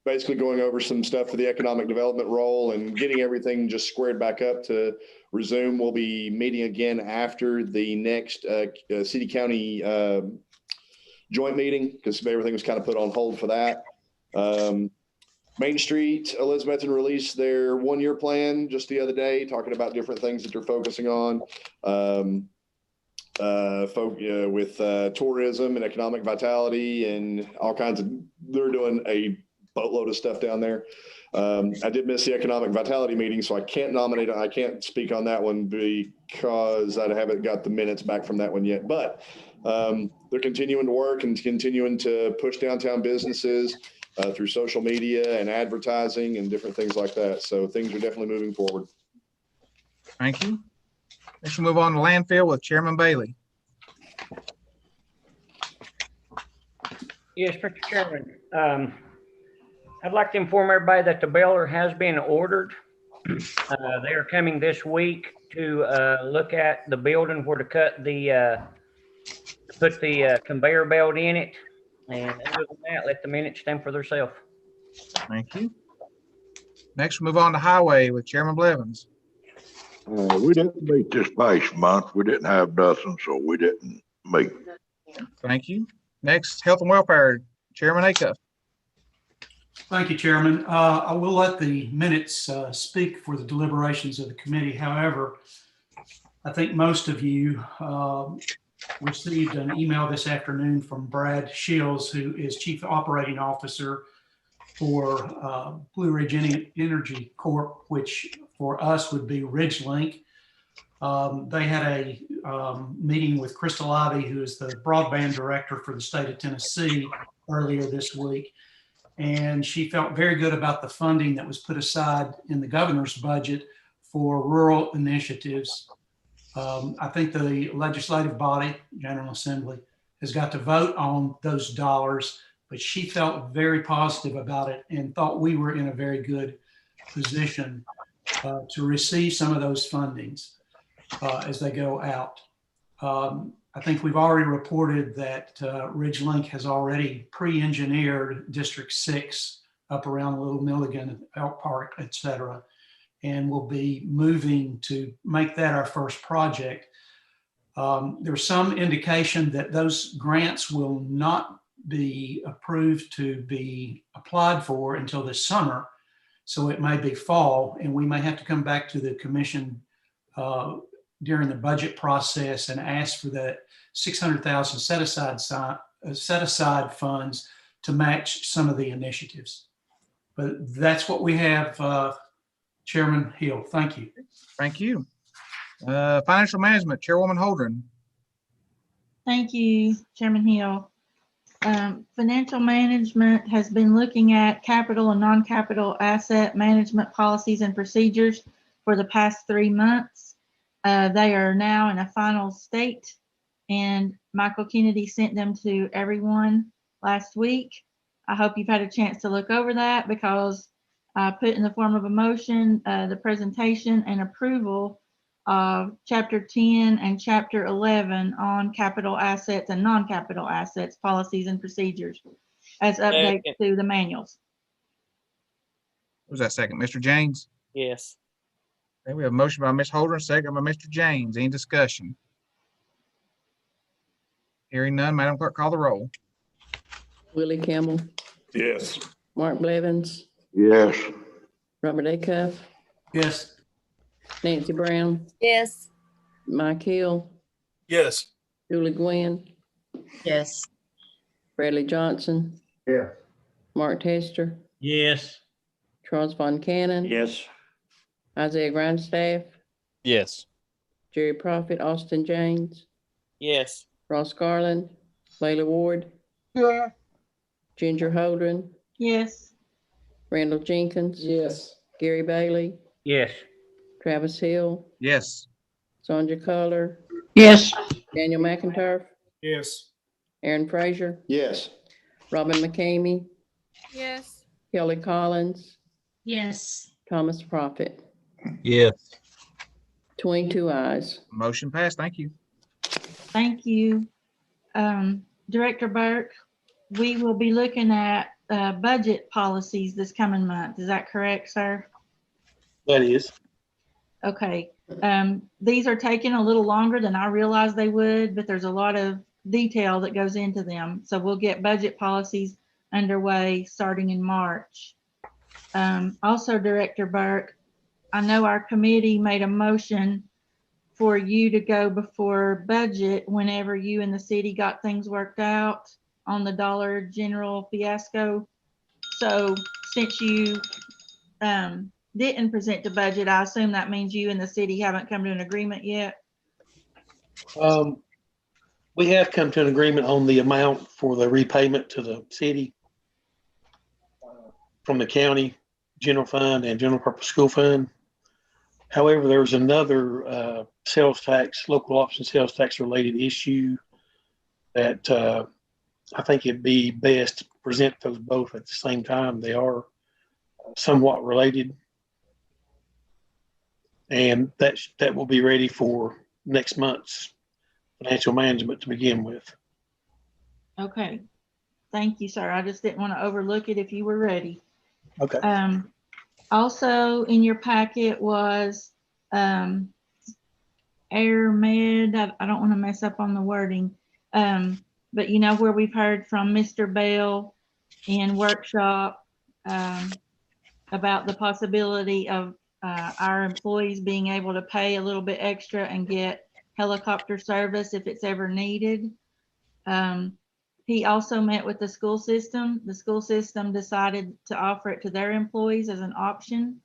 Speaker 2: basically going over some stuff for the economic development role and getting everything just squared back up to resume. We'll be meeting again after the next city county joint meeting because everything was kind of put on hold for that. Main Street, Elizabethton released their one-year plan just the other day, talking about different things that they're focusing on. With tourism and economic vitality and all kinds of, they're doing a boatload of stuff down there. I did miss the economic vitality meeting, so I can't nominate, I can't speak on that one because I haven't got the minutes back from that one yet. But they're continuing to work and continuing to push downtown businesses through social media and advertising and different things like that. So things are definitely moving forward.
Speaker 11: Thank you. Next, we'll move on to landfill with Chairman Bailey.
Speaker 8: Yes, Mr. Chairman. I'd like to inform everybody that the baler has been ordered. They are coming this week to look at the building where to cut the put the conveyor belt in it. And other than that, let the minutes stand for themselves.
Speaker 11: Thank you. Next, we'll move on to highway with Chairman Blevins.
Speaker 6: We didn't meet this past month. We didn't have nothing, so we didn't meet.
Speaker 11: Thank you. Next, health and welfare, Chairman Acuff.
Speaker 13: Thank you, Chairman. I will let the minutes speak for the deliberations of the committee. However, I think most of you received an email this afternoon from Brad Shields, who is Chief Operating Officer for Blue Ridge Energy Corp., which for us would be RidgeLink. They had a meeting with Crystal Ivey, who is the broadband director for the state of Tennessee, earlier this week. And she felt very good about the funding that was put aside in the governor's budget for rural initiatives. I think the legislative body, General Assembly, has got to vote on those dollars, but she felt very positive about it and thought we were in a very good position to receive some of those fundings as they go out. I think we've already reported that RidgeLink has already pre-engineered District 6 up around Little Milligan, Elk Park, et cetera, and we'll be moving to make that our first project. There's some indication that those grants will not be approved to be applied for until this summer. So it may be fall, and we may have to come back to the commission during the budget process and ask for that $600,000 set aside funds to match some of the initiatives. But that's what we have, Chairman Hill. Thank you.
Speaker 11: Thank you. Financial management, Chairwoman Holdren.
Speaker 3: Thank you, Chairman Hill. Financial management has been looking at capital and non-capital asset management policies and procedures for the past 3 months. They are now in a final state, and Michael Kennedy sent them to everyone last week. I hope you've had a chance to look over that, because I put in the form of a motion the presentation and approval of Chapter 10 and Chapter 11 on capital assets and non-capital assets policies and procedures as updates to the manuals.
Speaker 11: Who's that second? Mr. James?
Speaker 19: Yes.
Speaker 11: Okay, we have a motion by Ms. Holdren, second by Mr. James. Any discussion? Hearing none, Madam Clerk, call the roll.
Speaker 1: Willie Campbell,
Speaker 4: Yes.
Speaker 1: Mark Blevins,
Speaker 6: Yes.
Speaker 1: Robert Acuff,
Speaker 13: Yes.
Speaker 1: Nancy Brown,
Speaker 5: Yes.
Speaker 1: Mike Hill,
Speaker 16: Yes.
Speaker 1: Julie Gwynn,
Speaker 5: Yes.
Speaker 1: Bradley Johnson,
Speaker 10: Yes.
Speaker 1: Mark Tester,
Speaker 18: Yes.
Speaker 1: Charles Von Cannon,
Speaker 14: Yes.
Speaker 1: Isaiah Grindstaff,
Speaker 12: Yes.
Speaker 1: Jerry Prophet, Austin James,
Speaker 19: Yes.
Speaker 1: Ross Garland, Layla Ward,
Speaker 5: Yeah.
Speaker 1: Ginger Holdren,
Speaker 3: Yes.
Speaker 1: Randall Jenkins,
Speaker 7: Yes.
Speaker 1: Gary Bailey,
Speaker 18: Yes.
Speaker 1: Travis Hill,
Speaker 11: Yes.
Speaker 1: Sonja Color,
Speaker 21: Yes.
Speaker 1: Daniel McIntyre,
Speaker 11: Yes.
Speaker 1: Aaron Frazier,
Speaker 2: Yes.
Speaker 1: Robin McCamey,
Speaker 5: Yes.
Speaker 1: Kelly Collins,
Speaker 5: Yes.
Speaker 1: Thomas Prophet.
Speaker 12: Yes.
Speaker 1: 22 ayes.
Speaker 11: Motion passed. Thank you.
Speaker 3: Thank you. Director Burke, we will be looking at budget policies this coming month. Is that correct, sir?
Speaker 20: That is.
Speaker 3: Okay. These are taking a little longer than I realized they would, but there's a lot of detail that goes into them. So we'll get budget policies underway starting in March. Also, Director Burke, I know our committee made a motion for you to go before budget whenever you and the city got things worked out on the Dollar General fiasco. So since you didn't present the budget, I assume that means you and the city haven't come to an agreement yet?
Speaker 20: We have come to an agreement on the amount for the repayment to the city from the county general fund and general purpose school fund. However, there's another sales tax, local option sales tax related issue that I think it'd be best to present those both at the same time. They are somewhat related. And that will be ready for next month's financial management to begin with.
Speaker 3: Okay. Thank you, sir. I just didn't want to overlook it if you were ready.
Speaker 20: Okay.
Speaker 3: Also in your packet was Air Med. I don't want to mess up on the wording. But you know where we've heard from Mr. Bell in workshop about the possibility of our employees being able to pay a little bit extra and get helicopter service if it's ever needed. He also met with the school system. The school system decided to offer it to their employees as an option.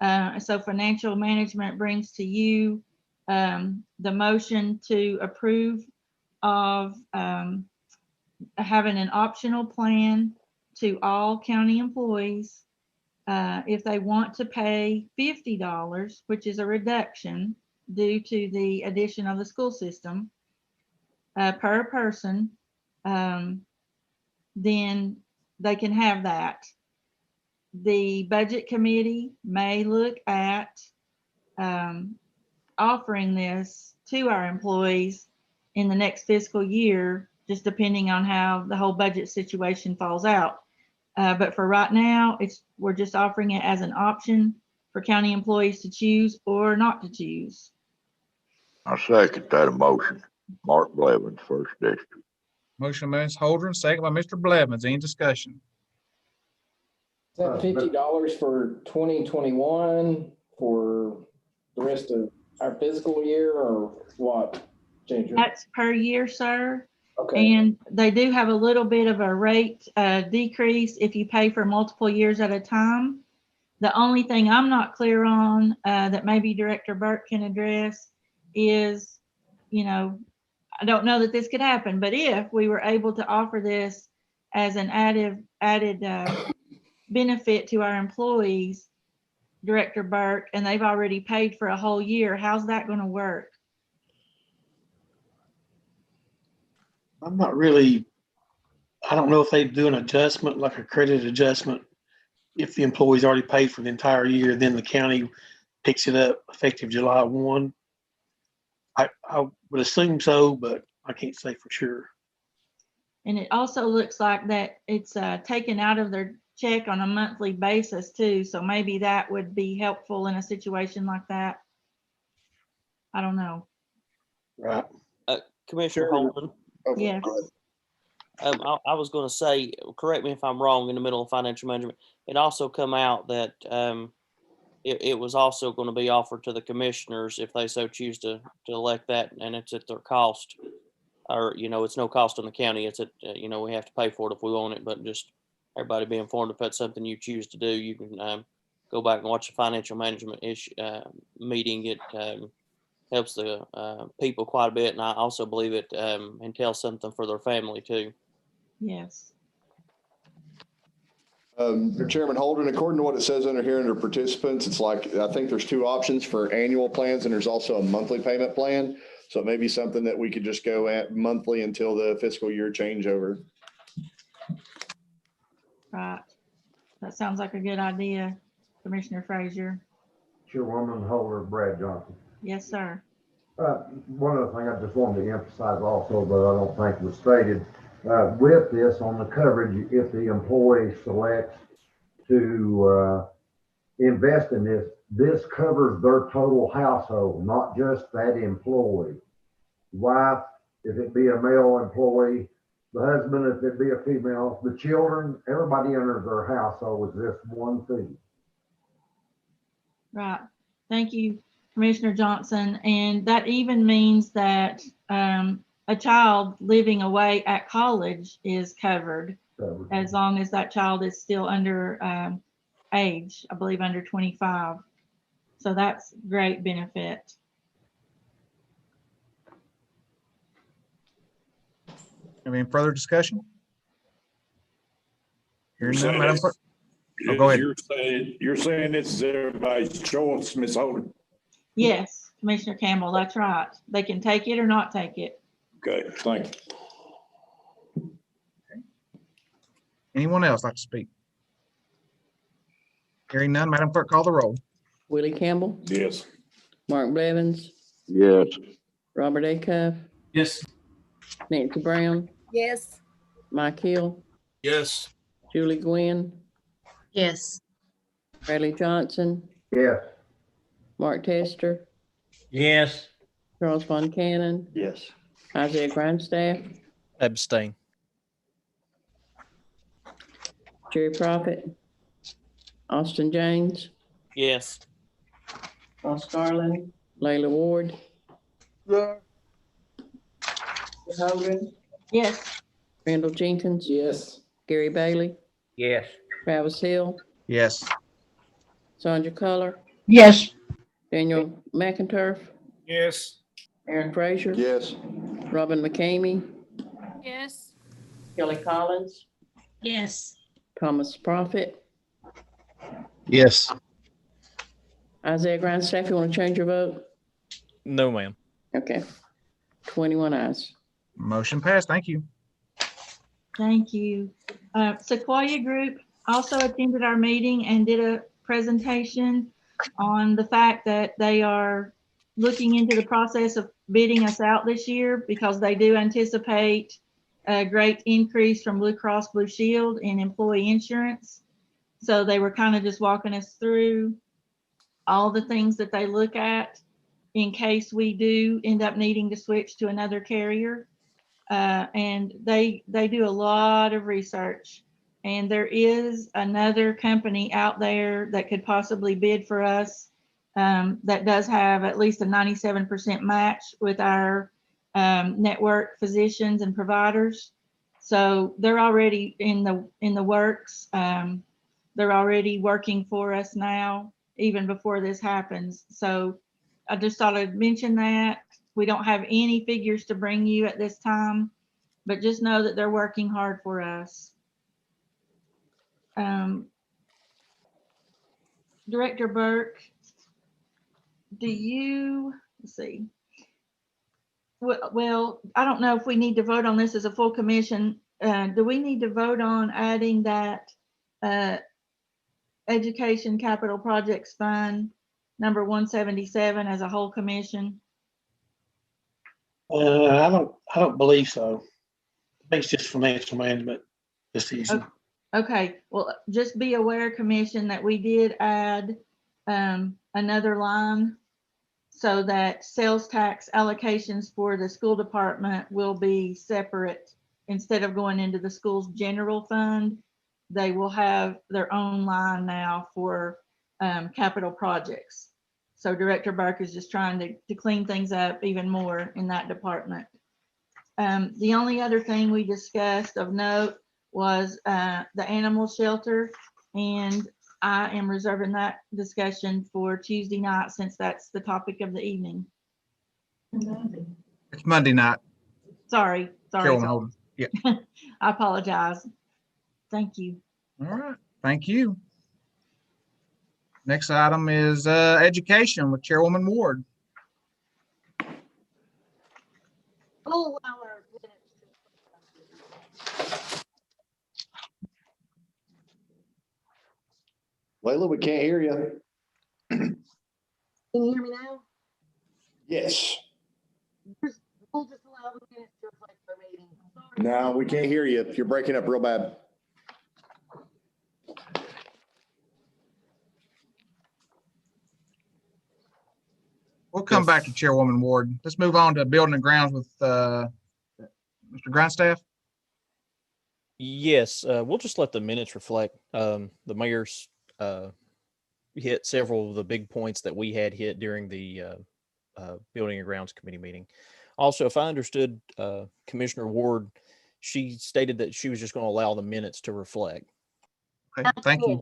Speaker 3: So financial management brings to you the motion to approve of having an optional plan to all county employees if they want to pay $50, which is a reduction due to the addition of the school system per person, then they can have that. The budget committee may look at offering this to our employees in the next fiscal year, just depending on how the whole budget situation falls out. But for right now, we're just offering it as an option for county employees to choose or not to choose.
Speaker 6: I second that motion. Mark Blevins, first district.
Speaker 11: Motion by Ms. Holdren, second by Mr. Blevins. Any discussion?
Speaker 7: Is that $50 for 2021 for the rest of our fiscal year or what, Ginger?
Speaker 3: That's per year, sir.
Speaker 7: Okay.
Speaker 3: And they do have a little bit of a rate decrease if you pay for multiple years at a time. The only thing I'm not clear on that maybe Director Burke can address is, you know, I don't know that this could happen, but if we were able to offer this as an added benefit to our employees, Director Burke, and they've already paid for a whole year, how's that going to work?
Speaker 20: I'm not really, I don't know if they do an adjustment, like a credit adjustment. If the employee's already paid for the entire year, then the county picks it up effective July 1. I would assume so, but I can't say for sure.
Speaker 3: And it also looks like that it's taken out of their check on a monthly basis too. So maybe that would be helpful in a situation like that. I don't know.
Speaker 20: Right.
Speaker 19: Commissioner Holman.
Speaker 3: Yes.
Speaker 19: I was going to say, correct me if I'm wrong, in the middle of financial management, it also come out that it was also going to be offered to the commissioners if they so choose to elect that, and it's at their cost. Or, it's no cost on the county. It's at, we have to pay for it if we want it, but just everybody be informed if that's something you choose to do. You can go back and watch the financial management meeting. It helps the people quite a bit, and I also believe it entails something for their family too.
Speaker 3: Yes.
Speaker 2: Chairman Holden, according to what it says under here under participants, it's like, I think there's two options for annual plans and there's also a monthly payment plan. So it may be something that we could just go at monthly until the fiscal year changeover.
Speaker 3: Right. That sounds like a good idea, Commissioner Frazier.
Speaker 10: Chairwoman Holder, Brad Johnson.
Speaker 3: Yes, sir.
Speaker 10: One other thing I just wanted to emphasize also, but I don't think was stated, with this on the coverage, if the employee selects to invest in this, this covers their total household, not just that employee. Wife, if it be a male employee, the husband, if it be a female, the children, everybody under their household is this one fee.
Speaker 3: Right. Thank you, Commissioner Johnson. And that even means that a child living away at college is covered as long as that child is still under age, I believe under 25. So that's great benefit.
Speaker 11: Any further discussion?
Speaker 4: You're
Speaker 11: Hearing
Speaker 4: saying
Speaker 11: none, Madam
Speaker 4: it's-
Speaker 11: Clerk. Oh, go ahead.
Speaker 4: You're saying this is everybody's choice, Ms. Holden?
Speaker 3: Yes, Commissioner Campbell, that's right. They can take it or not take it.
Speaker 4: Okay, thank you.
Speaker 11: Anyone else like to speak? Hearing none, Madam Clerk, call the roll.
Speaker 1: Willie Campbell,
Speaker 4: Yes.
Speaker 1: Mark Blevins,
Speaker 6: Yes.
Speaker 1: Robert A. Cuff,
Speaker 13: Yes.
Speaker 1: Nancy Brown,
Speaker 5: Yes.
Speaker 1: Mike Hill,
Speaker 16: Yes.
Speaker 1: Julie Gwynn,
Speaker 5: Yes.
Speaker 1: Bradley Johnson,
Speaker 10: Yes.
Speaker 1: Mark Tester,
Speaker 18: Yes.
Speaker 1: Charles Von Cannon,
Speaker 14: Yes.
Speaker 1: Isaiah Grindstaff,
Speaker 12: Abstain.
Speaker 1: Jerry Prophet, Austin James,
Speaker 19: Yes.
Speaker 1: Ross Garland, Layla Ward, Hogan,
Speaker 3: Yes.
Speaker 1: Randall Jenkins,
Speaker 7: Yes.
Speaker 1: Gary Bailey,
Speaker 18: Yes.
Speaker 1: Travis Hill,
Speaker 11: Yes.
Speaker 1: Sandra Culler,
Speaker 21: Yes.
Speaker 1: Daniel McInturf,
Speaker 16: Yes.
Speaker 1: Aaron Frazier,
Speaker 2: Yes.
Speaker 1: Robin McCamey,
Speaker 5: Yes.
Speaker 1: Kelly Collins,
Speaker 5: Yes.
Speaker 1: Thomas Prophet,
Speaker 12: Yes.
Speaker 1: Isaiah Grindstaff. You want to change your vote?
Speaker 12: No, ma'am.
Speaker 1: Okay. 21 ayes.
Speaker 11: Motion passed. Thank you.
Speaker 3: Thank you. Sequoia Group also attended our meeting and did a presentation on the fact that they are looking into the process of bidding us out this year because they do anticipate a great increase from Blue Cross Blue Shield in employee insurance. So they were kind of just walking us through all the things that they look at in case we do end up needing to switch to another carrier. And they do a lot of research, and there is another company out there that could possibly bid for us that does have at least a 97% match with our network physicians and providers. So they're already in the works. They're already working for us now, even before this happens. So I just thought I'd mention that. We don't have any figures to bring you at this time, but just know that they're working hard for us. Director Burke, let's see. Well, I don't know if we need to vote on this as a full commission. Do we need to vote on adding that Education Capital Projects Fund number 177 as a whole commission?
Speaker 20: I don't believe so. I think it's just financial management decision.
Speaker 3: Okay, well, just be aware, Commission, that we did add another line so that sales tax allocations for the school department will be separate instead of going into the school's general fund, they will have their own line now for capital projects. So Director Burke is just trying to clean things up even more in that department. The only other thing we discussed of note was the animal shelter, and I am reserving that discussion for Tuesday night since that's the topic of the evening.
Speaker 11: It's Monday night.
Speaker 3: Sorry.
Speaker 11: Chairwoman Holden. Yeah.
Speaker 3: I apologize. Thank you.
Speaker 11: All right. Thank you. Next item is education with Chairwoman Ward.
Speaker 5: Oh,
Speaker 2: Layla, we can't hear you.
Speaker 5: Can you hear me now?
Speaker 2: Yes.
Speaker 5: We'll just allow the minutes to reflect our meeting.
Speaker 2: No, we can't hear you. You're breaking up real bad.
Speaker 11: We'll come back to Chairwoman Ward. Let's move on to building and grounds with Mr. Grindstaff.
Speaker 12: Yes, we'll just let the minutes reflect. The mayor's hit several of the big points that we had hit during the Building and Grounds Committee meeting. Also, if I understood Commissioner Ward, she stated that she was just going to allow the minutes to reflect.
Speaker 11: Okay, thank you.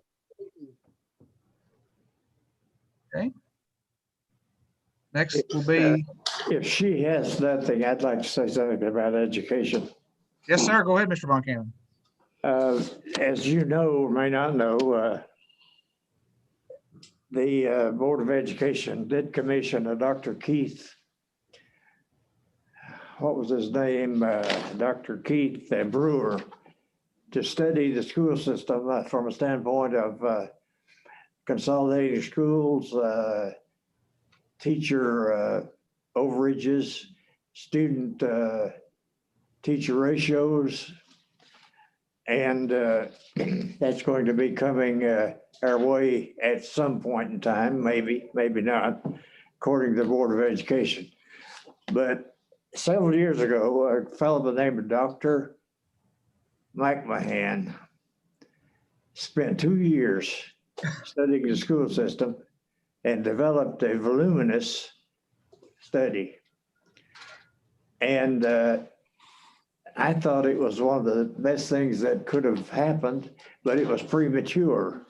Speaker 11: Okay. Next will be.
Speaker 14: If she has nothing, I'd like to say something about education.
Speaker 11: Yes, sir. Go ahead, Mr. Von Cannon.
Speaker 14: As you know or may not know, the Board of Education did commission a Dr. Keith. What was his name? Dr. Keith Brewer, to study the school system from a standpoint of consolidating schools, teacher overages, student teacher ratios, and that's going to be coming our way at some point in time, maybe not, according to the Board of Education. But several years ago, a fellow by the name of Dr. McMahon spent 2 years studying the school system and developed a voluminous study. And I thought it was one of the best things that could have happened, but it was premature.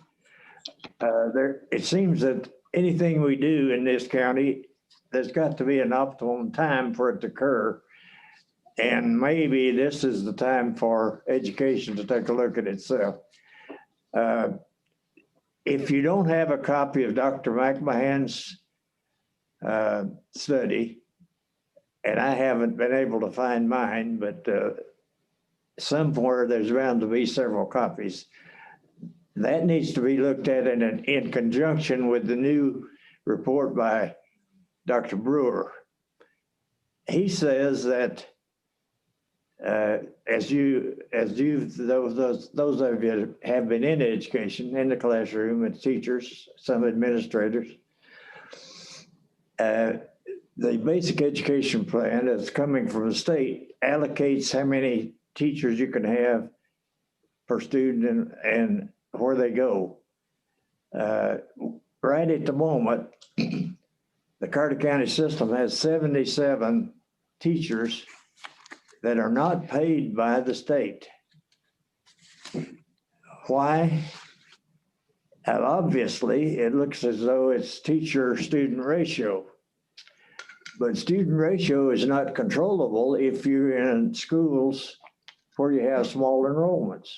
Speaker 14: It seems that anything we do in this county, there's got to be an optimum time for it to occur. And maybe this is the time for education to take a look at itself. If you don't have a copy of Dr. McMahon's study, and I haven't been able to find mine, but somewhere there's bound to be several copies. That needs to be looked at in conjunction with the new report by Dr. Brewer. He says that those of you have been in education, in the classroom, as teachers, some administrators, the basic education plan that's coming from the state allocates how many teachers you can have per student and where they go. Right at the moment, the Carter County system has 77 teachers that are not paid by the state. Why? Obviously, it looks as though it's teacher-student ratio. But student ratio is not controllable if you're in schools where you have small enrollments.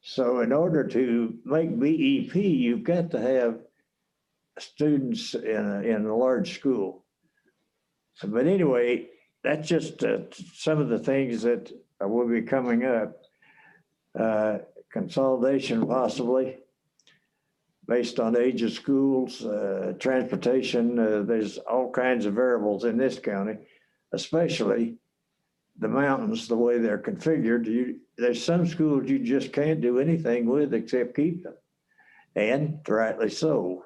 Speaker 14: So in order to make BEP, you've got to have students in a large school. But anyway, that's just some of the things that will be coming up. Consolidation possibly, based on age of schools, transportation. There's all kinds of variables in this county, especially the mountains, the way they're configured. There's some schools you just can't do anything with except keep them, and rightly so,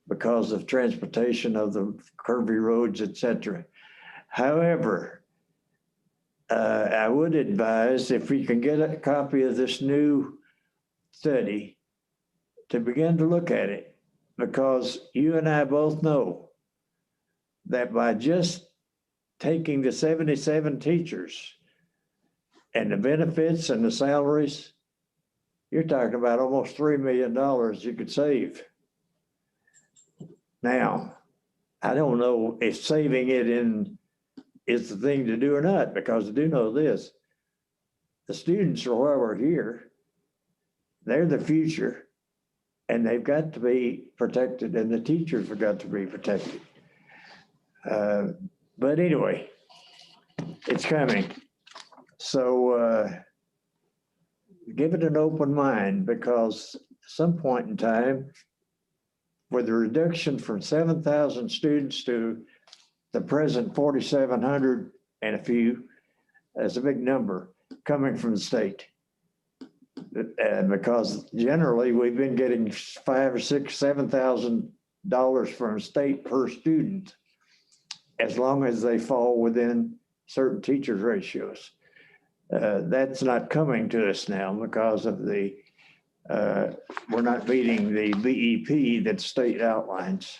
Speaker 14: because of transportation of the curvy roads, etc. However, I would advise if we can get a copy of this new study to begin to look at it, because you and I both know that by just taking the 77 teachers and the benefits and the salaries, you're talking about almost $3 million you could save. Now, I don't know if saving it in is the thing to do or not, because I do know this. The students are why we're here. They're the future, and they've got to be protected, and the teachers have got to be protected. But anyway, it's coming. So give it an open mind, because at some point in time, with the reduction from 7,000 students to the present 4,700 and a few, that's a big number coming from the state. Because generally we've been getting $5,000 or $6,000, $7,000 from state per student, as long as they fall within certain teachers ratios. That's not coming to us now because of the, we're not meeting the BEP that state outlines.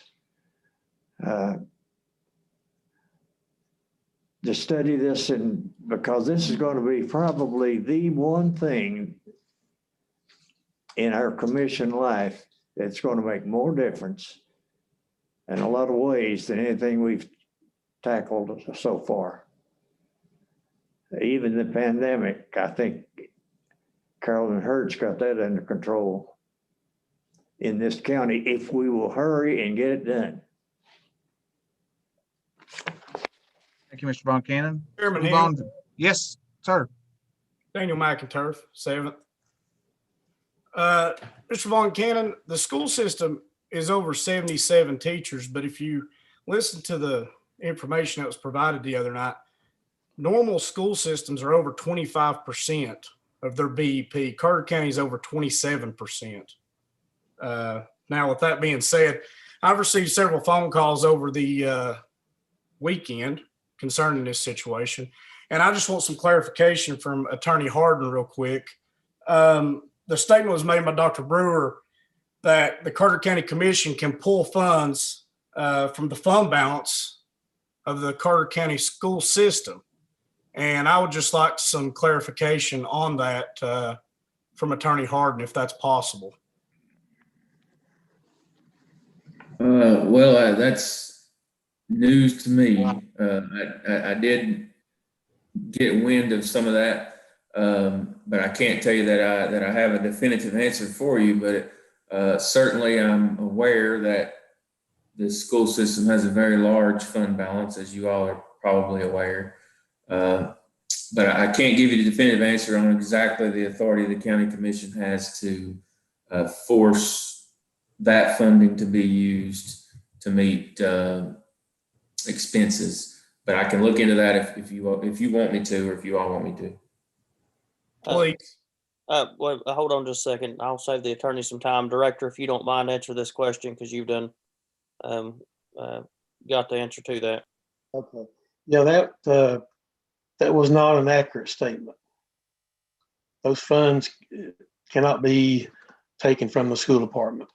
Speaker 14: To study this, and because this is going to be probably the one thing in our commission life that's going to make more difference in a lot of ways than anything we've tackled so far. Even the pandemic, I think Carolyn Hurd's got that under control in this county if we will hurry and get it done.
Speaker 11: Thank you, Mr. Von Cannon.
Speaker 17: Chairman
Speaker 11: Move
Speaker 17: Hill.
Speaker 11: on. Yes, sir.
Speaker 17: Daniel McInturf, 7th. Mr. Von Cannon, the school system is over 77 teachers, but if you listen to the information that was provided the other night, normal school systems are over 25% of their BEP. Carter County is over 27%. Now, with that being said, I've received several phone calls over the weekend concerning this situation, and I just want some clarification from Attorney Harden real quick. The statement was made by Dr. Brewer that the Carter County Commission can pull funds from the fund balance of the Carter County school system. And I would just like some clarification on that from Attorney Harden, if that's possible.
Speaker 22: Well, that's news to me. I did get wind of some of that, but I can't tell you that I have a definitive answer for you. But certainly, I'm aware that the school system has a very large fund balance, as you all are probably aware. But I can't give you the definitive answer on exactly the authority the county commission has to force that funding to be used to meet expenses. But I can look into that if you want me to, or if you all want me to.
Speaker 17: Please.
Speaker 19: Well, hold on just a second. I'll save the attorney some time. Director, if you don't mind, answer this question, because you've done got the answer to that.
Speaker 20: Okay. Yeah, that was not an accurate statement. Those funds cannot be taken from the school department.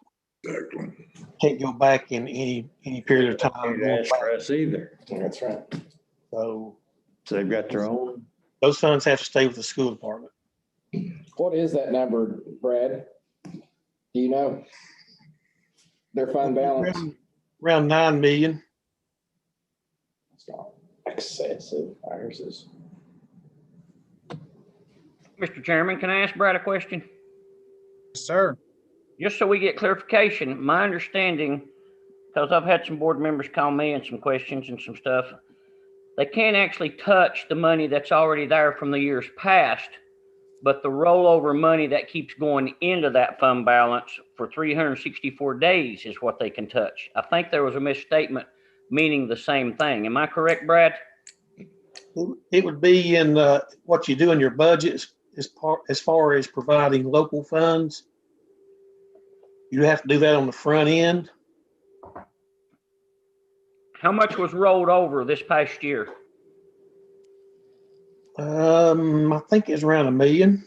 Speaker 4: Exactly.
Speaker 20: Can't go back in any period of time.
Speaker 7: That's for us either.
Speaker 20: That's right. So
Speaker 14: they've got their own.
Speaker 20: Those funds have to stay with the school department.
Speaker 7: What is that number, Brad? Do you know? Their fund balance?
Speaker 20: Around 9 million.
Speaker 7: It's not excessive. Ours is.
Speaker 8: Mr. Chairman, can I ask Brad a question?
Speaker 11: Sir.
Speaker 8: Just so we get clarification, my understanding, because I've had some board members call me and some questions and some stuff, they can't actually touch the money that's already there from the years past, but the rollover money that keeps going into that fund balance for 364 days is what they can touch. I think there was a misstatement meaning the same thing. Am I correct, Brad?
Speaker 20: It would be in what you do in your budget as far as providing local funds. You have to do that on the front end.
Speaker 8: How much was rolled over this past year?
Speaker 20: I think it's around $1 million.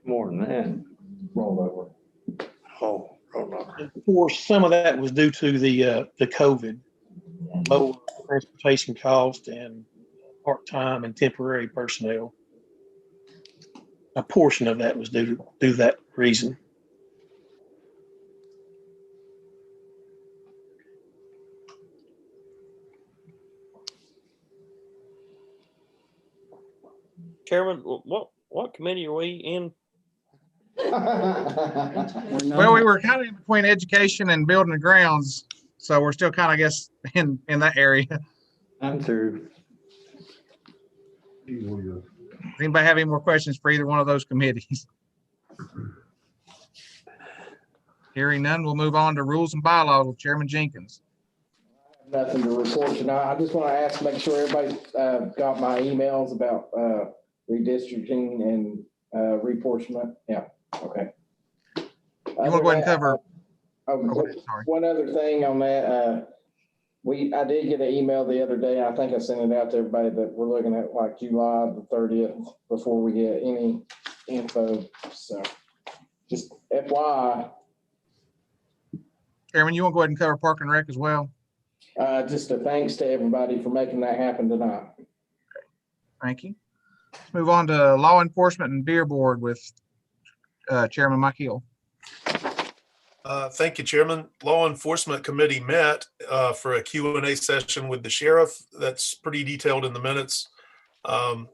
Speaker 14: More than that. Rolled over.
Speaker 20: Oh, of course, some of that was due to the COVID, lower transportation cost and part-time and temporary personnel. A portion of that was due to that reason.
Speaker 19: Chairman, what committee are we in?
Speaker 11: Well, we were kind of in between education and building and grounds, so we're still kind of, I guess, in that area.
Speaker 14: I'm through.
Speaker 11: Does anybody have any more questions for either one of those committees? Hearing none, we'll move on to rules and bylaws with Chairman Jenkins.
Speaker 7: Nothing to report tonight. I just want to ask, make sure everybody got my emails about redistricting and reapportionment. Yeah, okay.
Speaker 11: You want to go ahead and cover?
Speaker 7: Sorry. One other thing on that, I did get an email the other day. I think I sent it out to everybody that we're looking at like July the 30th before we get any info. So just FYI.
Speaker 11: Chairman, you want to go ahead and cover Park and Rec as well?
Speaker 7: Just a thanks to everybody for making that happen tonight.
Speaker 11: Okay. Thank you. Let's move on to Law Enforcement and Beer Board with Chairman Mike Hill.
Speaker 16: Thank you, Chairman. Law Enforcement Committee met for a Q&A session with the sheriff. That's pretty detailed in the minutes.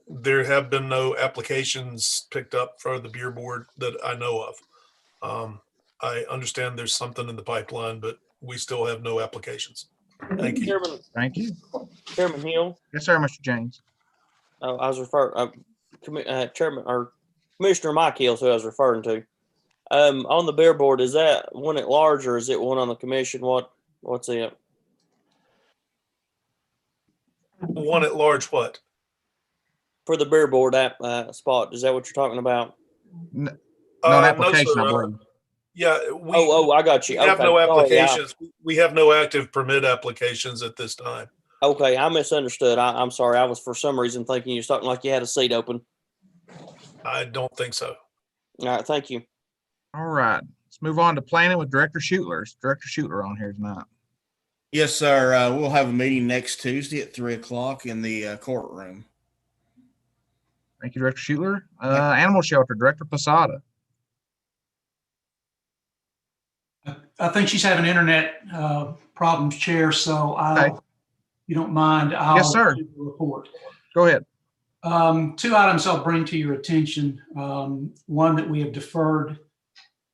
Speaker 16: There have been no applications picked up for the Beer Board that I know of. I understand there's something in the pipeline, but we still have no applications. Thank you.
Speaker 19: Chairman,
Speaker 11: thank you.
Speaker 19: Chairman Hill.
Speaker 11: Yes, sir, Mr. James.
Speaker 19: I was referring, Chairman or Commissioner Mike Hill, who I was referring to. On the Beer Board, is that one at large or is it one on the commission? What's it?
Speaker 16: One at large, what?
Speaker 19: For the Beer Board spot, is that what you're talking about?
Speaker 11: No, application,
Speaker 16: no,
Speaker 11: I believe.
Speaker 16: Yeah.
Speaker 19: I got you.
Speaker 16: We have
Speaker 19: okay.
Speaker 16: no applications. We have no active permit applications at this time.
Speaker 19: Okay, I misunderstood. I'm sorry. I was for some reason thinking you were talking like you had a seat open.
Speaker 16: I don't think so.
Speaker 19: All right, thank you.
Speaker 11: All right, let's move on to planning with Director Schutler. Is Director Schutler on here tonight?
Speaker 9: Yes, sir. We'll have a meeting next Tuesday at 3:00 in the courtroom.
Speaker 11: Thank you, Director Schutler. Animal Shelter, Director Posada.
Speaker 13: I think she's having internet problems, Chair, so if you don't mind, I'll
Speaker 11: yes, sir.
Speaker 13: report.
Speaker 11: Go ahead.
Speaker 13: 2 items I'll bring to your attention. One that we have deferred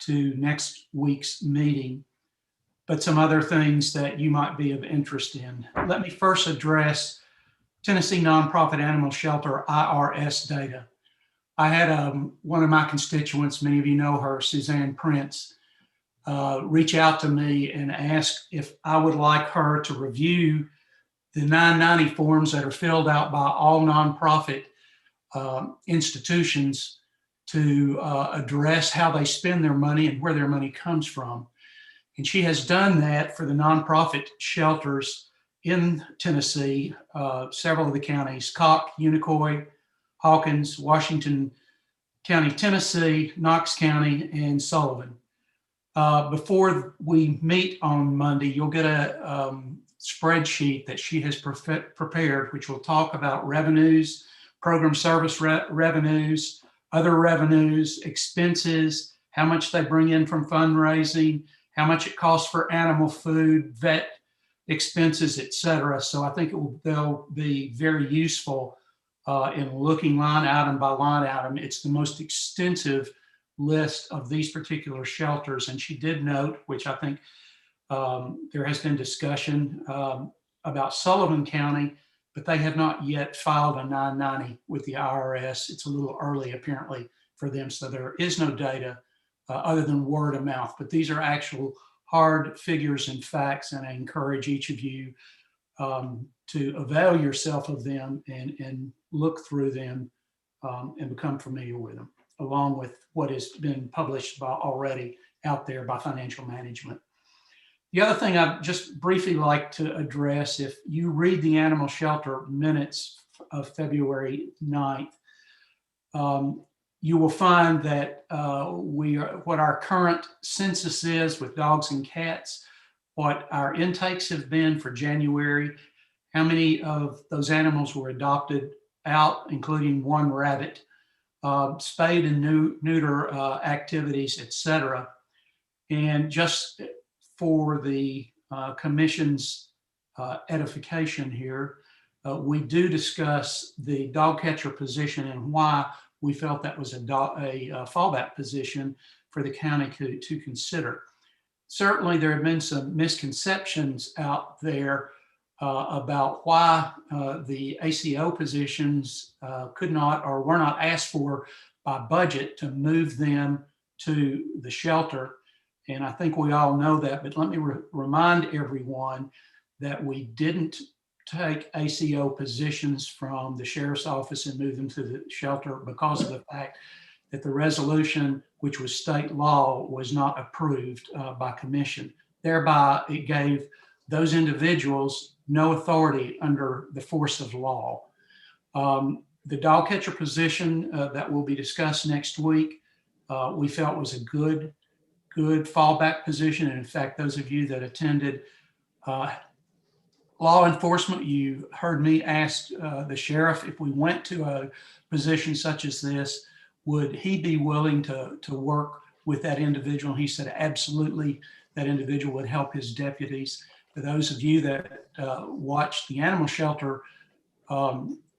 Speaker 13: to next week's meeting, but some other things that you might be of interest in. Let me first address Tennessee Nonprofit Animal Shelter IRS data. I had one of my constituents, many of you know her, Suzanne Prince, reach out to me and ask if I would like her to review the 990 forms that are filled out by all nonprofit institutions to address how they spend their money and where their money comes from. And she has done that for the nonprofit shelters in Tennessee, several of the counties, Cocke, Unicoi, Hawkins, Washington County, Tennessee, Knox County, and Sullivan. Before we meet on Monday, you'll get a spreadsheet that she has prepared, which will talk about revenues, program service revenues, other revenues, expenses, how much they bring in from fundraising, how much it costs for animal food, vet expenses, et cetera. So I think they'll be very useful in looking line item by line item. It's the most extensive list of these particular shelters. And she did note, which I think there has been discussion about Sullivan County, but they have not yet filed a 990 with the IRS. It's a little early apparently for them. So there is no data other than word of mouth, but these are actual hard figures and facts. And I encourage each of you to avail yourself of them and look through them and become familiar with them, along with what has been published already out there by Financial Management. The other thing I'd just briefly like to address, if you read the animal shelter minutes of February 9th, you will find that what our current census is with dogs and cats, what our intakes have been for January, how many of those animals were adopted out, including one rabbit, spayed and neuter activities, etc. And just for the commission's edification here, we do discuss the dog catcher position and why we felt that was a fallback position for the county to consider. Certainly, there have been some misconceptions out there about why the ACO positions could not or were not asked for by budget to move them to the shelter. And I think we all know that, but let me remind everyone that we didn't take ACO positions from the sheriff's office and move them to the shelter because of the fact that the resolution, which was state law, was not approved by commission. Thereby, it gave those individuals no authority under the force of law. The dog catcher position that will be discussed next week, we felt was a good fallback position. And in fact, those of you that attended law enforcement, you heard me ask the sheriff if we went to a position such as this, would he be willing to work with that individual? He said, absolutely, that individual would help his deputies. For those of you that watched the animal shelter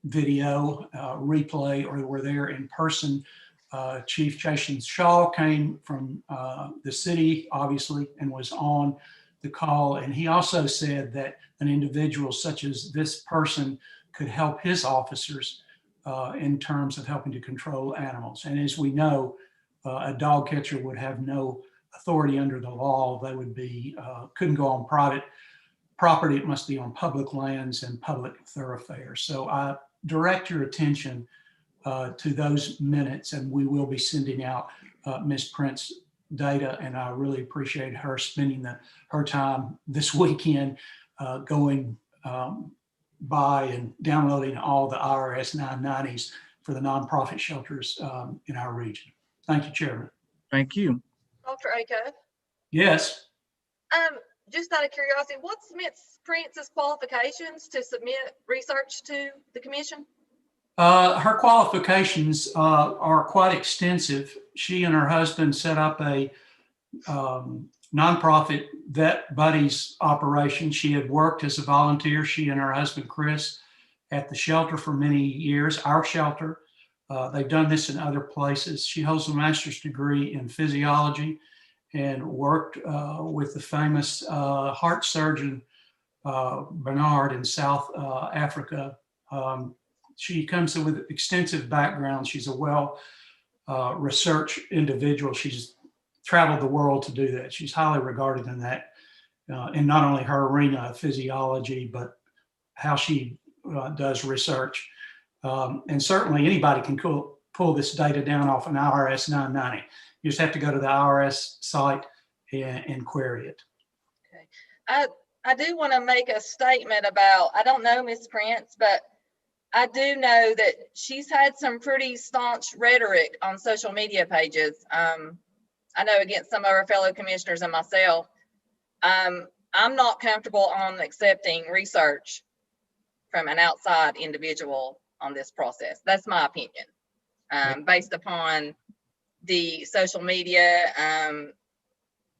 Speaker 13: video replay or were there in person, Chief Jason Shaw came from the city, obviously, and was on the call. And he also said that an individual such as this person could help his officers in terms of helping to control animals. And as we know, a dog catcher would have no authority under the law. They would be, couldn't go on private property. It must be on public lands and public thoroughfares. So I direct your attention to those minutes, and we will be sending out Ms. Prince's data, and I really appreciate her spending her time this weekend going by and downloading all the IRS 990s for the nonprofit shelters in our region. Thank you, Chairman.
Speaker 11: Thank you.
Speaker 5: Dr. Acuff?
Speaker 13: Yes.
Speaker 5: Just out of curiosity, what's Ms. Prince's qualifications to submit research to the commission?
Speaker 13: Her qualifications are quite extensive. She and her husband set up a nonprofit Vet Buddies operation. She had worked as a volunteer, she and her husband Chris, at the shelter for many years, our shelter. They've done this in other places. She holds a master's degree in physiology and worked with the famous heart surgeon Bernard in South Africa. She comes in with extensive background. She's a well researched individual. She's traveled the world to do that. She's highly regarded in that, in not only her arena of physiology, but how she does research. And certainly anybody can pull this data down off an IRS 990. You just have to go to the IRS site and query it.
Speaker 5: Okay. I do want to make a statement about, I don't know Ms. Prince, but I do know that she's had some pretty staunch rhetoric on social media pages. I know against some of our fellow commissioners and myself. I'm not comfortable on accepting research from an outside individual on this process. That's my opinion, based upon the social media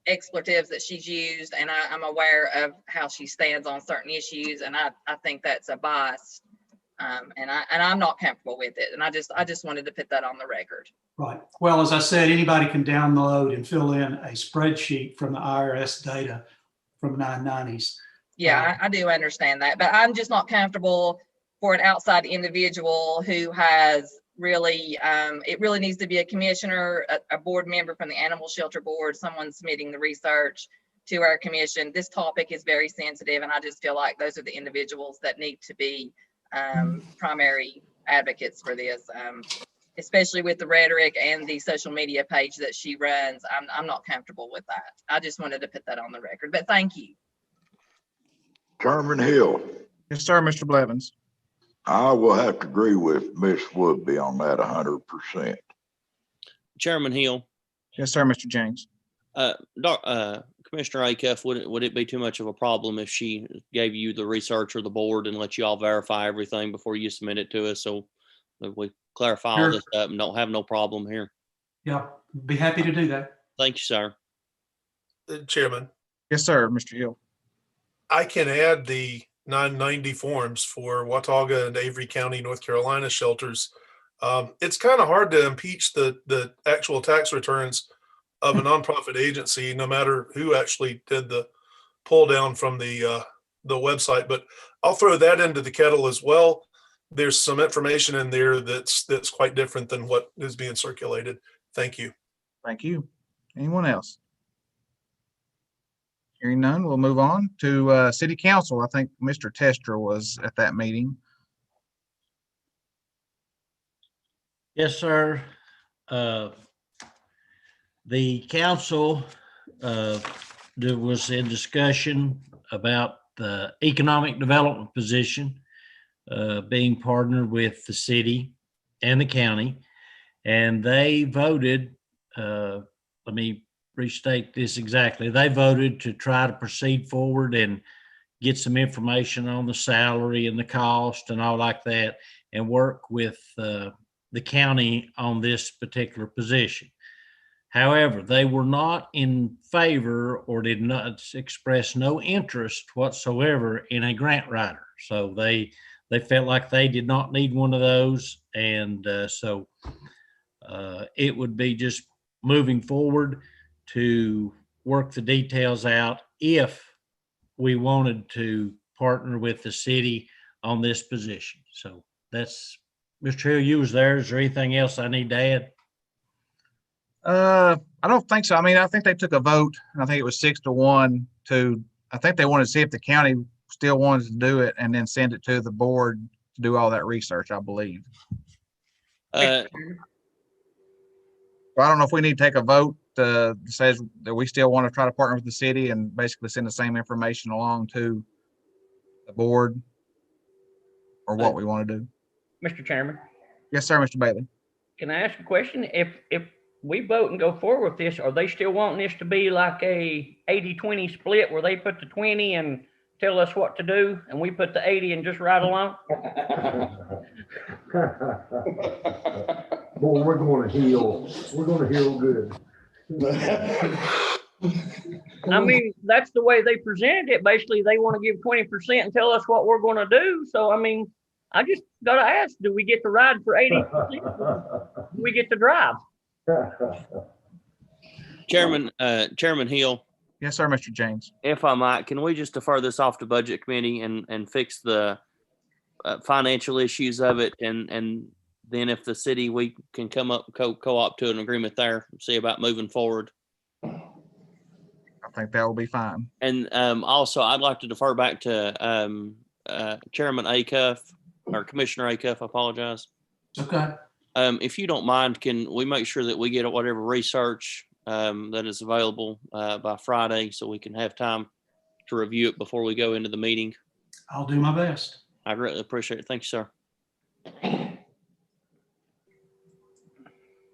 Speaker 5: expletives that she's used, and I'm aware of how she stands on certain issues, and I think that's a bias, and I'm not comfortable with it, and I just wanted to put that on the record.
Speaker 13: Right. Well, as I said, anybody can download and fill in a spreadsheet from the IRS data from 990s.
Speaker 5: Yeah, I do understand that, but I'm just not comfortable for an outside individual who has really, it really needs to be a commissioner, a board member from the animal shelter board, someone submitting the research to our commission. This topic is very sensitive, and I just feel like those are the individuals that need to be primary advocates for this. especially with the rhetoric and the social media page that she runs. I'm not comfortable with that. I just wanted to put that on the record, but thank you.
Speaker 6: Chairman Hill.
Speaker 11: Yes, sir, Mr. Blevins.
Speaker 6: I will have to agree with Miss Woodby on that 100%.
Speaker 19: Chairman Hill.
Speaker 11: Yes, sir, Mr. James.
Speaker 19: Commissioner Acuff, would it be too much of a problem if she gave you the research or the board and let you all verify everything before you submit it to us, so that we clarify all this up and don't have no problem here?
Speaker 13: Yeah, be happy to do that.
Speaker 19: Thank you, sir.
Speaker 16: Chairman.
Speaker 11: Yes, sir, Mr. Hill.
Speaker 16: I can add the 990 forms for Watauga and Avery County, North Carolina shelters. It's kind of hard to impeach the actual tax returns of a nonprofit agency, no matter who actually did the pull down from the website. But I'll throw that into the kettle as well. There's some information in there that's quite different than what is being circulated. Thank you.
Speaker 11: Thank you. Anyone else? Hearing none, we'll move on to City Council. I think Mr. Tester was at that meeting.
Speaker 18: Yes, sir. The council was in discussion about the economic development position being partnered with the city and the county, and they voted, let me restate this exactly, they voted to try to proceed forward and get some information on the salary and the cost and all like that, and work with the county on this particular position. However, they were not in favor or did not express no interest whatsoever in a grant writer. So they felt like they did not need one of those. And so it would be just moving forward to work the details out if we wanted to partner with the city on this position. So that's, Mr. Hill, you was there. Is there anything else I need to add?
Speaker 11: I don't think so. I mean, I think they took a vote, and I think it was 6-1 I think they wanted to see if the county still wanted to do it and then send it to the board to do all that research, I believe. I don't know if we need to take a vote that says that we still want to try to partner with the city and basically send the same information along to the board, or what we want to do.
Speaker 8: Mr. Chairman,
Speaker 11: Yes, sir, Mr. Bailey.
Speaker 8: can I ask a question? If we vote and go forward with this, are they still wanting this to be like a 80-20 split where they put the 20 and tell us what to do and we put the 80 and just ride along?
Speaker 10: Boy, we're going to heal. We're going to heal good.
Speaker 8: I mean, that's the way they presented it. Basically, they want to give 20% and tell us what we're going to do. So, I mean, I just got to ask, do we get to ride for 80%? Do we get to drive?
Speaker 19: Chairman Hill.
Speaker 11: Yes, sir, Mr. James.
Speaker 19: If I might, can we just defer this off to Budget Committee and fix the financial issues of it, and then if the city, we can come up co-op to an agreement there, see about moving forward.
Speaker 11: I think that will be fine.
Speaker 19: And also, I'd like to defer back to Chairman Acuff, or Commissioner Acuff, I apologize.
Speaker 13: Okay.
Speaker 19: If you don't mind, can we make sure that we get whatever research that is available by Friday, so we can have time to review it before we go into the meeting?
Speaker 13: I'll do my best.
Speaker 19: I greatly appreciate it. Thank you, sir.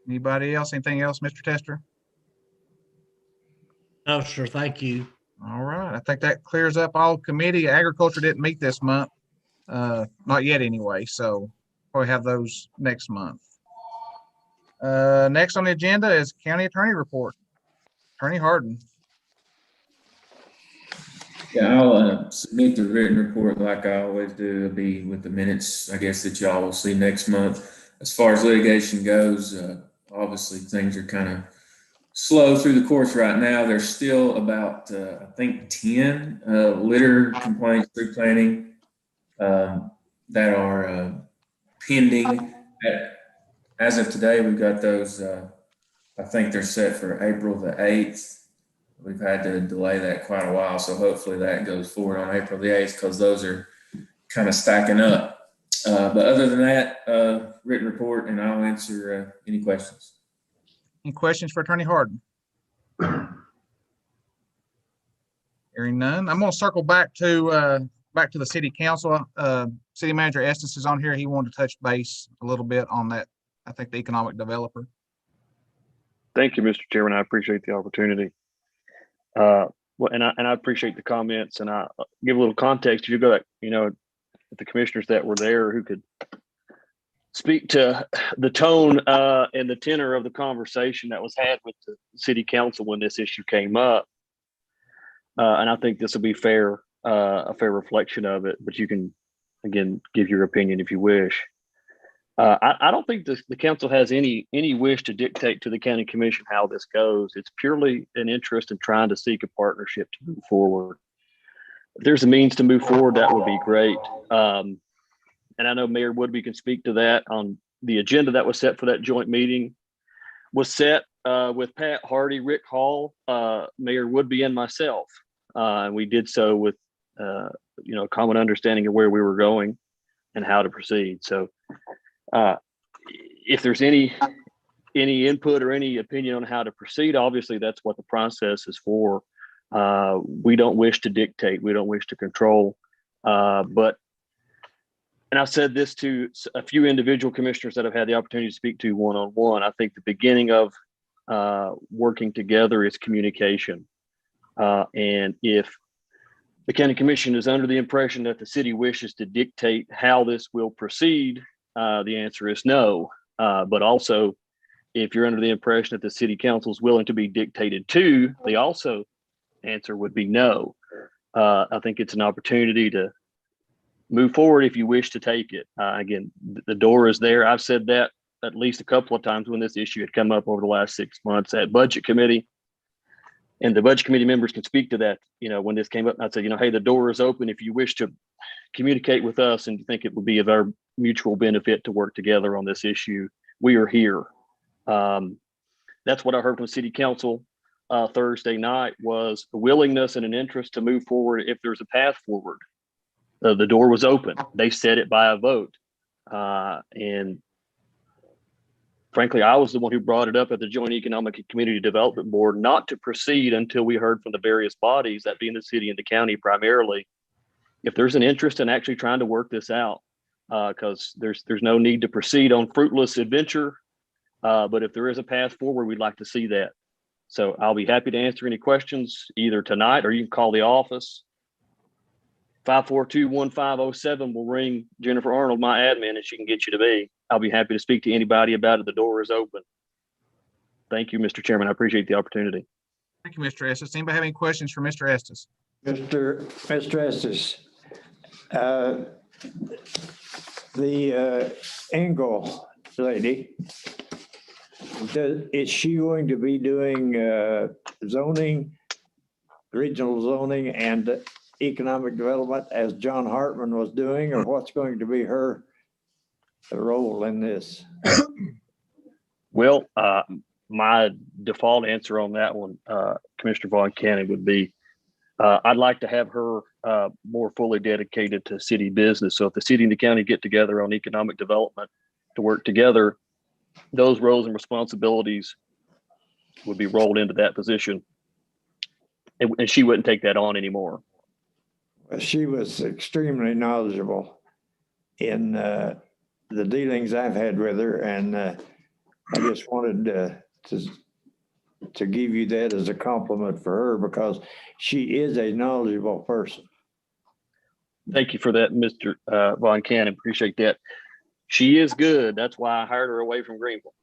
Speaker 11: Anybody else? Anything else, Mr. Tester?
Speaker 18: No, sir. Thank you.
Speaker 11: All right. I think that clears up all committee. Agriculture didn't meet this month. Not yet anyway. So probably have those next month. Next on the agenda is County Attorney Report. Attorney Harden.
Speaker 22: Yeah, I'll submit the written report like I always do. It'll be with the minutes, I guess, that y'all will see next month. As far as litigation goes, obviously things are kind of slow through the courts right now. There's still about, I think, 10 litter complaints through planning that are pending. As of today, we've got those, I think they're set for April the 8th. We've had to delay that quite a while, so hopefully that goes forward on April the 8th, because those are kind of stacking up. But other than that, written report, and I'll answer any questions.
Speaker 11: Any questions for Attorney Harden? Hearing none, I'm going to circle back to the city council. City Manager Estes is on here. He wanted to touch base a little bit on that. I think the economic developer.
Speaker 15: Thank you, Mr. Chairman. I appreciate the opportunity. And I appreciate the comments, and I give a little context. You go, the commissioners that were there who could speak to the tone and the tenor of the conversation that was had with the city council when this issue came up. And I think this will be fair, a fair reflection of it, but you can, again, give your opinion if you wish. I don't think the council has any wish to dictate to the county commission how this goes. It's purely an interest in trying to seek a partnership to move forward. If there's a means to move forward, that would be great. And I know Mayor Woodby can speak to that. On the agenda that was set for that joint meeting was set with Pat Hardy, Rick Hall, Mayor Woodby, and myself. And we did so with, common understanding of where we were going and how to proceed. So if there's any input or any opinion on how to proceed, obviously that's what the process is for. We don't wish to dictate, we don't wish to control, and I've said this to a few individual commissioners that I've had the opportunity to speak to one-on-one. I think the beginning of working together is communication. And if the county commission is under the impression that the city wishes to dictate how this will proceed, the answer is no. But also, if you're under the impression that the city council is willing to be dictated to, the also answer would be no. I think it's an opportunity to move forward if you wish to take it. Again, the door is there. I've said that at least a couple of times when this issue had come up over the last 6 months at budget committee. And the budget committee members can speak to that. When this came up, I said, hey, the door is open. If you wish to communicate with us and you think it would be of our mutual benefit to work together on this issue, we are here. That's what I heard from city council Thursday night, was a willingness and an interest to move forward if there's a path forward. The door was open. They said it by a vote. And frankly, I was the one who brought it up at the Joint Economic and Community Development Board, not to proceed until we heard from the various bodies, that being the city and the county primarily, if there's an interest in actually trying to work this out, because there's no need to proceed on fruitless adventure. But if there is a path forward, we'd like to see that. So I'll be happy to answer any questions either tonight, or you can call the office. 542-1507 will ring Jennifer Arnold, my admin, and she can get you to me. I'll be happy to speak to anybody about it. The door is open. Thank you, Mr. Chairman. I appreciate the opportunity.
Speaker 11: Thank you, Mr. Estes. Anybody have any questions for Mr. Estes?
Speaker 14: Mr. Estes, the Engel lady, is she going to be doing zoning, regional zoning, and economic development as John Hartman was doing, or what's going to be her role in this?
Speaker 15: Well, my default answer on that one, Commissioner Von Cannon, would be I'd like to have her more fully dedicated to city business. So if the city and the county get together on economic development to work together, those roles and responsibilities would be rolled into that position. And she wouldn't take that on anymore.
Speaker 14: She was extremely knowledgeable in the dealings I've had with her, and I just wanted to give you that as a compliment for her, because she is a knowledgeable person.
Speaker 15: Thank you for that, Mr. Von Cannon. Appreciate that. She is good. That's why I hired her away from Greenville.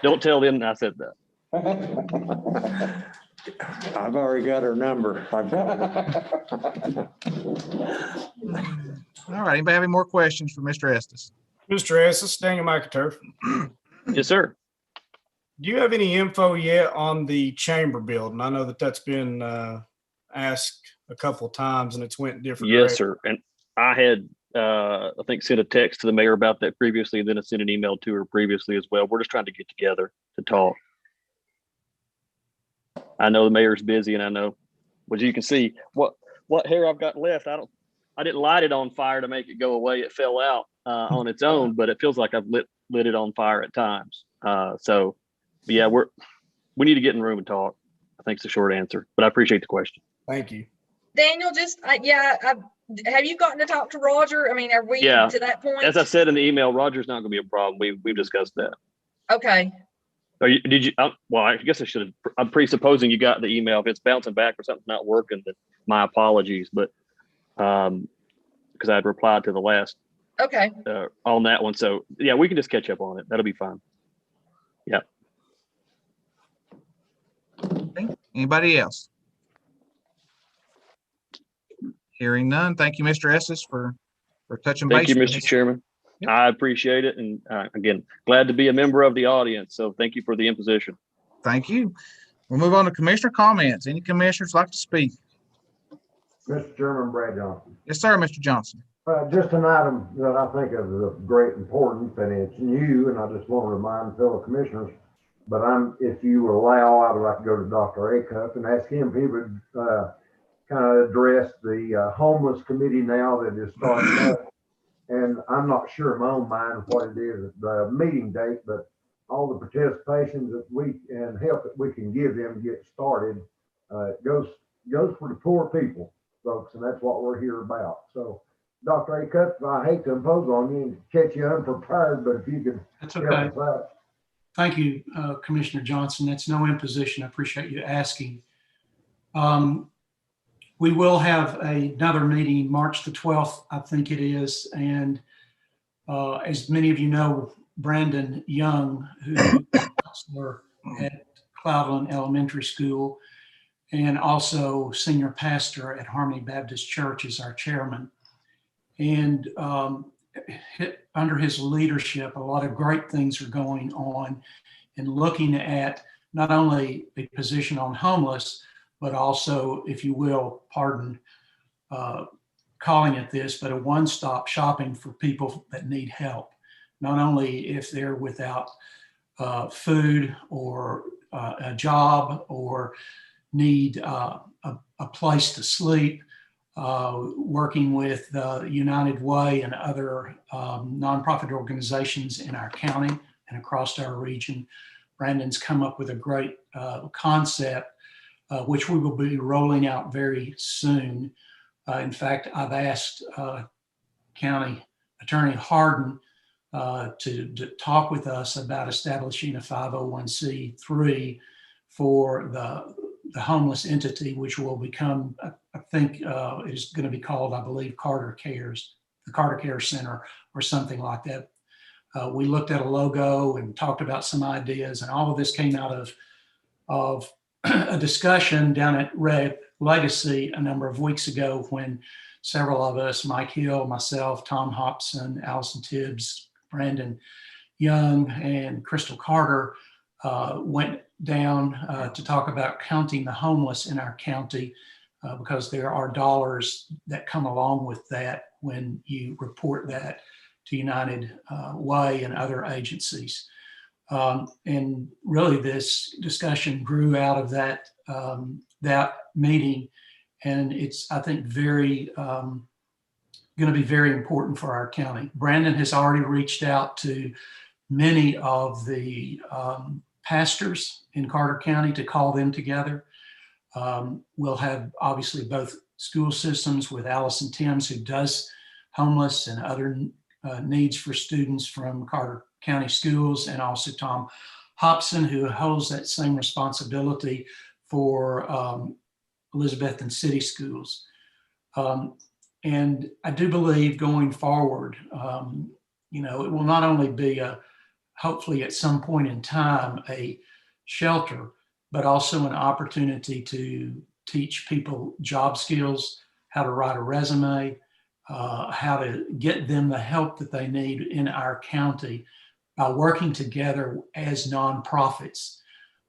Speaker 15: Don't tell them I said that.
Speaker 14: I've already got her number.
Speaker 11: All right. Anybody have any more questions for Mr. Estes?
Speaker 17: Mr. Estes, Daniel McInturf.
Speaker 15: Yes, sir.
Speaker 17: Do you have any info yet on the chamber building? I know that that's been asked a couple of times and it's went different.
Speaker 15: Yes, sir. And I had, I think, sent a text to the mayor about that previously, and then I sent an email to her previously as well. We're just trying to get together to talk. I know the mayor's busy, and I know, as you can see, what what hair I've got left. I didn't light it on fire to make it go away. It fell out on its own, but it feels like I've lit it on fire at times. So yeah, we need to get in the room and talk. I think it's the short answer, but I appreciate the question.
Speaker 17: Thank you.
Speaker 5: Daniel, have you gotten to talk to Roger? I mean, are we to that point?
Speaker 15: As I said in the email, Roger's not going to be a problem. We've discussed that.
Speaker 5: Okay.
Speaker 15: Did you? Well, I guess I should have. I'm presupposing you got the email. If it's bouncing back or something's not working, then my apologies. But because I had replied to the last on that one, so yeah, we can just catch up on it. That'll be fine. Yeah.
Speaker 11: Okay. Anybody else? Hearing none. Thank you, Mr. Estes, for touching base.
Speaker 15: Thank you, Mr. Chairman. Yep. I appreciate it. And again, glad to be a member of the audience. So thank you for the imposition.
Speaker 11: Thank you. We'll move on to commissioner comments. Any commissioners like to speak?
Speaker 10: Mr. Chairman, Brad Johnson.
Speaker 11: Yes, sir, Mr. Johnson.
Speaker 10: Just an item that I think is of great importance, and it's new, and I just want to remind fellow commissioners, but if you allow, I would like to go to Dr. Acuff and ask him if he would kind of address the homeless committee now that is starting up. And I'm not sure in my own mind what it is, the meeting date, but all the participation that and help that we can give them to get started, goes for the poor people, folks, and that's what we're here about. So, Dr. Acuff, I hate to impose on you and catch you unprepared, but if you could help us out.
Speaker 13: Thank you, Commissioner Johnson. That's no imposition. I appreciate you asking. We will have another meeting March the 12th, I think it is. And as many of you know, Brandon Young, who is a counselor at Cloudland Elementary School and also senior pastor at Harmony Baptist Church, is our chairman. And under his leadership, a lot of great things are going on and looking at not only a position on homeless, but also, if you will, pardon calling it this, but a one-stop shopping for people that need help. Not only if they're without food or a job or need a place to sleep, working with the United Way and other nonprofit organizations in our county and across our region. Brandon's come up with a great concept which we will be rolling out very soon. In fact, I've asked County Attorney Harden to talk with us about establishing a 501c3 for the homeless entity, which will become, I think is going to be called, I believe, Carter Cares, the Carter Care Center or something like that. We looked at a logo and talked about some ideas, and all of this came out of a discussion down at Legacy a number of weeks ago when several of us, Mike Hill, myself, Tom Hobson, Allison Tibbs, Brandon Young, and Crystal Carter went down to talk about counting the homeless in our county because there are dollars that come along with that when you report that to United Way and other agencies. And really this discussion grew out of that meeting, and it's, I think, very going to be very important for our county. Brandon has already reached out to many of the pastors in Carter County to call them together. We'll have obviously both school systems with Allison Timms, who does homeless and other needs for students from Carter County schools, and also Tom Hobson, who holds that same responsibility for Elizabethton City Schools. And I do believe going forward, it will not only be hopefully at some point in time, a shelter, but also an opportunity to teach people job skills, how to write a resume, how to get them the help that they need in our county by working together as nonprofits.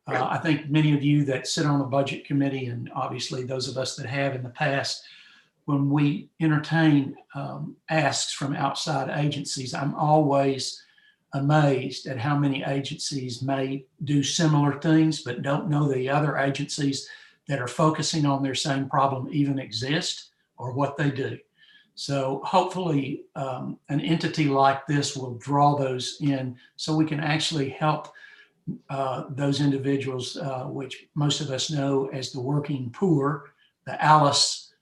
Speaker 13: I think many of you that sit on the budget committee, and obviously those of us that have in the past, when we entertain asks from outside agencies, I'm always amazed at how many agencies may do similar things, but don't know the other agencies that are focusing on their same problem even exist. or what they do. So hopefully an entity like this will draw those in so we can actually help those individuals, which most of us know as the working poor, the Alice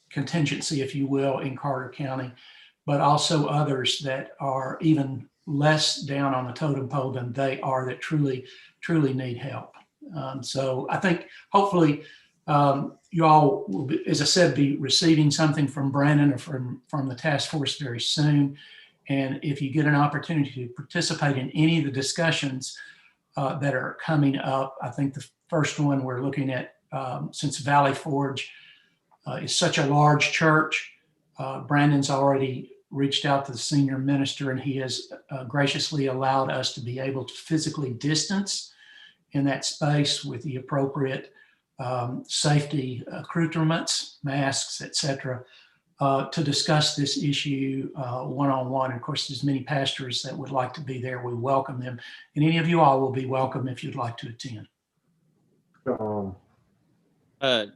Speaker 13: contingency, if you will, in Carter County, but also others that are even less down on the totem pole than they are, that truly need help. So I think hopefully you all will be, as I said, be receiving something from Brandon or from the task force very soon. And if you get an opportunity to participate in any of the discussions that are coming up, I think the first one we're looking at, since Valley Forge is such a large church, Brandon's already reached out to the senior minister, and he has graciously allowed us to be able to physically distance in that space with the appropriate safety accoutrements, masks, etc., to discuss this issue one-on-one. Of course, there's many pastors that would like to be there. We welcome them. And any of you all will be welcome if you'd like to attend.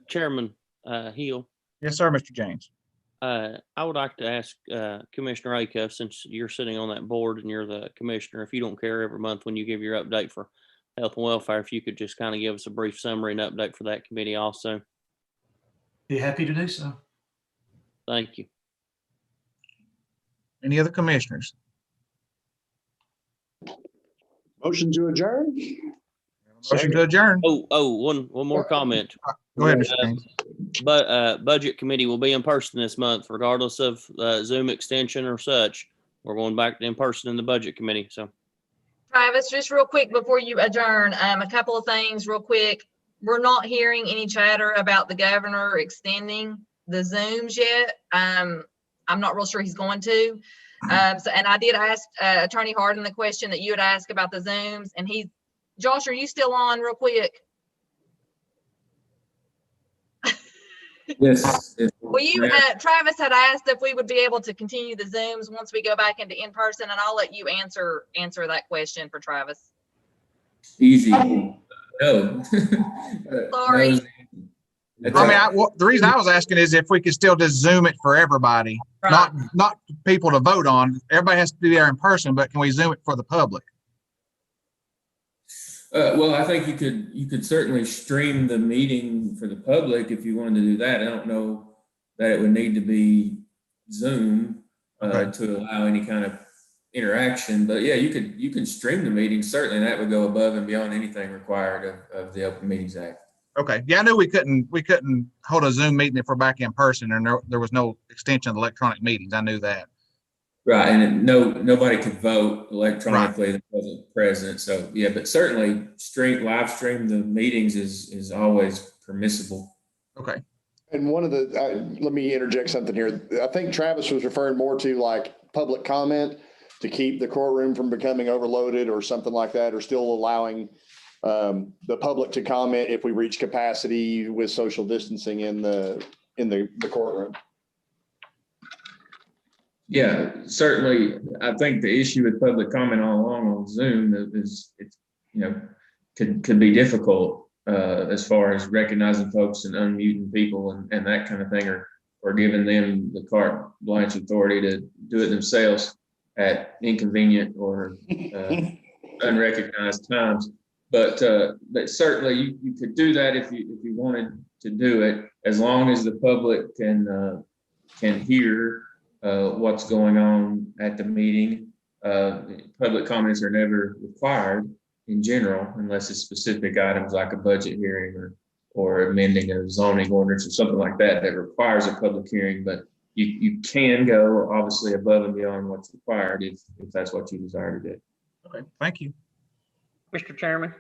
Speaker 8: Chairman Hill.
Speaker 11: Yes, sir, Mr. James.
Speaker 8: I would like to ask Commissioner Acuff, since you're sitting on that board and you're the commissioner, if you don't care, every month when you give your update for health and welfare, if you could just kind of give us a brief summary and update for that committee also.
Speaker 13: Be happy to do so.
Speaker 8: Thank you.
Speaker 11: Any other commissioners?
Speaker 2: Motion to adjourn.
Speaker 11: Motion to adjourn.
Speaker 8: One more comment.
Speaker 11: Go ahead, Mr. James.
Speaker 8: But budget committee will be in person this month, regardless of Zoom extension or such. We're going back to in person in the budget committee. So,
Speaker 5: Travis, just real quick before you adjourn, a couple of things real quick. We're not hearing any chatter about the governor extending the Zooms yet. I'm not real sure he's going to. And I did ask Attorney Harden the question that you had asked about the Zooms, and Josh, are you still on real quick?
Speaker 22: Yes.
Speaker 5: Well, Travis had asked if we would be able to continue the Zooms once we go back into in-person, and I'll let you answer that question for Travis.
Speaker 22: Easy. No.
Speaker 5: Sorry.
Speaker 11: The reason I was asking is if we could still just Zoom it for everybody,
Speaker 5: right.
Speaker 11: not people to vote on. Everybody has to be there in person, but can we Zoom it for the public?
Speaker 22: Well, I think you could certainly stream the meeting for the public if you wanted to do that. I don't know that it would need to be Zoom to allow any kind of interaction, but yeah, you can stream the meeting. Certainly that would go above and beyond anything required of the Open Meetings Act.
Speaker 11: Okay. Yeah, I knew we couldn't hold a Zoom meeting if we're back in person, and there was no extension of electronic meetings. I knew that.
Speaker 22: Right, and nobody could vote electronically that wasn't present. So yeah, but certainly live stream the meetings is always permissible.
Speaker 11: Okay.
Speaker 2: And one of let me interject something here. I think Travis was referring more to like public comment to keep the courtroom from becoming overloaded or something like that, or still allowing the public to comment if we reach capacity with social distancing in the courtroom.
Speaker 22: Yeah, certainly. I think the issue with public comment all along on Zoom is could be difficult as far as recognizing folks and unmuting people and that kind of thing, or giving them the carte blanche authority to do it themselves at inconvenient or unrecognized times. But certainly you could do that if you wanted to do it, as long as the public can hear what's going on at the meeting. Public comments are never required in general, unless it's specific items like a budget hearing or amending a zoning ordinance or something like that requires a public hearing. But you can go obviously above and beyond what's required if that's what you desire to do.
Speaker 11: Okay, thank you.
Speaker 8: Mr. Chairman.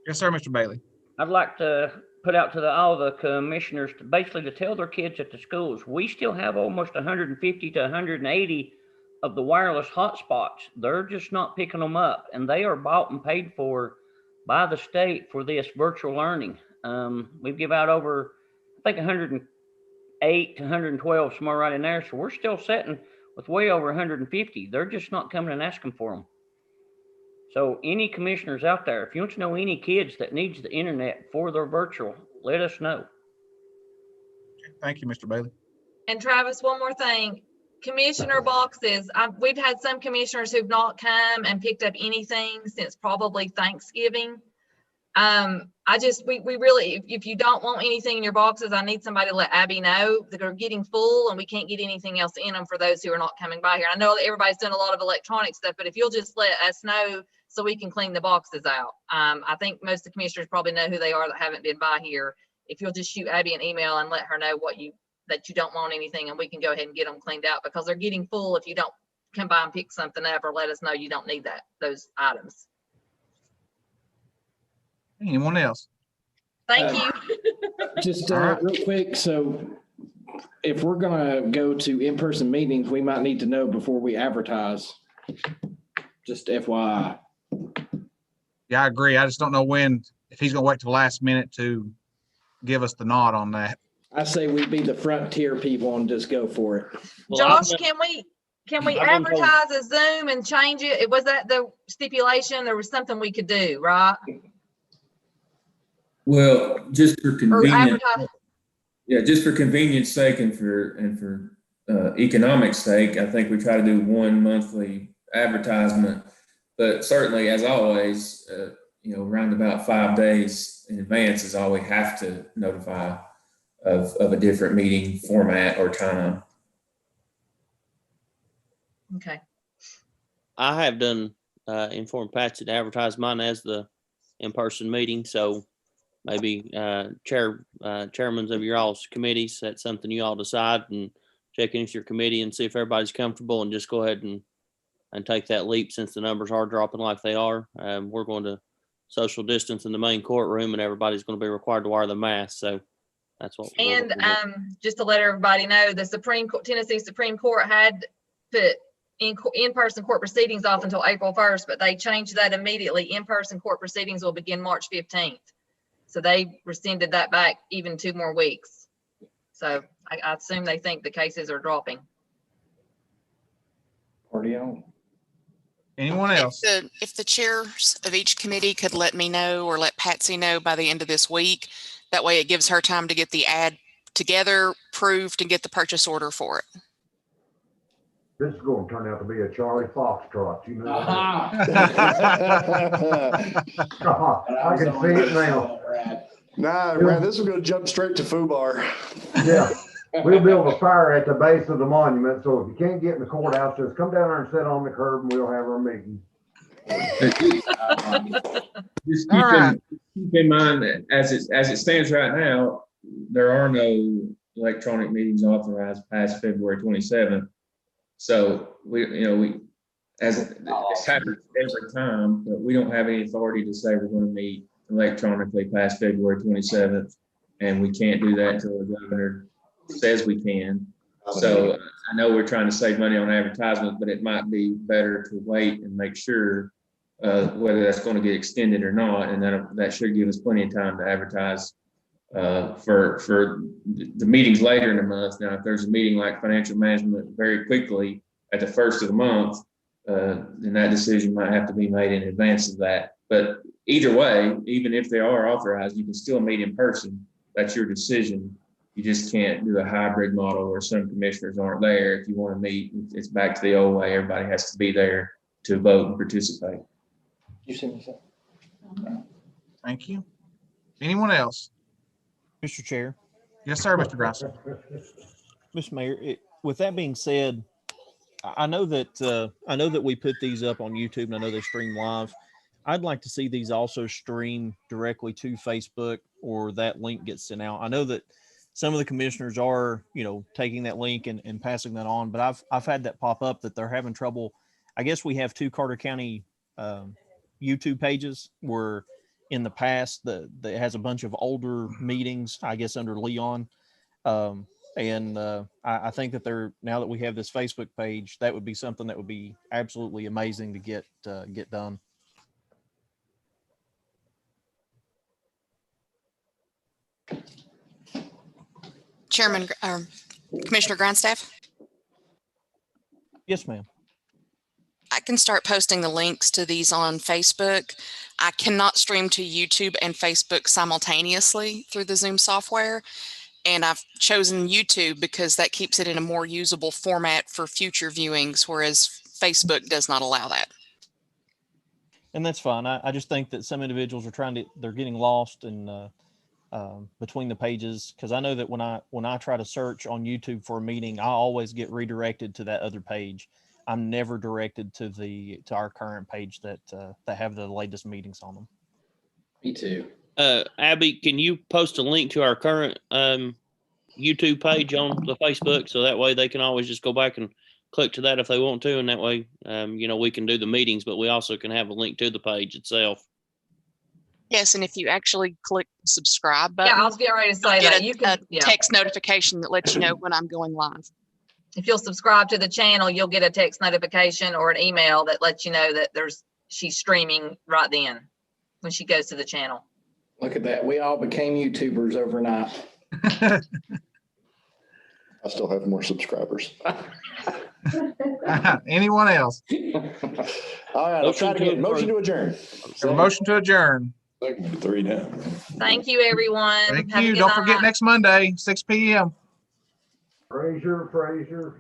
Speaker 11: Yes, sir, Mr. Bailey.
Speaker 8: I'd like to put out to all the commissioners to tell their kids at the schools, we still have almost 150 to 180 of the wireless hotspots. They're just not picking them up, and they are bought and paid for by the state for this virtual learning. We give out over, I think, 108 to 112, somewhere right in there. So we're still sitting with way over 150. They're just not coming and asking for them. So any commissioners out there, if you want to know any kids that needs the internet for their virtual, let us know.
Speaker 11: Thank you, Mr. Bailey.
Speaker 5: And Travis, one more thing. Commissioner boxes. We've had some commissioners who've not come and picked up anything since probably Thanksgiving. We really, if you don't want anything in your boxes, I need somebody to let Abby know that are getting full and we can't get anything else in them for those who are not coming by here. I know that everybody's done a lot of electronic stuff, but if you'll just let us know so we can clean the boxes out. I think most of the commissioners probably know who they are that haven't been by here. If you'll just shoot Abby an email and let her know that you don't want anything, and we can go ahead and get them cleaned out because they're getting full if you don't come by and pick something up or let us know you don't need those items.
Speaker 11: Anyone else?
Speaker 5: Thank you.
Speaker 7: Just real quick, so if we're gonna go to in-person meetings, we might need to know before we advertise. Just FYI.
Speaker 11: Yeah, I agree. I just don't know if he's gonna wait till the last minute to give us the nod on that.
Speaker 7: I say we be the front tier people and just go for it.
Speaker 5: Josh, can we advertise a Zoom and change it? Was that the stipulation? There was something we could do, right?
Speaker 22: Well, just for convenience, just for convenience sake and for economic sake, I think we try to do one monthly advertisement. But certainly, as always, around about 5 days in advance is all we have to notify of a different meeting format or time.
Speaker 5: Okay. I
Speaker 19: have done informed Patsy to advertise mine as the in-person meeting, so maybe chairmen of your all's committees, that's something you all decide, and check into your committee and see if everybody's comfortable, and just go ahead and take that leap since the numbers are dropping like they are. We're going to social distance in the main courtroom, and everybody's going to be required to wear the mask, so that's what.
Speaker 5: And just to let everybody know, the Tennessee Supreme Court had put in-person court proceedings off until April 1st, but they changed that immediately. In-person court proceedings will begin March 15th. So they rescinded that back even 2 more weeks. So I assume they think the cases are dropping.
Speaker 7: Party on.
Speaker 11: Anyone else?
Speaker 1: If the chairs of each committee could let me know or let Patsy know by the end of this week, that way it gives her time to get the ad together, proved, and get the purchase order for it.
Speaker 10: This is going to turn out to be a Charlie Foxtrot, you know. I can see it now.
Speaker 2: Nah, man, this is going to jump straight to FUBAR.
Speaker 10: Yeah, we'll build a fire at the base of the monument, so if you can't get in the courthouse, just come down there and sit on the curb and we'll have our meeting.
Speaker 22: Just keep in mind that as it stands right now, there are no electronic meetings authorized past February 27th. So we as it's happens every time, but we don't have any authority to say we're going to meet electronically past February 27th, and we can't do that until the governor says we can. So I know we're trying to save money on advertisement, but it might be better to wait and make sure whether that's going to get extended or not, and that should give us plenty of time to advertise for the meetings later in the month. Now, if there's a meeting like financial management very quickly at the first of the month, then that decision might have to be made in advance of that. But either way, even if they are authorized, you can still meet in person. That's your decision. You just can't do a hybrid model where some commissioners aren't there. If you want to meet, it's back to the old way. Everybody has to be there to vote and participate.
Speaker 7: You see me, sir?
Speaker 11: Thank you. Anyone else?
Speaker 21: Mr. Chair.
Speaker 11: Yes, sir, Mr. Grasser.
Speaker 21: Mr. Mayor, with that being said, I know that we put these up on YouTube and I know they stream live. I'd like to see these also stream directly to Facebook, or that link gets sent out. I know that some of the commissioners are, taking that link and passing that on, but I've had that pop up that they're having trouble. I guess we have 2 Carter County YouTube pages where in the past that has a bunch of older meetings, I guess under Leon. I think that now that we have this Facebook page, that would be something that would be absolutely amazing to get done.
Speaker 1: Chairman, Commissioner Grindstaff?
Speaker 21: Yes, ma'am.
Speaker 1: I can start posting the links to these on Facebook. I cannot stream to YouTube and Facebook simultaneously through the Zoom software. And I've chosen YouTube because that keeps it in a more usable format for future viewings, whereas Facebook does not allow that.
Speaker 21: And that's fine. I just think that some individuals are they're getting lost in between the pages. Cause I know that when I try to search on YouTube for a meeting, I always get redirected to that other page. I'm never directed to our current page that have the latest meetings on them.
Speaker 7: Me too.
Speaker 19: Abby, can you post a link to our current YouTube page on the Facebook, so that way they can always just go back and click to that if they want to, and that way we can do the meetings, but we also can have a link to the page itself.
Speaker 1: Yes, and if you actually click the subscribe button,
Speaker 5: Yeah, I was getting ready to say that. You can
Speaker 1: a text notification that lets you know when I'm going live.
Speaker 5: If you'll subscribe to the channel, you'll get a text notification or an email that lets you know that she's streaming right then when she goes to the channel.
Speaker 7: Look at that. We all became YouTubers overnight.
Speaker 2: I still have more subscribers.
Speaker 11: Anyone else?
Speaker 2: All right, let's try it again. Motion to adjourn.
Speaker 11: A motion to adjourn.
Speaker 4: 3 now.
Speaker 5: Thank you, everyone.
Speaker 11: Thank
Speaker 5: Have a
Speaker 11: you.
Speaker 5: good
Speaker 11: Don't
Speaker 5: night.
Speaker 11: forget next Monday, 6 p.m.
Speaker 10: Frazier.